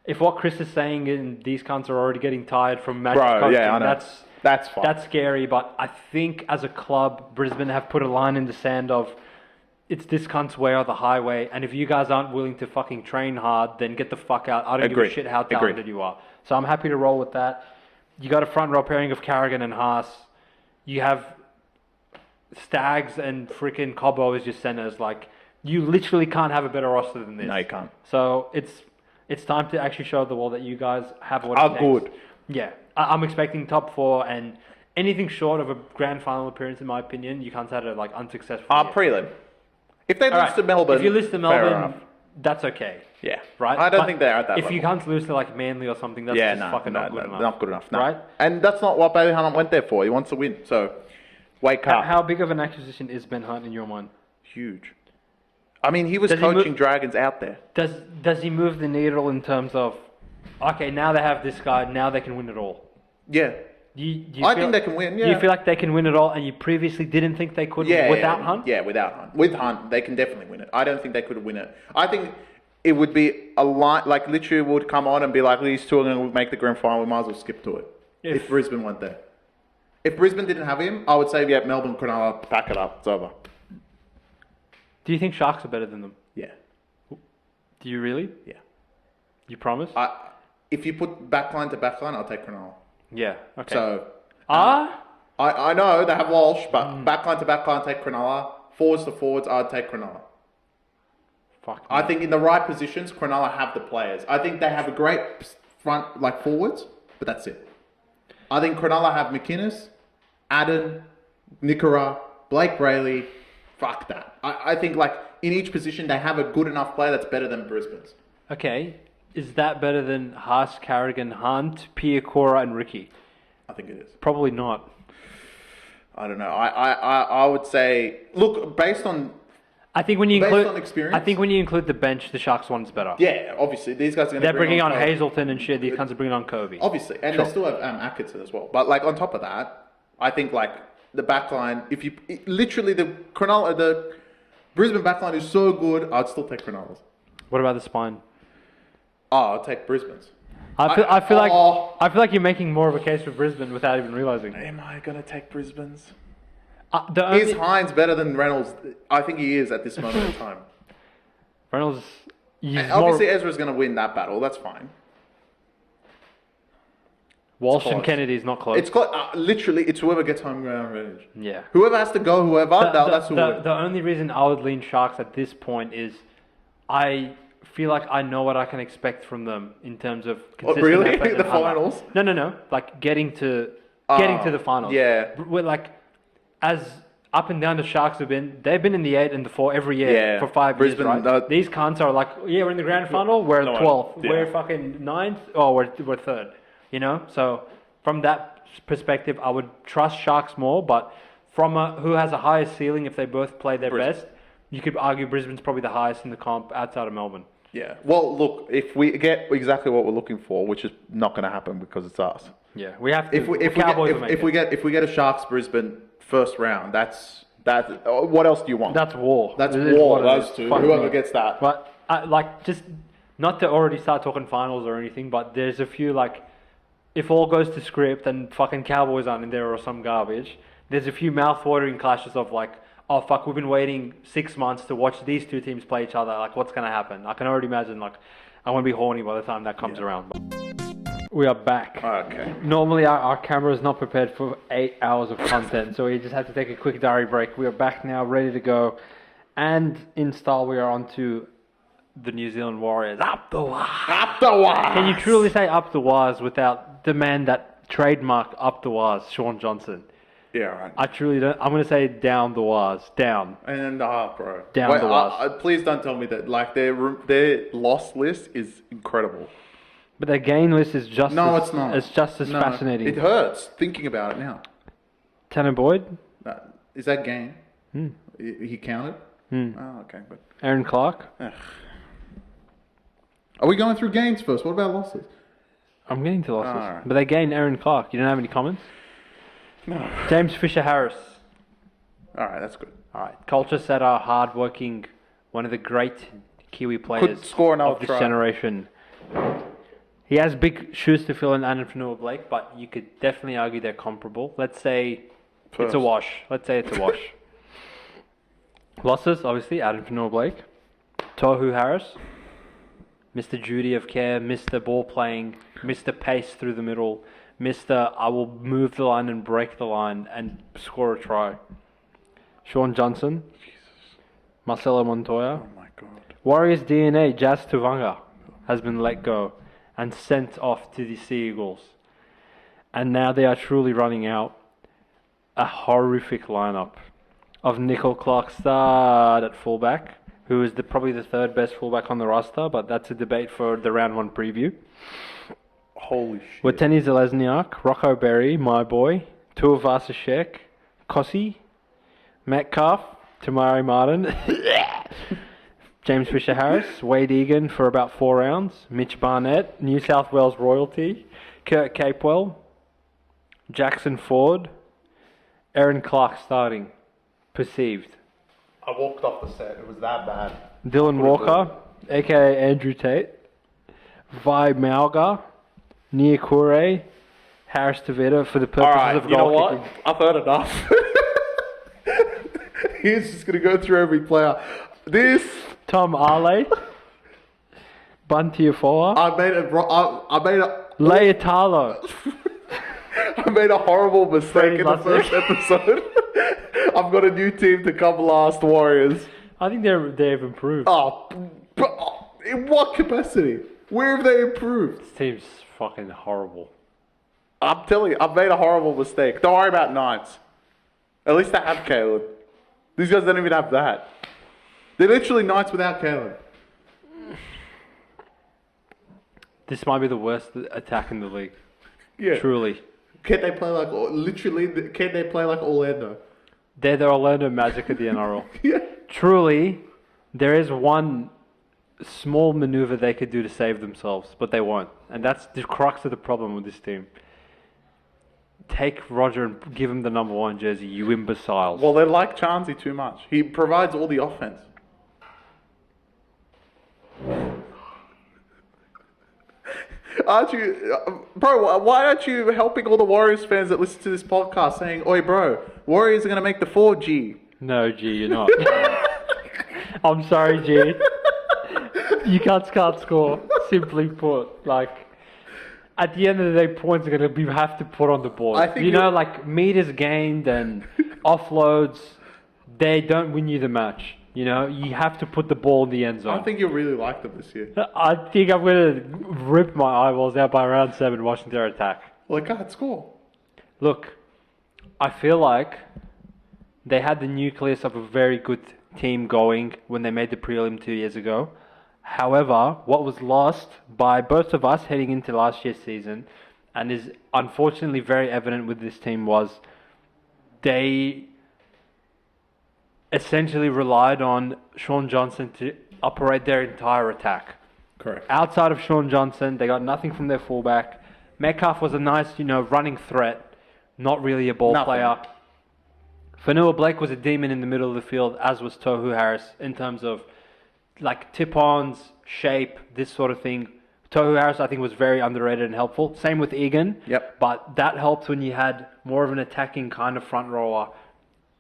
If what Chris is saying and these cunts are already getting tired from Magic's coaching, I know. That's fine. That's scary, but I think as a club, Brisbane have put a line in the sand of it's this cunt's way or the highway, and if you guys aren't willing to fucking train hard, then get the fuck out. I don't give a shit how talented you are. So I'm happy to roll with that. You got a front row pairing of Carrigan and Haas. You have Stags and freaking Cobbo as your centers. Like, you literally can't have a better roster than this. No, you can't. So it's time to actually show the world that you guys have what it takes. Good. Yeah, I'm expecting top 4 and anything short of a grand final appearance, in my opinion, you can't have a, like, unsuccessful year. Prelim. If they lose to Melbourne, if you lose to fair Melbourne, enough. that's okay. Yeah. Right? I don't But think they're at that if level. you can't lose to, like, Manly or something, that's just fucking not good enough. Not good enough, no. Right? And that's not what Bailey Hunt went there for. He wants to win. So, wake up. How big of an acquisition is Ben Hunt in your mind? Huge. I mean, he was Does he coaching Dragons out there. Does he move the needle in terms of, okay, now they have this guy, now they can win it all? Yeah. I think they can win, yeah. Do you feel like they can win it all and you previously didn't think they could without Hunt? Yeah, without Hunt. With Hunt, they can definitely win it. I don't think they could win it. I think it would be a lot, like, literally would come on and be like, these two are going to make the grand final, we might as well skip to it. If Brisbane went there. If Brisbane didn't have him, I would say, yeah, Melbourne, Cronulla, pack it up, it's over. Do you think Sharks are better than them? Yeah. Do you really? Yeah. You promise? If you put backline to backline, I'll take Cronulla. Yeah, okay. So, I know they have Walsh, but backline to backline, take Cronulla. Forwards to forwards, I'd take Cronulla. Fuck. I think in the right positions, Cronulla have the players. I think they have a great front, like, forwards, but that's it. I think Cronulla have McInnes, Adden, Nickera, Blake Brayley. Fuck that. I think, like, in each position, they have a good enough player that's better than Brisbane's. Okay. Is that better than Haas, Carrigan, Hunt, Piakora, and Ricky? I think it is. Probably not. I don't know. I would say, look, based on experience, I think when you include the bench, the Sharks one's better. Yeah, obviously these guys are going to. They're bringing on Hazelton and shit. These cunts are bringing on Kobe. Obviously, and they still have Atkinson as well. But, like, on top of that, I think, like, the backline. If you literally the Brisbane backline is so good, I'd still take Cronulla's. What about the spine? Oh, I'll take Brisbane's. I feel like you're making more of a case for Brisbane without even realizing. Am I going to take Brisbane's? Is Hines better than Reynolds? I think he is at this moment in time. Reynolds... Obviously, Ezra's going to win that battle. That's fine. Walsh and Kennedy's not close. It's close. Literally, it's whoever gets home ground advantage. Yeah. Whoever has to go, that's who wins. The only reason I would lean Sharks at this point is I feel like I know what I can expect from them in terms of consistent really? effort and The hard work. finals? No. Like, getting to the finals. Yeah. We're like, as up and down the Sharks have been, they've been in the 8 and the 4 every year for 5 Brisbane, years, right? These cunts are like, we're in the grand final, we're 12th. Yeah. We're fucking 9th, we're 3rd. You know? So, from that perspective, I would trust Sharks more, but from who has a higher ceiling if they both play their best, you could argue Brisbane's probably the highest in the comp outside of Melbourne. Yeah. Well, look, if we get exactly what we're looking for, which is not going to happen because it's us. Yeah, we have to. If we get a Sharks Brisbane first round, that's what else do you want? That's war. That's war. Those two. Whoever gets that. But just not to already start talking finals or anything, but there's a few if all goes to script and fucking Cowboys aren't in there or some garbage, there's a few mouth-watering clashes of oh fuck, we've been waiting 6 months to watch these two teams play each other. What's gonna happen? I can already imagine. I want to be horny by the time that comes around. We are back. Okay. Normally our camera is not prepared for 8 hours of content, so we just had to take a quick diary break. We are back now, ready to go, and in style we are on to the New Zealand Warriors. Up the wires. Up the wires. Can you truly say up the wires without the man that trademarked up the wires, Sean Johnson? Yeah, right. I truly don't. I'm going to say down the wires. Down. And a half, bro. Down the wires. Please don't tell me that. Their loss list is incredible. But their gain list is just it's not. It's just as fascinating. It hurts thinking about it now. Tanner Boyd? Is that gain? He counted? Oh, okay. But Aaron Clark? Are we going through gains first? What about losses? I'm getting to losses. Right. But they gained Aaron Clark. You don't have any comments? No. James Fisher-Harris. All right, that's good. All right. Culture setter, hard-working, one of the great Kiwi players score another of this try. generation. He has big shoes to fill in Adam Fanua-Blake, but you could definitely argue they're comparable. Let's say it's a wash. Losses, obviously, Adam Fanua-Blake. Tohu Harris. Mr. Duty of Care, Mr. Ball Playing, Mr. Pace through the middle, Mr. I will move the line and break the line and score a try. Sean Johnson. Jesus. Marcelo Montoya. Oh my God. Warriors DNA, Jazz Tuvanga, has been let go and sent off to the Sea Eagles. And now they are truly running out a horrific lineup of Nickel Clark-Stad at fullback, who is probably the third best fullback on the roster, but that's a debate for the round one preview. Holy shit. Wateni Zelezniak, Rocco Berry, my boy, Tuivasa-Sheck, Kossi, Metcalf, Tamari Martin, James Fisher-Harris, Wade Egan for about 4 rounds, Mitch Barnett, New South Wales royalty, Kurt Capewell, Jackson Ford, Aaron Clark starting, perceived. I walked off the set. It was that bad. Dylan Walker, a.k.a. Andrew Tate, Vai Mauga, Nia Kure, Harris Tavita for the purposes of goal kicking. I've heard enough. He's just going to go through every player. Tom Ale, Bunty Afoa, I made a horrible mistake in the first episode. I've got a new team to come last, Warriors. I think they've improved. In what capacity? Where have they improved? This team's fucking horrible. I'm telling you, I've made a horrible mistake. Don't worry about Knights. At least they have Caleb. These guys don't even have that. They're literally Knights without Caleb. This might be the worst attack in the league. Yeah. Truly. Can't they play like Orlando? They're the Orlando Magic of the NRL. Yeah. Truly, there is one small maneuver they could do to save themselves, but they won't. And that's the crux of the problem with this team. Take Roger and give him the number 1 jersey, you imbeciles. Well, they like Chansey too much. He provides all the offense. Aren't you... Bro, why aren't you helping all the Warriors fans that listen to this podcast saying, oi, bro, Warriors are going to make the 4G? No, G, you're not. I'm sorry, G. You can't score. Simply put, at the end of the day, points are going to have to put on the board. I think meters gained and offloads, they don't win you the match. You have to put the ball in the end zone. I think you'll really like them this year. I think I'm going to rip my eyeballs out by round 7 watching their attack. Well, they can't score. Look, I feel like they had the nucleus of a very good team going when they made the prelim 2 years ago. However, what was lost by both of us heading into last year's season and is unfortunately very evident with this team, was they essentially relied on Sean Johnson to operate their entire attack. Correct. Outside of Sean Johnson, they got nothing from their fullback. Metcalf was a nice, running threat, not really a ball player. Fanua Blake was a demon in the middle of the field, as was Tohu Harris, in terms of like tip-ons, shape, this sort of thing. Tohu Harris, I think, was very underrated and helpful. Same with Egan. Yep. But that helped when you had more of an attacking kind of front rower.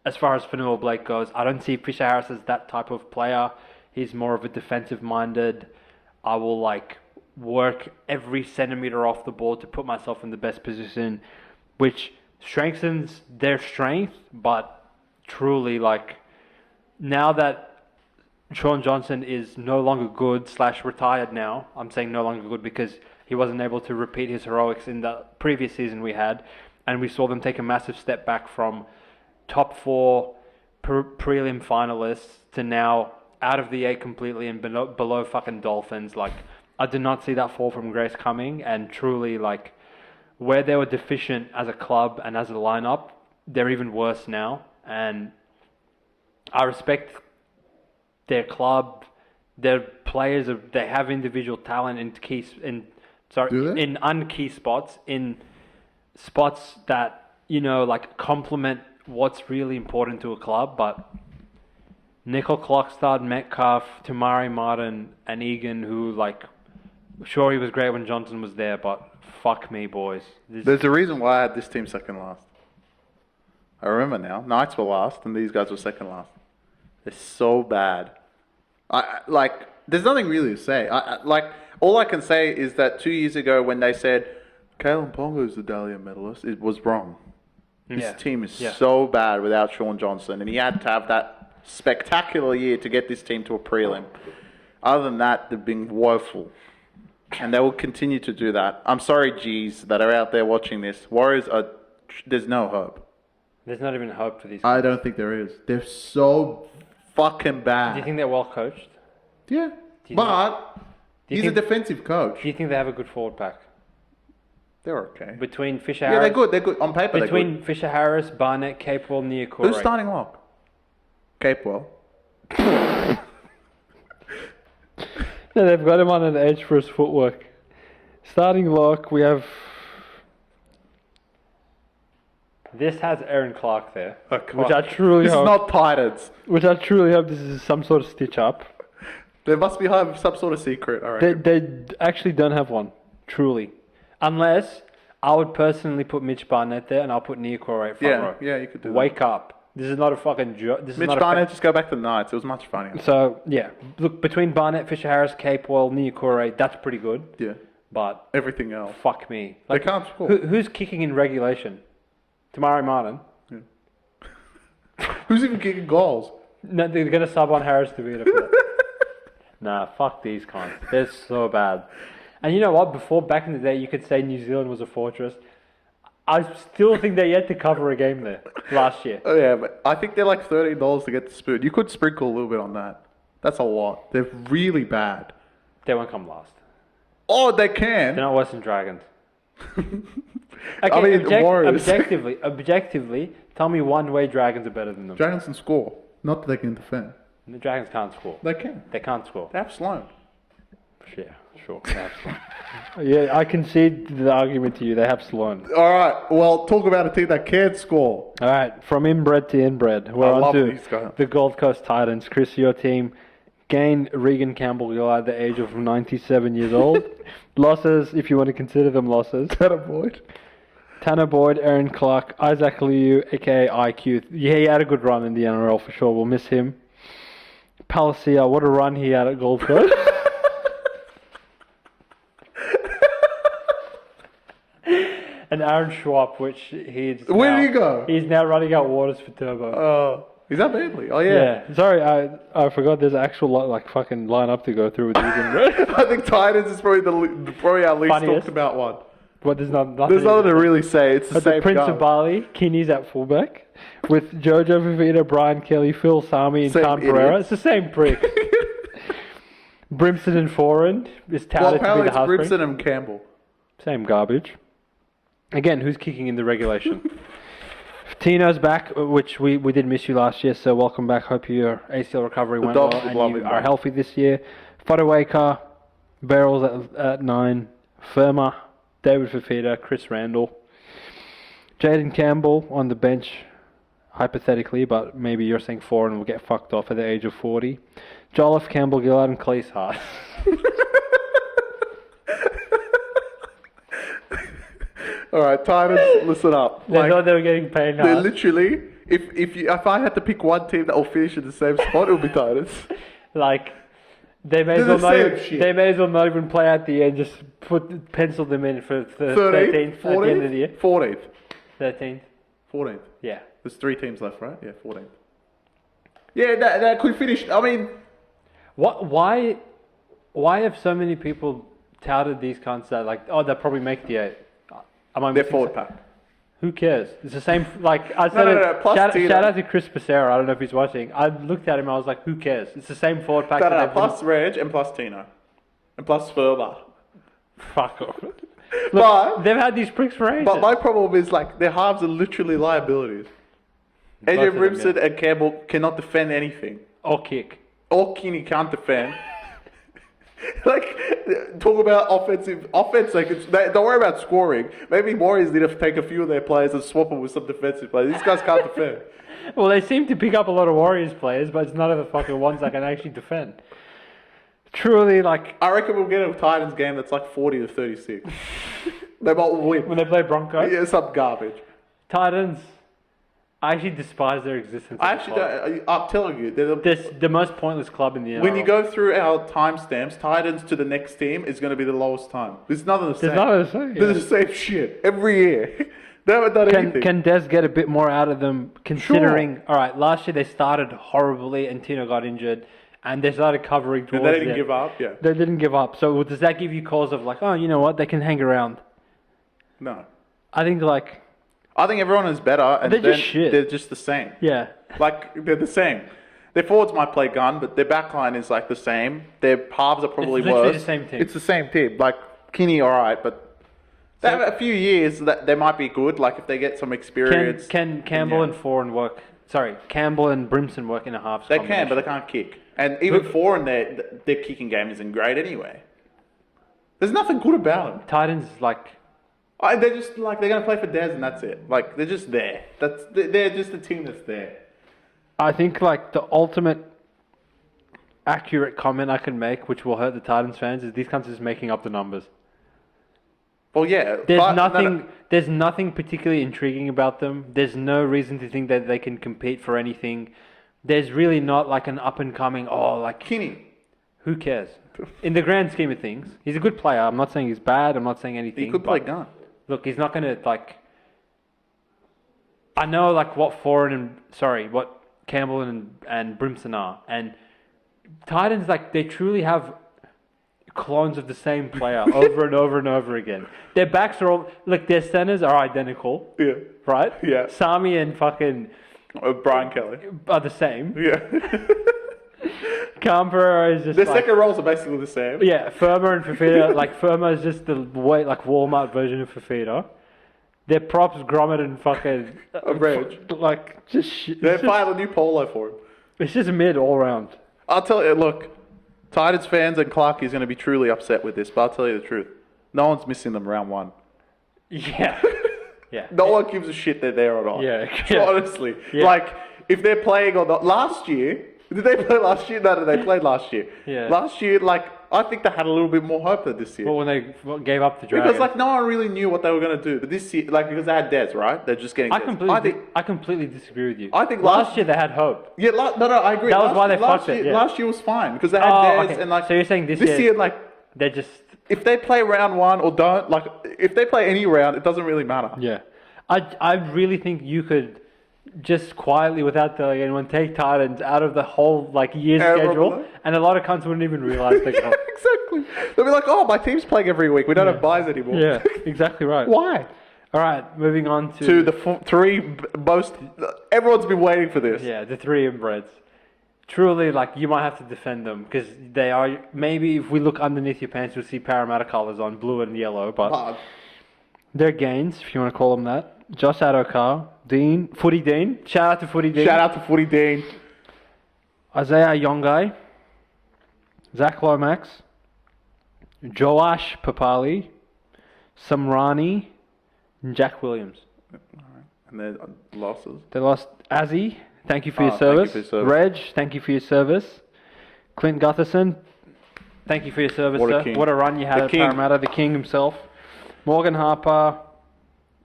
As far as Fanua Blake goes, I don't see Fisher Harris as that type of player. He's more of a defensive-minded. I will work every centimetre off the ball to put myself in the best position, which strengthens their strength, but truly, now that Sean Johnson is no longer good / retired now, I'm saying no longer good because he wasn't able to repeat his heroics in the previous season we had, and we saw them take a massive step back from top 4 prelim finalists to now out of the 8 completely and below fucking Dolphins. I did not see that fall from grace coming, and truly, where they were deficient as a club and as a lineup, they're even worse now. And I respect their club, their players. They have individual talent in unkey spots, in spots that complement what's really important to a club. But Nickel Clockstad, Metcalf, Tamari Martin, and Egan, who sure, he was great when Johnson was there, but fuck me, boys. There's a reason why I had this team second last. I remember now. Knights were last, and these guys were second last. They're so bad. There's nothing really to say. All I can say is that 2 years ago when they said Kalen Ponga's the Dahlia medalist, it was wrong. This team is so bad without Sean Johnson, and he had to have that spectacular year to get this team to a prelim. Other than that, they've been woeful. And they will continue to do that. I'm sorry, G's, that are out there watching this. Warriors there's no hope. There's not even hope for these guys. I don't think there is. They're so fucking bad. Do you think they're well coached? Yeah. He's a defensive coach. Do you think they have a good forward pack? They're okay. Between Fisher Harris... Yeah, they're good. They're good. On paper, they're good. Between Fisher Harris, Barnett, Capewell, Niokore. Who's starting lock? Capewell. No, they've got him on an edge for his footwork. Starting lock, we have... This has Aaron Clark there, which I truly hope... This is not Titans. Which I truly hope this is some sort of stitch up. There must be some sort of secret, I reckon. They actually don't have one, truly. Unless I would personally put Mitch Barnett there and I'll put Niokore at front row. Yeah, you could do that. Wake up. This is not a fucking joke. Mitch Barnett, just go back to the Knights. It was much funnier. So, yeah. Look, between Barnett, Fisher Harris, Capewell, Niokore, that's pretty good. Yeah. But... everything else. Fuck me. They can't score. Who's kicking in regulation? Tamari Martin? Yeah. Who's even kicking goals? No, they're going to sub on Harris to beat it. Nah, fuck these cons. They're so bad. And you know what? Before, back in the day, you could say New Zealand was a fortress. I still think they're yet to cover a game there last year. Oh, yeah, but I think they're like $13 to get the spoon. You could sprinkle a little bit on that. That's a lot. They're really bad. They won't come last. Oh, they can. They're not worse than Dragons. I mean, Warriors. Objectively, tell me one way Dragons are better than them. Dragons can score. Not that they can defend. The Dragons can't score. They can. They can't score. They have Sloan. Yeah, sure. They have Sloan. Yeah, I concede the argument to you. They have Sloan. All right. Well, talk about a team that can score. All right. From inbred to inbred. We're on to the Gold Coast Titans. Chris, your team gained Regan Campbell at the age of 97 years old. Losses, if you want to consider them losses. Tanner Boyd, Aaron Clark, Isaac Liu, a.k.a. IQ. Yeah, he had a good run in the NRL for sure. We'll miss him. Palacia, what a run he had at Gold Coast. And Aaron Schwab, which where did he go? He's now running out waters for Turbo. Is that Bailey? Oh, yeah. Sorry, I forgot there's actual fucking line up to go through with these in red. I think Titans is probably our least talked about one. But there's nothing to really say. It's the same the Prince guy. of Bali, Kinney's at fullback, with Jojo Fafita, Brian Kelly, Phil Sami, and Tom Pereira. It's the same prick. Brimson and Foran is touted to be the house Brimson and Campbell. Same garbage. Again, who's kicking in the regulation? Tino's back, which we did miss you last year, so welcome back. Hope your ACL recovery went well and you are healthy this year. Fodawaker, Barrels at 9, Firma, David Fafita, Chris Randall, Jaden Campbell on the bench, hypothetically, but maybe you're saying 4 and will get fucked off at the age of 40. Jolliffe, Campbell, Gillard, and Cleese Hart. All right, Titans, listen up. They thought they were getting paid They're hard. literally, if I had to pick one team that will finish in the same spot, it would be Titans. Like, they may as well not even play at the end. Just pencil them in for 13th at the end of the year. 14th. 13th. 14th. Yeah. There's 3 teams left, right? Yeah, 14th. Yeah, that could finish. I mean, Why have so many people touted these cunts that like, oh, they'll probably make the 8? they're forward pack. Who cares? It's the same. Like I said, No. Plus shout out to Chris Becerra. I don't know if he's watching. I looked at him. I was like, who cares? It's the same forward pack. No, plus Reg and plus Tino, and plus Furber. Fuck off. Look, But they've had these pricks for ages. But my problem is like their halves are literally liabilities. AJ Brimson and Campbell cannot defend anything. Or kick. Or Kinney can't defend. Like, talk about offense. Like, don't worry about scoring. Maybe Warriors need to take a few of their players and swap them with some defensive players. These guys can't defend. Well, they seem to pick up a lot of Warriors players, but it's none of the fucking ones that can actually defend. Truly, like... I reckon we'll get a Titans game that's like 40 to 36. They might win. When they play Broncos? Yeah, some garbage. Titans... I actually despise their existence. I actually don't. I'm telling you, they're the most pointless club in the NRL. When you go through our timestamps, Titans to the next team is going to be the lowest time. It's none of the same. It's none of the same. They're the same shit every year. They haven't done anything. Can Des get a bit more out of them, considering... Sure. All right, last year they started horribly and Tino got injured, and they started covering towards... And they didn't give up, yeah. They didn't give up. So does that give you cause of like, oh, you know what, they can hang around? No. I think everyone is better, and they're just the same. Yeah. Like, they're the same. Their forwards might play gun, but their backline is like the same. Their halves are probably worse. It's the same team. It's the same team. Like, Kinney, alright, but they have a few years that they might be good, like if they get some experience. Can Campbell and Foran work... Sorry, Campbell and Brimson work in a halves They can, but they can't kick. And even Foran, their kicking game isn't great anyway. There's nothing good about them. Titans, like... They're just like they're gonna play for Des and that's it. Like they're just there. They're just the team that's there. I think like the ultimate accurate comment I can make, which will hurt the Titans fans, is these cunts are just making up the numbers. Well, yeah. There's nothing particularly intriguing about them. There's no reason to think that they can compete for anything. There's really not like an up and coming. Oh, like Kinney. Who cares? In the grand scheme of things, he's a good player. I'm not saying he's bad. I'm not saying anything. He could play gun. Look, he's not going to, like... I know, like, what Campbell and Brimson are. And Titans, like, they truly have clones of the same player over and over and over again. Their backs are all... Look, their centers are identical. Yeah. Right? Yeah. Sami and fucking... Brian Kelly. Are the same. Yeah. Canberra is just their second roles are basically the same. Yeah, Firma and Fafita. Like, Firma is just the Walmart version of Fafita. Their props, Gromit and fucking... Reg. Like, just shit. They filed a new polo for him. It's just mid all round. I'll tell you, look, Titans fans and Clarkie's going to be truly upset with this, but I'll tell you the truth. No one's missing them round 1. Yeah. Yeah. No one gives a shit they're there or not. Yeah. Honestly. Yeah. Like, if they're playing or not. Last year... Did they play last year? No, they played last year. Yeah. Last year, like, I think they had a little bit more hope than this year. Well, when they gave up the Dragons. Because, like, no one really knew what they were going to do. But this year, like, because they had Des, right? They're just getting I Des. completely disagree with you. I think last year they had hope. Yeah, no, I agree. That was why they fucked it. Yeah. Last year was fine because they had Des okay. and, like... So you're saying this year, like... They're just... If they play round 1 or don't, like, if they play any round, it doesn't really matter. Yeah. I really think you could... just quietly, without telling anyone, take Titans out of the whole year's schedule, and a lot of cunts wouldn't even realise they got. Exactly. They'll be like, "Oh, my team's playing every week. We don't have buys anymore." Yeah, exactly right. Why? All right, moving on to the three most. Everyone's been waiting for this. Yeah, the 3 inbreds. Truly, you might have to defend them because they are. Maybe if we look underneath your pants, you'll see Parramatta colours on blue and yellow, but Their gains, if you want to call them that. Josh Adokar, Dean, Footy Dean. Shout out to Footy Dean. Shout out to Footy Dean. Isaiah Yongai, Zach Lomax, Joash Papali, Samrani, and Jack Williams. And their losses. They lost Azzy, thank you for your Thank service. you for your service. Reg, thank you for your service. Clint Gutherson, thank you for your service, What a sir. king. What a run you had The at king. Parramatta, the king himself. Morgan Harper,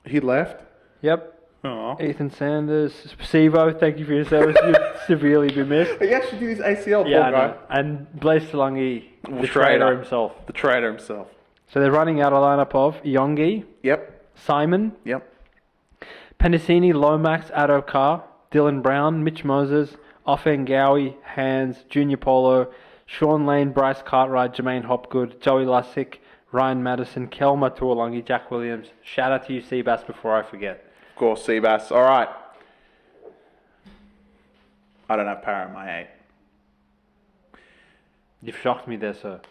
He left. yep. Oh. Ethan Sanders, Sivo, thank you for your service. You've severely been missed. He actually did his ACL, Yeah, I poor guy. know. And Blaise Talangi, the Traitor. traitor himself. The traitor himself. So they're running out a lineup of Yongi, Yep. Simon, Yep. Penasini, Lomax, Adokar, Dylan Brown, Mitch Moses, Offengawi, Hands, Junior Polo, Sean Lane, Bryce Cartwright, Jermaine Hopgood, Joey Lussick, Ryan Madison, Kelma Tuolangi, Jack Williams. Shout out to you, Seabass, before I forget. Of course, Seabass. All right. I don't have Parra in my 8. You've shocked me there, sir.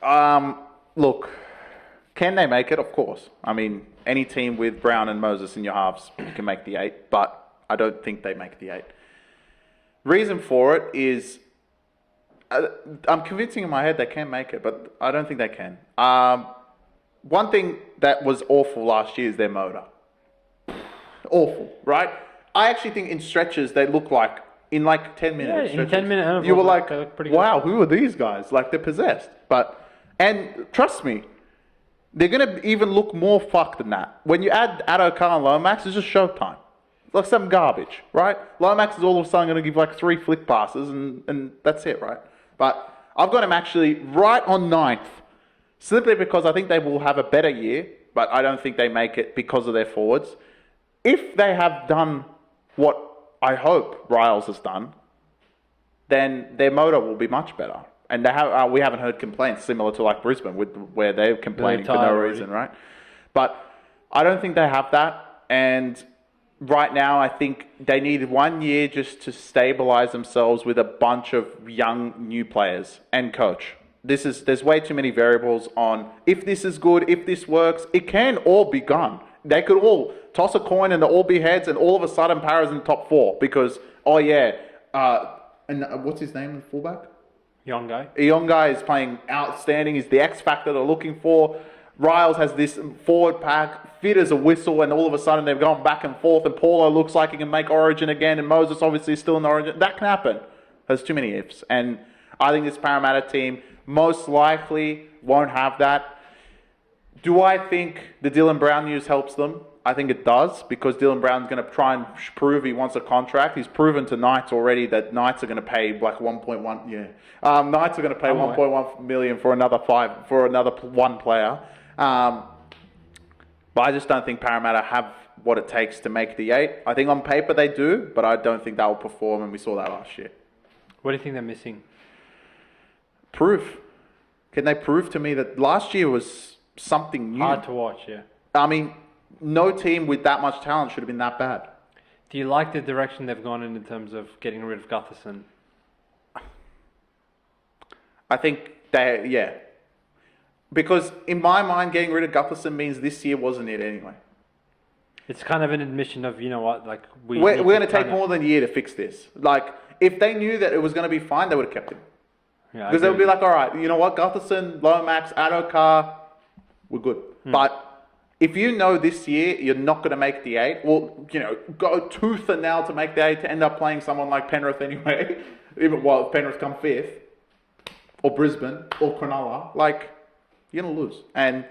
Look, can they make it? Of course. I mean, any team with Brown and Moses in your halves, you can make the 8, but I don't think they make the 8. Reason for it is, I'm convincing in my head they can make it, but I don't think they can. One thing that was awful last year is their motor. Awful, right? I actually think in stretches they look like, in like 10 minutes. Yeah, in stretches, 10-minute intervals, you were like, they look pretty good. wow, who are these guys? Like, they're possessed. And trust me, they're going to even look more fucked than that. When you add Adokar and Lomax, it's just showtime. It's like some garbage, right? Lomax is all of a sudden going to give like 3 flick passes and that's it, right? But I've got him actually right on 9th, simply because I think they will have a better year, but I don't think they make it because of their forwards. If they have done what I hope Riles has done, then their motor will be much better. And they have, we haven't heard complaints similar to like Brisbane, where they're complaining for no reason, right? But I don't think they have that. And right now, I think they need 1 year just to stabilize themselves with a bunch of young new players and coach. There's way too many variables on if this is good, if this works. It can all be gone. They could all toss a coin and they'll all be heads, and all of a sudden Parra's in the top 4 because, and what's his name, the fullback? Young guy. Young guy is playing outstanding. He's the X factor they're looking for. Riles has this forward pack, fit as a whistle, and all of a sudden they've gone back and forth, and Paulo looks like he can make Origin again, and Moses obviously is still in Origin. That can happen. There's too many ifs. And I think this Parramatta team most likely won't have that. Do I think the Dylan Brown news helps them? I think it does, because Dylan Brown's going to try and prove he wants a contract. He's proven to Knights already that Knights are going to pay like 1.1. Yeah, Knights are going to pay 1.1 million for another one player. But I just don't think Parramatta have what it takes to make the 8. I think on paper they do, but I don't think they'll perform, and we saw that last year. What do you think they're missing? Proof. Can they prove to me that last year was something new? Hard to watch, yeah. I mean, no team with that much talent should have been that bad. Do you like the direction they've gone in terms of getting rid of Gutherson? I think yeah. Because in my mind, getting rid of Gutherson means this year wasn't it anyway. It's kind of an admission of, you know what, like we're going to take more than a year to fix this. Like, if they knew that it was going to be fine, they would have kept him. Yeah, because they would be like, all right, you know what, Gutherson, Lomax, Adokar, we're good. But if you know this year you're not going to make the 8, well, you know, go tooth and nail to make the 8 to end up playing someone like Penrith anyway. Even while Penrith come 5th, or Brisbane, or Cronulla, like, you're going to lose. And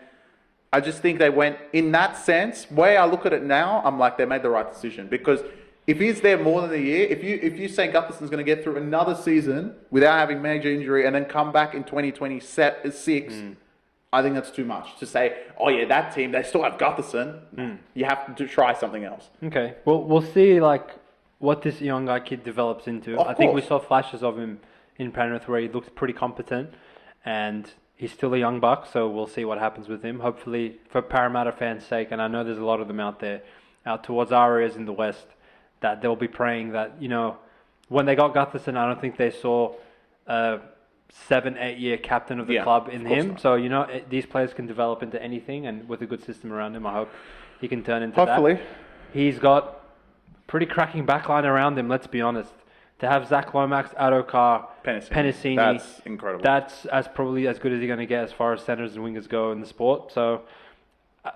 I just think they went, in that sense, way I look at it now, I'm like, they made the right decision. Because if he's there more than a year, if you say Gutherson's going to get through another season without having major injury and then come back in 2026, I think that's too much to say, oh yeah, that team, they still have Gutherson. You have to try something else. Okay. Well, we'll see like what this young guy kid develops into. I think we saw flashes of him in Penrith where he looked pretty competent, and he's still a young buck, so we'll see what happens with him. Hopefully, for Parramatta fans' sake, and I know there's a lot of them out there, out towards our areas in the West, that they'll be praying that, you know, when they got Gutherson, I don't think they saw 7-8 year captain of the club in him. Not. So, these players can develop into anything, and with a good system around him, I hope he can turn into that. He's got pretty cracking backline around him, let's be honest. To have Zach Lomax, Adokar, Penasini, that's incredible. That's probably as good as you're going to get as far as centers and wingers go in the sport. So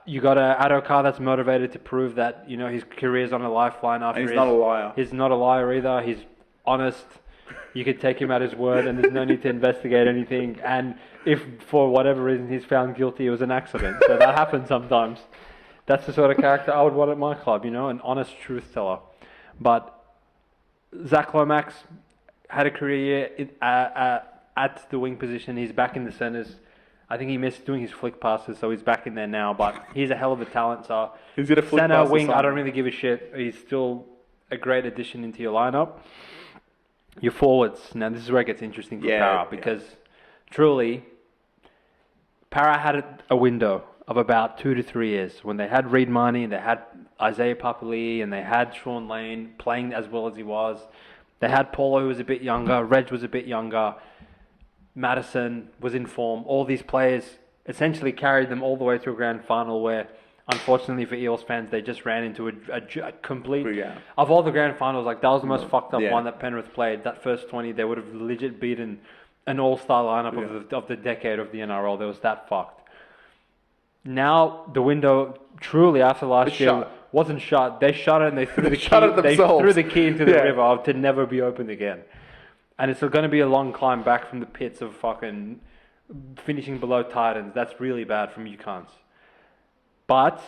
you got a Adokar that's motivated to prove that his career's on a lifeline after. And he's not a liar. He's not a liar either. He's honest. You could take him at his word, and there's no need to investigate anything. And if for whatever reason he's found guilty, it was an accident. So that happens sometimes. That's the sort of character I would want at my club. An honest truth teller. But Zach Lomax had a career year at the wing position. He's back in the centres. I think he missed doing his flick passes, so he's back in there now. But he's a hell of a talent. So he's got a flick centre, wing, I don't really give a shit. He's still a great addition into your lineup. Your forwards. Now, this is where it gets interesting for Parra, because truly, Parra had a window of about 2 to 3 years when they had Reid Marnie and they had Isaiah Papali'i and they had Sean Lane playing as well as he was. They had Paulo, who was a bit younger. Reg was a bit younger. Madison was in form. All these players essentially carried them all the way to a grand final where, unfortunately for Eels fans, they just ran into a complete... Of all the grand finals, that was the most fucked up one that Penrith played. That first 20, they would have legit beaten an all-star lineup of the decade of the NRL. They was that fucked. Now, the window, truly, after last year, wasn't shut. They shut it and they threw the key. They threw the key into the river to never be opened again. And it's going to be a long climb back from the pits of fucking finishing below Titans. That's really bad from UConns. But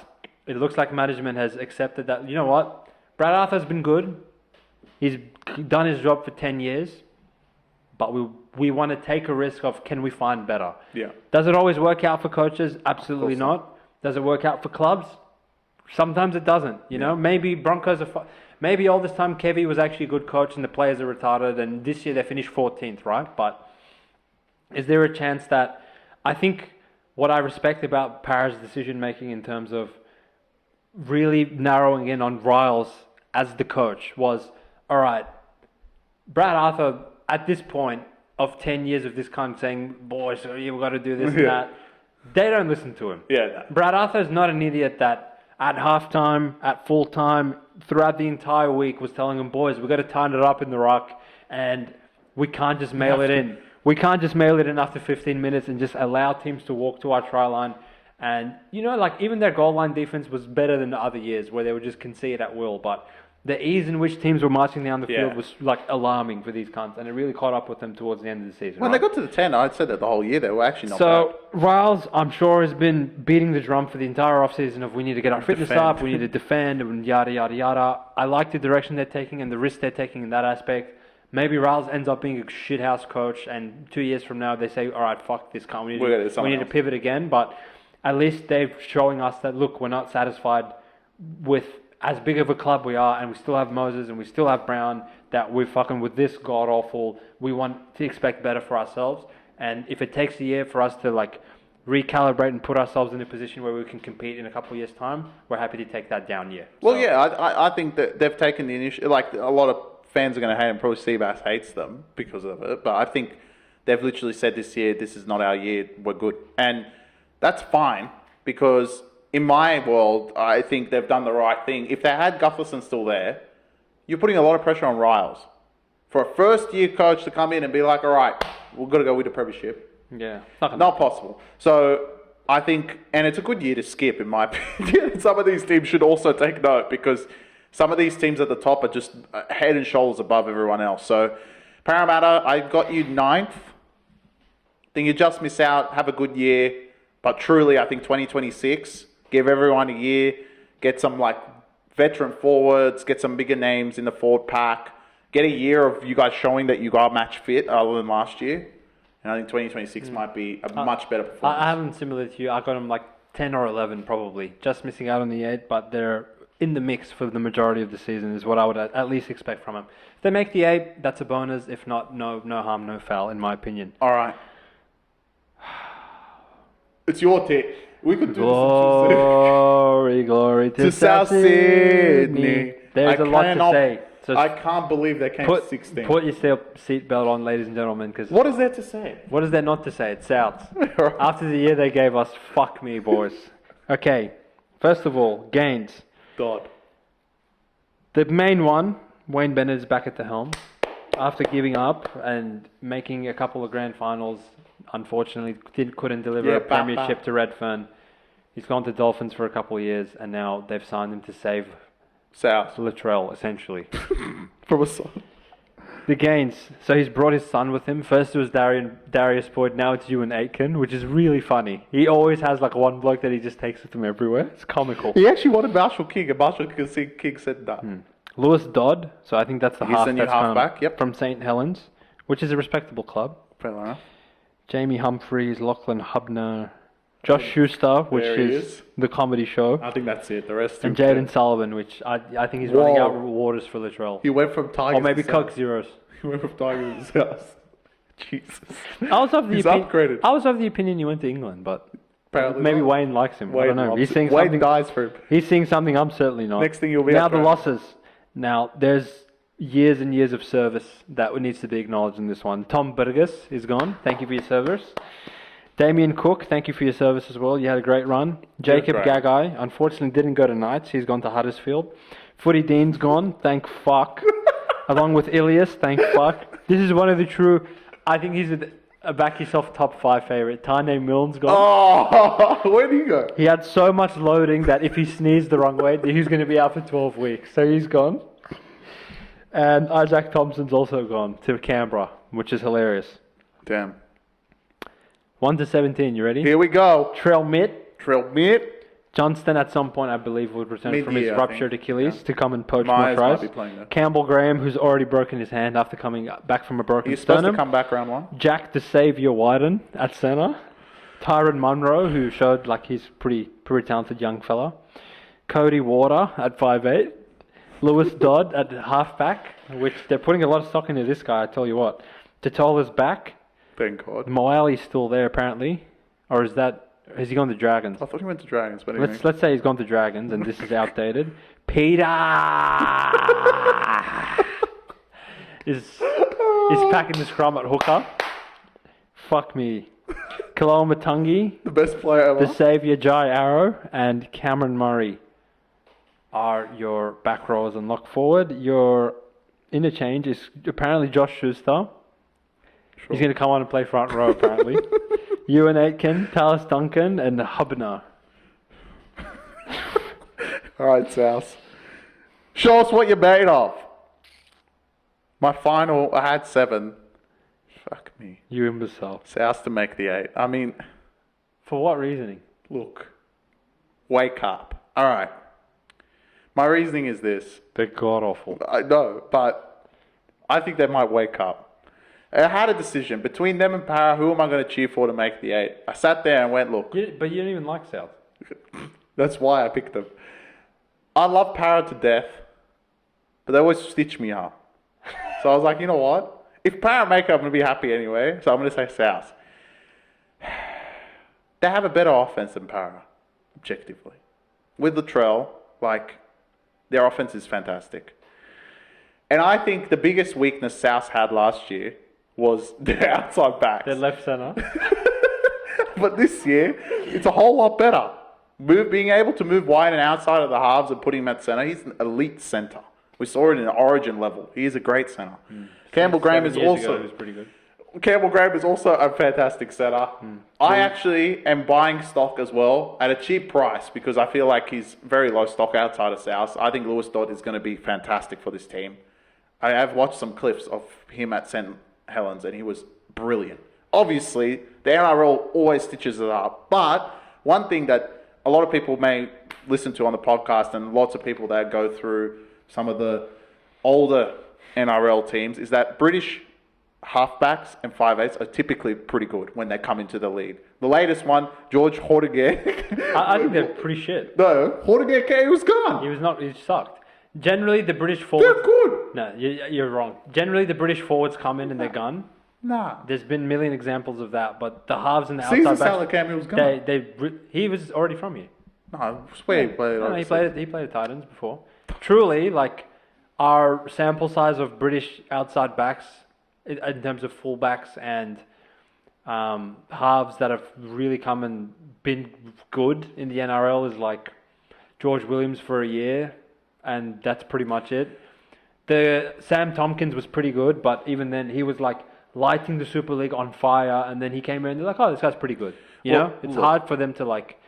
it looks like management has accepted that, you know what? Brad Arthur's been good. He's done his job for 10 years. But we want to take a risk of, can we find better? Yeah. Does it always work out for coaches? Absolutely not. Does it work out for clubs? Sometimes it doesn't. Maybe Broncos are... Maybe all this time Kevy was actually a good coach and the players are retarded, and this year they finished 14th, right? But is there a chance that... I think what I respect about Parra's decision-making in terms of really narrowing in on Riles as the coach was, all right, Brad Arthur... At this point of 10 years of this kind of saying, boys, you've got to do this and that, they don't listen to him. Brad Arthur is not an idiot that at halftime, at full time, throughout the entire week was telling them, boys, we've got to tighten it up in the ruck and we can't just mail it in. We can't just mail it in after 15 minutes and just allow teams to walk to our try line. And, even their goal line defense was better than the other years where they would just concede at will. But the ease in which teams were marching down the field was alarming for these cunts, and it really caught up with them towards the end of the season. When they got to the 10, I'd said that the whole year they were actually not bad. So Riles, I'm sure, has been beating the drum for the entire offseason of we need to get our fitness up, we need to defend, and yada, yada, yada. I like the direction they're taking and the risk they're taking in that aspect. Maybe Riles ends up being a shithouse coach, and 2 years from now they say, all right, fuck this cunt, we need to pivot again. But at least they're showing us that, look, we're not satisfied with as big of a club we are, and we still have Moses and we still have Brown, that we're fucking with this god-awful, we want to expect better for ourselves. And if it takes a year for us to recalibrate and put ourselves in a position where we can compete in a couple of years' time, we're happy to take that down year. Well, I think that they've taken the initiative. A lot of fans are going to hate them, probably Seabass hates them because of it, but I think they've literally said this year, this is not our year, we're good. And that's fine, because in my world, I think they've done the right thing. If they had Gutherson still there, you're putting a lot of pressure on Riles. For a first-year coach to come in and be like, all right, we've got to go with the Premiership. Yeah. Not possible. So I think, and it's a good year to skip, in my opinion. Some of these teams should also take note, because some of these teams at the top are just head and shoulders above everyone else. So Parramatta, I got you 9th. Then you just miss out, have a good year. But truly, I think 2026... give everyone a year, get some veteran forwards, get some bigger names in the forward pack, get a year of you guys showing that you got match fit other than last year. And I think 2026 might be a much better performance. I haven't similar to you. I got them 10 or 11 probably. Just missing out on the 8, but they're in the mix for the majority of the season is what I would at least expect from them. If they make the 8, that's a bonus. If not, no harm, no foul, in my opinion. All right. It's your take. We could do glory to South Sydney. There's a lot to say. So I can't believe they came 16. Put your seatbelt on, ladies and gentlemen, because What is there to say? what is there not to say? It's Souths. After the year they gave us, fuck me, boys. Okay, first of all, gains. God. The main one, Wayne Bennett is back at the helm. After giving up and making a couple of grand finals, unfortunately couldn't deliver a premiership to Redfern. He's gone to Dolphins for a couple of years, and now they've signed him to save South. Latrell, essentially. From a son. The gains. So he's brought his son with him. First it was Darius Boyd, now it's Ewan Aitken, which is really funny. He always has like one bloke that he just takes with him everywhere. It's comical. He actually wanted Marshall King, and Marshall King said that. Lewis Dodd, so I think that's the He's half the new that's come halfback, yep. from St. Helens, which is a respectable club. Fair enough. Jamie Humphreys, Lachlan Hubner, Josh Schuster, which There he is the comedy show, I think that's it. The rest and Jaden Sullivan, which I think he's running out waters for Latrell. He went from Tigers Or maybe to Coke South. Zeros. He went from Tigers to South. Jesus. I was of the He's opinion. upgraded. I was of the opinion he went to England, but Apparently maybe not. Wayne likes him. I Wayne don't know. loves He's it. seeing Wayne something. dies for him. He's seeing something I'm certainly not. Next thing you'll be now up the there. losses. Now there's years and years of service that needs to be acknowledged in this one. Tom Burgess is gone. Thank you for your service. Damien Cook, thank you for your service as well. You had a great run. Jacob great. Gagai, unfortunately didn't go to Knights. He's gone to Huddersfield. Footy Dean's gone. Thank fuck. Along with Ilias, thank fuck. This is one of the true. I think he's a back yourself top 5 favourite. Tane Milne's gone. Oh, where did he go? He had so much loading that if he sneezed the wrong way, he was going to be out for 12 weeks. So he's gone. And Isaac Thompson's also gone to Canberra, which is hilarious. Damn. 1 to 17, you ready? Here we go. Trell Mitt. Trail mid. Johnston at some point, I believe, would return from his Mid-year, I ruptured think. Achilles to come and poach Myers more might tries. be playing there. Campbell Graham, who's already broken his hand after coming back from a broken He's supposed sternum. to come back round 1. Jack the Saviour Wyden at centre. Tyron Munro, who showed like he's pretty talented young fella. Cody Water at 5'8". Lewis Dodd at halfback, which they're putting a lot of stock into this guy, I tell you what. Totola's back. Thank God. Moali's still there apparently. Or has he gone to Dragons? I thought he went to Dragons, but anyway. Let's say he's gone to Dragons and this is outdated. Peter is packing the scrum at hooker. Fuck me. Kaloa Matungi, The best player ever. the saviour Jai Arrow, and Cameron Murray are your back rowers and lock forward. Your interchange is apparently Josh Schuster. He's going to come on and play front row apparently. Ewan Aitken, Talis Duncan, and Hubner. All right, South. Show us what you're made of. My final, I had 7. Fuck me. You imbecile. South to make the 8. I mean, For what reasoning? look. Wake up. All right. My reasoning is this. They're god awful. I know, but I think they might wake up. I had a decision between them and Para. Who am I going to cheer for to make the 8? I sat there and went, look. But you don't even like South. That's why I picked them. I love Para to death, but they always stitch me up. So I was like, you know what? If Para make it, I'm going to be happy anyway. So I'm going to say South. They have a better offense than Para, objectively. With Latrell, like, their offense is fantastic. And I think the biggest weakness South had last year was their outside backs. They're left centre. But this year, it's a whole lot better. Being able to move wide and outside of the halves and put him at centre, he's an elite centre. We saw it in an origin level. He is a great centre. Campbell Graham is also... He was pretty good. Campbell Graham is also a fantastic centre. I actually am buying stock as well at a cheap price because I feel like he's very low stock outside of South. I think Lewis Dodd is going to be fantastic for this team. I have watched some clips of him at St. Helens and he was brilliant. Obviously, the NRL always stitches it up. But one thing that a lot of people may listen to on the podcast and lots of people that go through some of the older NRL teams is that British halfbacks and 5'8" are typically pretty good when they come into the league. The latest one, George Hortiger. I think they're pretty shit. No, Hortiger came, he was gone. He was not. He sucked. Generally, the British forwards... They're good. No, you're wrong. Generally, the British forwards come in and they're gone. Nah. There's been a million examples of that, but the halves and the Caesar outside backs... Salakam, he was gone. He was already from here. No, I swear he played. No, he played at Titans before. Truly, like, our sample size of British outside backs in terms of fullbacks and halves that have really come and been good in the NRL is like George Williams for a year, and that's pretty much it. The Sam Tompkins was pretty good, but even then he was like lighting the Super League on fire, and then he came in and they're like, oh, this guy's pretty good. You know, it's hard for them to like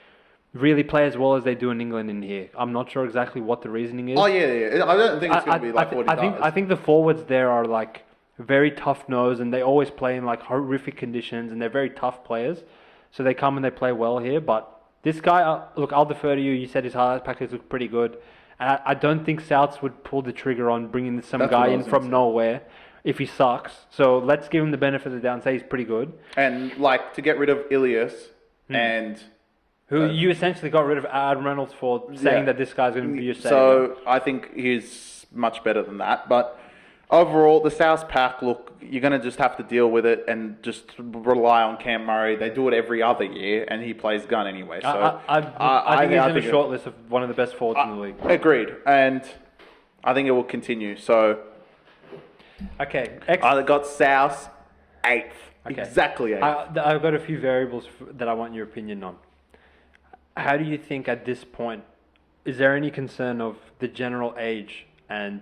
really play as well as they do in England in here. I'm not sure exactly what the reasoning is. Oh yeah. I don't think it's going to be like what he does. I think the forwards there are like very tough nosed, and they always play in like horrific conditions, and they're very tough players. So they come and they play well here. But this guy, look, I'll defer to you. You said his highlight package looked pretty good. And I don't think Souths would pull the trigger on bringing some guy in from nowhere if he sucks. So let's give him the benefit of the doubt and say he's pretty good. And like to get rid of Ilias and who you essentially got rid of Adam Reynolds for saying that this guy's going to be your savior. So I think he's much better than that. But overall, the South pack, look, you're going to just have to deal with it and just rely on Cam Murray. They do it every other year, and he plays gun anyway. So I think he's in the short list of one of the best forwards in the league. Agreed, and I think it will continue. So, okay, I got South 8th, exactly 8th. I've got a few variables that I want your opinion on. How do you think at this point, is there any concern of the general age and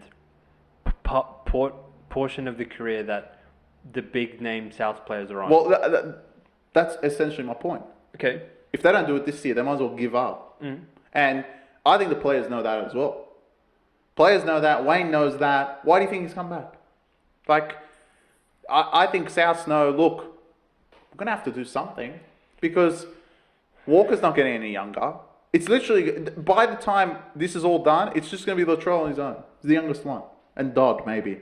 portion of the career that the big name South players are on? Well, that's essentially my point. Okay. If they don't do it this year, they might as well give up. And I think the players know that as well. Players know that. Wayne knows that. Why do you think he's come back? Like, I think Souths know, look, we're going to have to do something because Walker's not getting any younger. It's literally, by the time this is all done, it's just going to be Latrell on his own. He's the youngest one. And Dodd, maybe.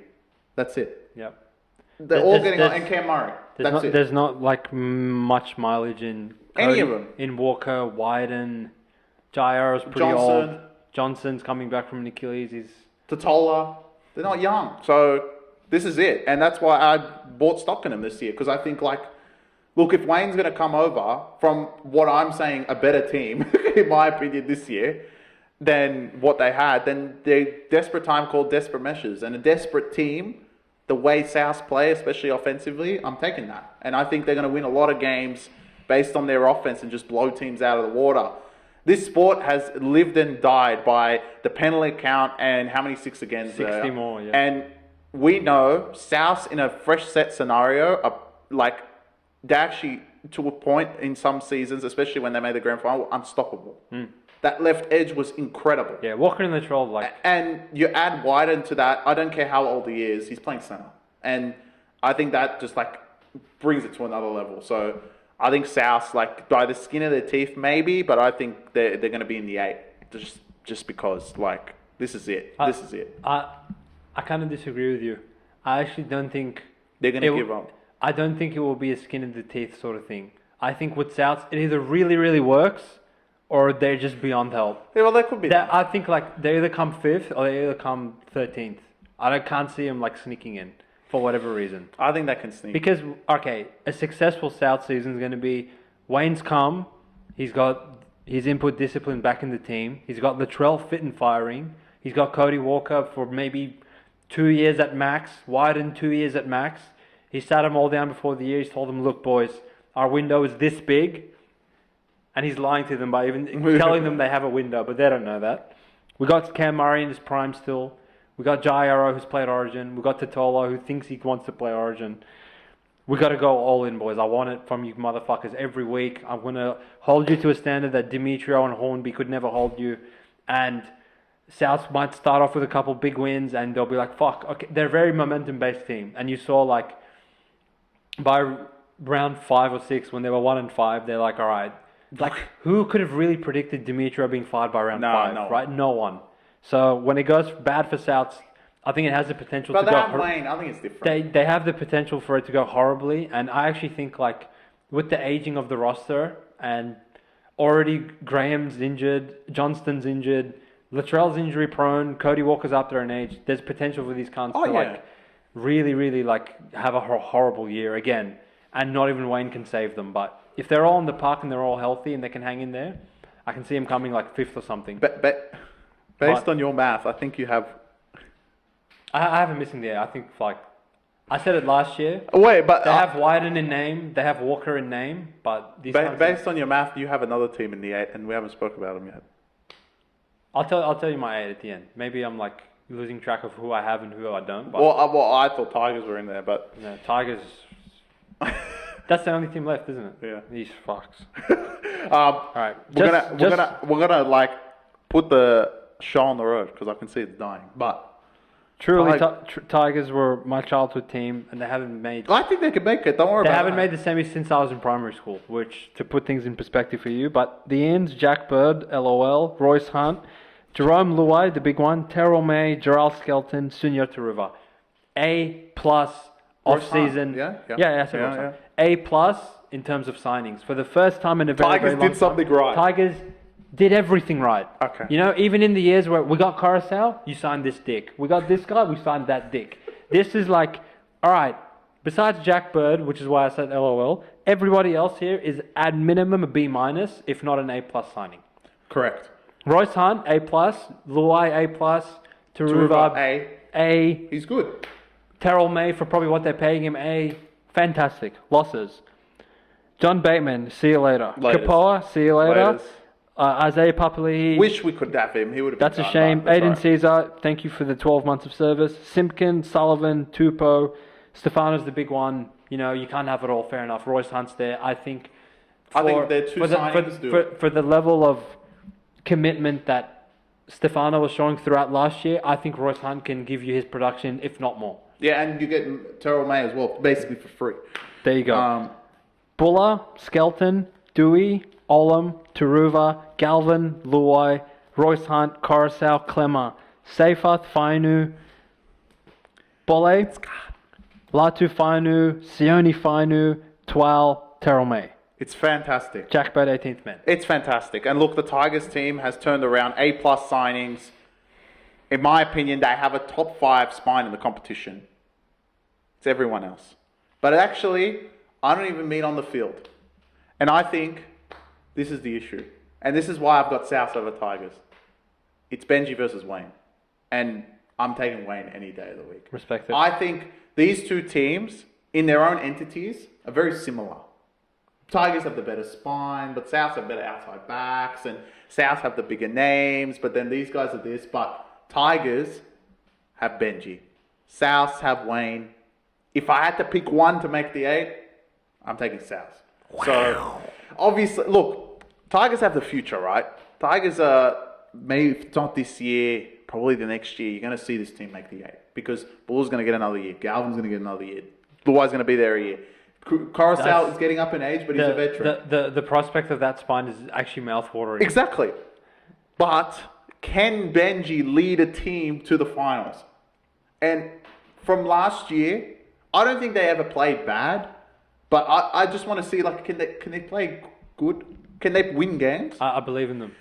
That's it. Yep. They're all getting on, and Cam Murray. That's it. There's not like much mileage in Cody, any of them. In Walker, Wyden, Jairo's pretty old. Johnson's coming back from an Achilles. He's Totola. They're not young. So this is it. And that's why I bought stock in him this year. Because I think like, look, if Wayne's going to come over from what I'm saying, a better team, in my opinion, this year, than what they had, then they're desperate time called desperate measures. And a desperate team, the way South play, especially offensively, I'm taking that. And I think they're going to win a lot of games based on their offense and just blow teams out of the water. This sport has lived and died by the penalty count and how many 6 against 60 more, yeah. And we know Souths in a fresh set scenario are like, they actually, to a point in some seasons, especially when they made the grand final, were unstoppable. That left edge was incredible. Yeah, Walker and Latrell, like... And you add Wyden to that, I don't care how old he is, he's playing centre. And I think that just, like, brings it to another level. So, I think South, like, by the skin of their teeth, maybe, but I think they're going to be in the 8. Just because, like, this is it. This is it. I kind of disagree with you. I actually don't think... They're going to give up. I don't think it will be a skin in the teeth sort of thing. I think with South, it either really, really works... or they're just beyond help. Yeah, well, that could be. I think like they either come 5th or they either come 13th. Can't see them like sneaking in for whatever reason. I think that can sneak. Because, okay, a successful South season is going to be Wayne's come. He's got his input discipline back in the team. He's got Latrell fit and firing. He's got Cody Walker for maybe 2 years at max. Wyden 2 years at max. He sat them all down before the year. He's told them, look, boys, our window is this big. And he's lying to them by even telling them they have a window, but they don't know that. We got Cam Murray in his prime still. We got Jairo, who's played Origin. We got Totola, who thinks he wants to play Origin. We got to go all in, boys. I want it from you motherfuckers every week. I'm going to hold you to a standard that Demetrio and Hornby could never hold you. And South might start off with a couple big wins, and they'll be like, fuck. Okay, they're a very momentum-based team. And you saw, like, by round 5 or 6, when they were 1-5, they're like, all right. Like, who could have really predicted Demetrio being fired by round 5, no. right? No one. So, when it goes bad for Souths, I think it has the potential to go... But Wayne, I think it's different. They have the potential for it to go horribly, and I actually think, like, with the aging of the roster, and already Graham's injured, Johnston's injured, Latrell's injury prone, Cody Walker's up there in age, there's potential for these cunts to, like, really, really, like, have a horrible year again, and not even Wayne can save them, but... If they're all in the park and they're all healthy and they can hang in there, I can see them coming like 5th or something. Based on your math, I think you have I have him missing there. I think, like, I said it last year. Wait, but They have Wyden in name. They have Walker in name. But these based on your math, you have another team in the 8, and we haven't spoke about them yet. I'll tell you my 8 at the end. Maybe I'm like losing track of who I have and who I don't. But Well, I thought Tigers were in there, but no, Tigers. That's the only team left, isn't it? Yeah. These fucks. All right. We're gonna like put the show on the road because I can see it's dying. But Truly, Tigers were my childhood team, and they haven't made. I think they can make it. Don't worry They about it. haven't made the semis since I was in primary school, which, to put things in perspective for you, but the ends, Jack Bird, LOL, Royce Hunt, Jerome Luai, the big one, Terrell May, Gerald Skelton, Sunyo Taruva. A+ off-season. Yeah. Yeah. A+ in terms of signings. For the first time in a very, Tigers very long did something time, right. Tigers did everything right. Okay. You know, even in the years where we got Coruscant, you signed this dick. We got this guy, we signed that dick. This is like, all right, besides Jack Bird, which is why I said LOL, everybody else here is at minimum a B-, if not an A+ signing. Correct. Royce Hunt, A+, Luai, A+, Taruva, A. He's good. Terrell May, for probably what they're paying him, A. Fantastic. Losses. John Bateman, see you later. Laters. Kapoa, see you later. Laters. Isaiah Papali'i. Wish we could have him. He would have. That's a shame. Aiden Caesar, thank you for the 12 months of service. Simpkin, Sullivan, Tupou, Stefano's the big one. You know, you can't have it all. Fair enough. Royce Hunt's there. I think they're two signings. For the level of commitment that Stefano was showing throughout last year, I think Royce Hunt can give you his production, if not more. Yeah, and you get Terrell May as well, basically for free. There you go. Buller, Skelton, Dewey, Olam, Taruva, Galvin, Luai, Royce Hunt, Coruscant, Clemmer, Seifath, Fainu, Bolle, Latu Fainu, Sione Fainu, Twal, Terrell May. It's fantastic. Jack Bird, 18th man. It's fantastic. And look, the Tigers team has turned around A+ signings. In my opinion, they have a top 5 spine in the competition. It's everyone else. But actually, I don't even mean on the field. And I think this is the issue. And this is why I've got South over Tigers. It's Benji versus Wayne. And I'm taking Wayne any day of the week. Respect it. I think these two teams, in their own entities, are very similar. Tigers have the better spine, but Souths have better outside backs, and Souths have the bigger names, but then these guys are this. But Tigers have Benji. Souths have Wayne. If I had to pick one to make the 8, I'm taking Souths. Wow. So, obviously, look, Tigers have the future, right? Tigers are, maybe if not this year, probably the next year, you're going to see this team make the 8. Because Bull's going to get another year. Galvin's going to get another year. Luai's going to be there a year. Coruscant is getting up in age, but he's a veteran. The prospect of that spine is actually mouthwatering. Exactly. But can Benji lead a team to the finals? And from last year, I don't think they ever played bad, but I just want to see, like, can they play good? Can they win games? I believe in them.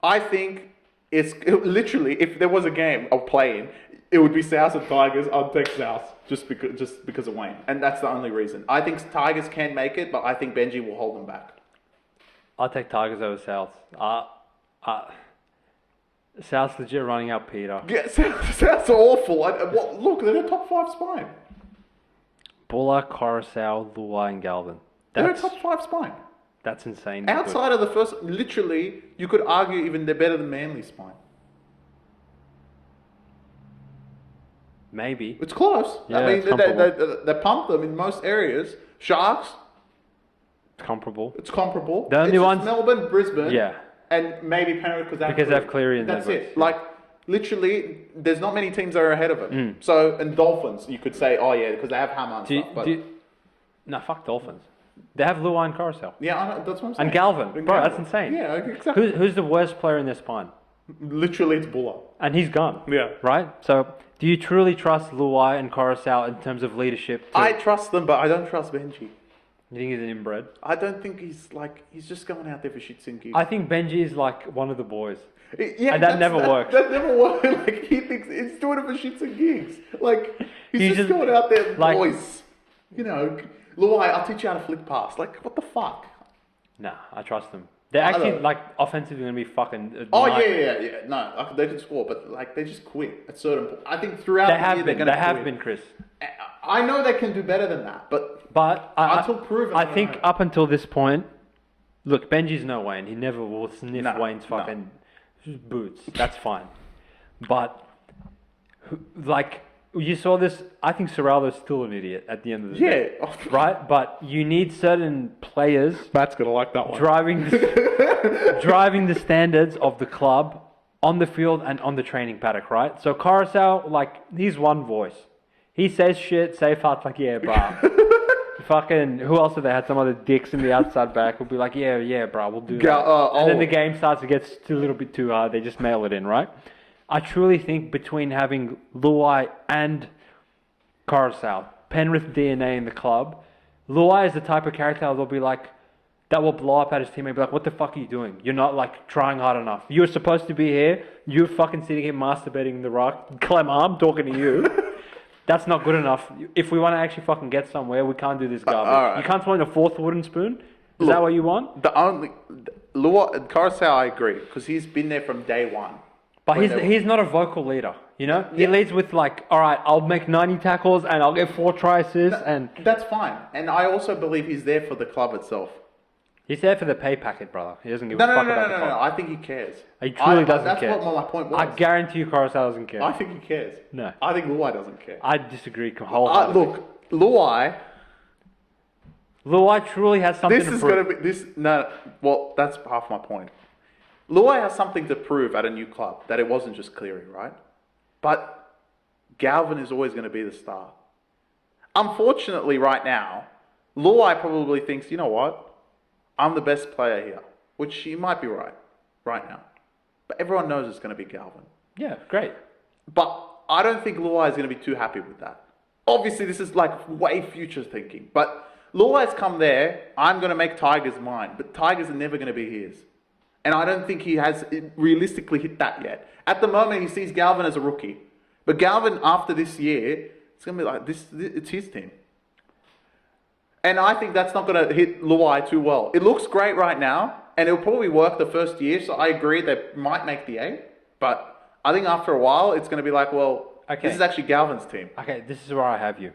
I think literally, if there was a game of playing, it would be South and Tigers. I'd take South just because of Wayne, and that's the only reason. I think Tigers can make it, but I think Benji will hold them back. I'll take Tigers over South. South's legit running out Peter. Yeah, South's awful. Look, they're a top 5 spine. Buller, Coruscant, Luai, and Galvin. They're a top 5 spine. That's insane. Outside of the first, literally, you could argue even they're better than Manly's spine. Maybe. It's close. Yeah, I mean, it's they pump them in most areas. Sharks. It's comparable. It's comparable. The only ones. Melbourne, Brisbane. Yeah. And maybe Penrith because they have Cleary in there. That's it. Like, literally, there's not many teams that are ahead of it. So, and Dolphins, you could say, oh yeah, because they have Hammer and stuff. No, fuck Dolphins. They have Luai and Coruscant. Yeah, I know, that's what I'm saying. And Galvin. Bro, that's insane. Yeah, exactly. Who's the worst player in their spine? Literally, it's Buller. And he's gone. Yeah. Right? So, do you truly trust Luai and Coruscant in terms of leadership? I trust them, but I don't trust Benji. You think he's an inbred? I don't think he's just going out there for shits and gigs. I think Benji is like one of the boys. Yeah, and that never works. That never works. Like, he thinks he's doing it for shits and gigs. Like, he's just going out there, like, boys. You know, Luai, I'll teach you how to flick pass. Like, what the fuck? Nah, I trust him. They're I actually don't- like offensively going to be fucking. Oh nightmare. yeah. No, they can score, but like they just quit at certain point. I think throughout They the have year been. they're They going to have quit. been, Chris. I know they can do better than that, but Until proven, I I don't think know. up until this point, look, Benji's no Wayne. He never will sniff No, Wayne's no. fucking boots. That's fine. But like you saw this, I think Serraldo's still an idiot at the end of the day. yeah, Right? But you need certain players Matt's gonna like that one. driving the standards of the club on the field and on the training paddock, right? So Coruscant, like, he's one voice. He says shit, Safeheart's like, yeah, bruh. Fucking, who else have they had? Some other dicks in the outside back will be like, yeah, bruh, we'll do that. And then the game starts, it gets a little bit too hard, they just mail it in, right? I truly think between having Luai and Coruscant, Penrith DNA in the club, Luai is the type of character that'll be like, that will blow up at his teammate and be like, what the fuck are you doing? You're not like trying hard enough. You're supposed to be here. You're fucking sitting here masturbating in the rock. Clem, I'm talking to you. That's not good enough. If we want to actually fucking get somewhere, we can't do this garbage. alright. You can't find a fourth wooden spoon? Is Look, that what you want? The only Coruscant, I agree, because he's been there from day one. But When they- he's not a vocal leader, you know? He Yeah. leads with like, all right, I'll make 90 tackles and I'll get 4 try assists and That's fine, and I also believe he's there for the club itself. he's there for the pay packet, brother. He doesn't give No, a no, fuck no, about no, the no, no. club. I think he cares. He truly doesn't that's care. what my point was. I guarantee you Coruscant doesn't care. I think he cares. No. I think Luai doesn't care. I disagree wholeheartedly. Look, Luai. Luai truly has something This to is prove. going to be this. No, well, that's half my point. Luai has something to prove at a new club that it wasn't just Cleary, right? But Galvin is always going to be the star. Unfortunately, right now, Luai probably thinks, you know what? I'm the best player here, which he might be right now. But everyone knows it's going to be Galvin. Yeah, great. But I don't think Luai is going to be too happy with that. Obviously, this is like way future thinking. But Luai's come there, I'm going to make Tigers mine. But Tigers are never going to be his. And I don't think he has realistically hit that yet. At the moment, he sees Galvin as a rookie. But Galvin, after this year, it's going to be like, it's his team. And I think that's not going to hit Luai too well. It looks great right now, and it'll probably work the first year. So I agree they might make the 8. But I think after a while, it's going to be like, well, Okay. this is actually Galvin's team. Okay, this is where I have you.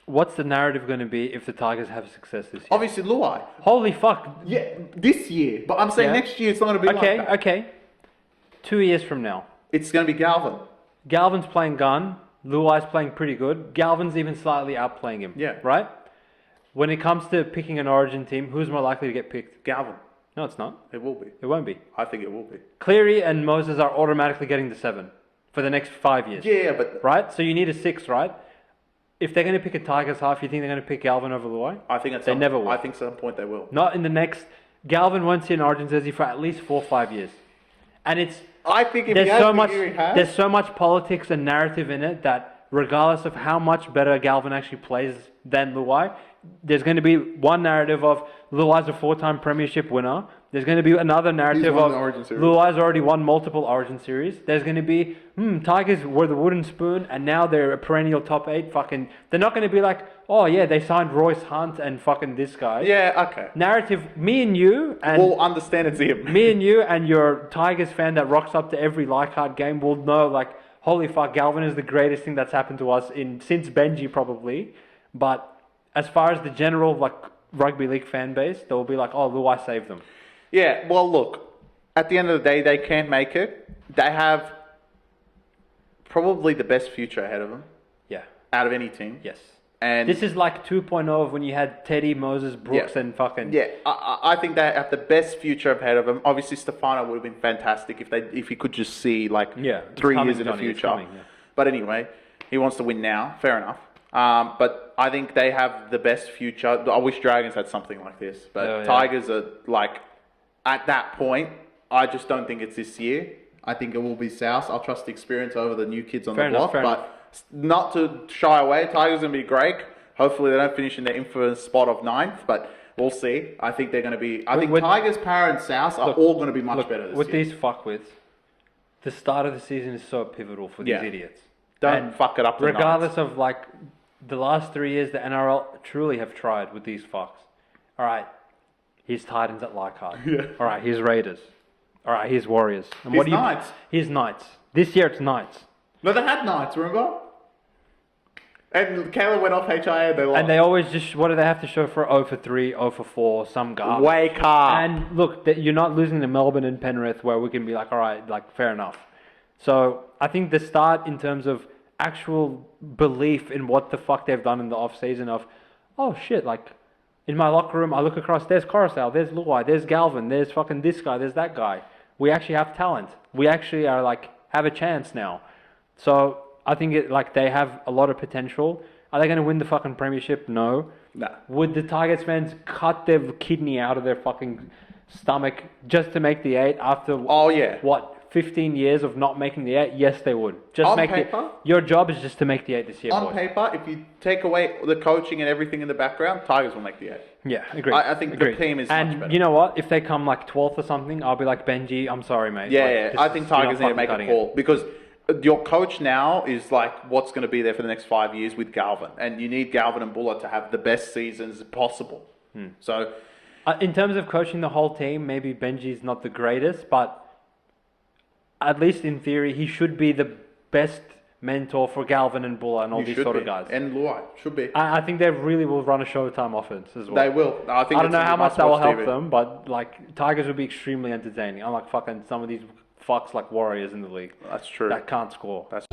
What's the narrative going to be if the Tigers have success this year? Obviously, Luai. Holy fuck. Yeah, this year. But I'm saying Yeah. next year, it's not going to be Okay, like that. okay. 2 years from now. It's going to be Galvin. Galvin's playing gun. Luai's playing pretty good. Galvin's even slightly outplaying him. Yeah. Right? When it comes to picking an origin team, who's more likely to get picked? Galvin. No, it's not. It will be. It won't be. I think it will be. Cleary and Moses are automatically getting the 7 for the next 5 years. Yeah, but Right? So you need a 6, right? If they're going to pick a Tigers half, you think they're going to pick Galvin over Luai? I think at They some, never will. I think at some point they will. Not in the next... Galvin won't see an origin jersey for at least 4 or 5 years. And it's... I think if There's he has so the much. year he has, There's so much politics and narrative in it that regardless of how much better Galvin actually plays than Luai, there's going to be one narrative of Luai's a 4-time Premiership winner. There's going to be another narrative won of the Origin Series. Luai's already won multiple Origin Series. There's going to be Tigers were the wooden spoon and now they're a perennial top 8. Fucking, they're not going to be like, oh yeah, they signed Royce Hunt and fucking this guy. yeah, okay. Narrative. Me and you and We'll understand it's him. me and you and your Tigers fan that rocks up to every Leichhardt game will know, like, holy fuck, Galvin is the greatest thing that's happened to us since Benji probably. But as far as the general like rugby league fan base, they'll be like, oh, Luai saved them. Yeah, well, look, at the end of the day, they can't make it. They have probably the best future ahead of them Yeah. out of any team. Yes. And This is like 2.0 of when you had Teddy, Moses, Brooks, Yeah. and fucking... yeah, I think they have the best future ahead of them. Obviously, Stefano would have been fantastic if he could just see like Yeah, it's 3 coming, years in the Johnny, it's future. coming, yeah. But anyway, he wants to win now. Fair enough. But I think they have the best future. I wish Dragons had something like this, but Oh, yeah. Tigers are like at that point. I just don't think it's this year. I think it will be South. I'll trust the experience over the new kids on Fair the enough, block. fair But not to shy away, Tigers are going to be great. Hopefully they don't finish in the infamous spot of 9th, but we'll see. I think they're going to be... I think With- Tigers, Para and South are Look, all going to be much Look, better this with year. these fuckwits, the start of the season is so pivotal for these Yeah. idiots. Don't And fuck it up the regardless of like the last 3 years, the NRL truly have tried with these fucks. All right, Here's Titans at Leichhardt. Yeah. All right, here's Raiders. All right, here's Warriors. And Here's Knights. Here's Knights. This year it's Knights. No, they had Knights, remember? And Kayla went off HIA, they lost. And they always just, what do they have to show for 0 for 3, 0 for 4, some garbage? Wake up. And look, you're not losing to Melbourne and Penrith where we can be like, all right, like, fair enough. So I think the start in terms of actual belief in what the fuck they've done in the off-season of, oh shit, like, in my locker room, I look across, there's Coruscant, there's Luai, there's Galvin, there's fucking this guy, there's that guy. We actually have talent. We actually are like, have a chance now. So I think they have a lot of potential. Are they going to win the fucking Premiership? No. Nah. Would the Tigers fans cut their kidney out of their fucking stomach just to make the 8 after, Oh, yeah. 15 years of not making the 8? Yes, they would. Just On make paper? your job is just to make the 8 this year, On boys. paper, if you take away the coaching and everything in the background, Tigers will make the 8. Yeah, agreed. I think the team is and much better. you know what? If they come like 12th or something, I'll be like, Benji, I'm sorry, mate. Yeah, Like, yeah. this I is- think you're not Tigers need to fucking make a cutting call it. because your coach now is like what's going to be there for the next 5 years with Galvin, and you need Galvin and Buller to have the best seasons possible. So, In terms of coaching the whole team, maybe Benji's not the greatest, but at least in theory, he should be the best mentor for Galvin and Buller and all you these should sort be. of guys. And Luai should be. I think they really will run a Showtime offense as well. They will. I think I don't know it's how gonna be much that will must-watch help TV. them, but like Tigers will be extremely entertaining. Unlike fucking some of these fucks like Warriors in the league That's true. that can't score. That's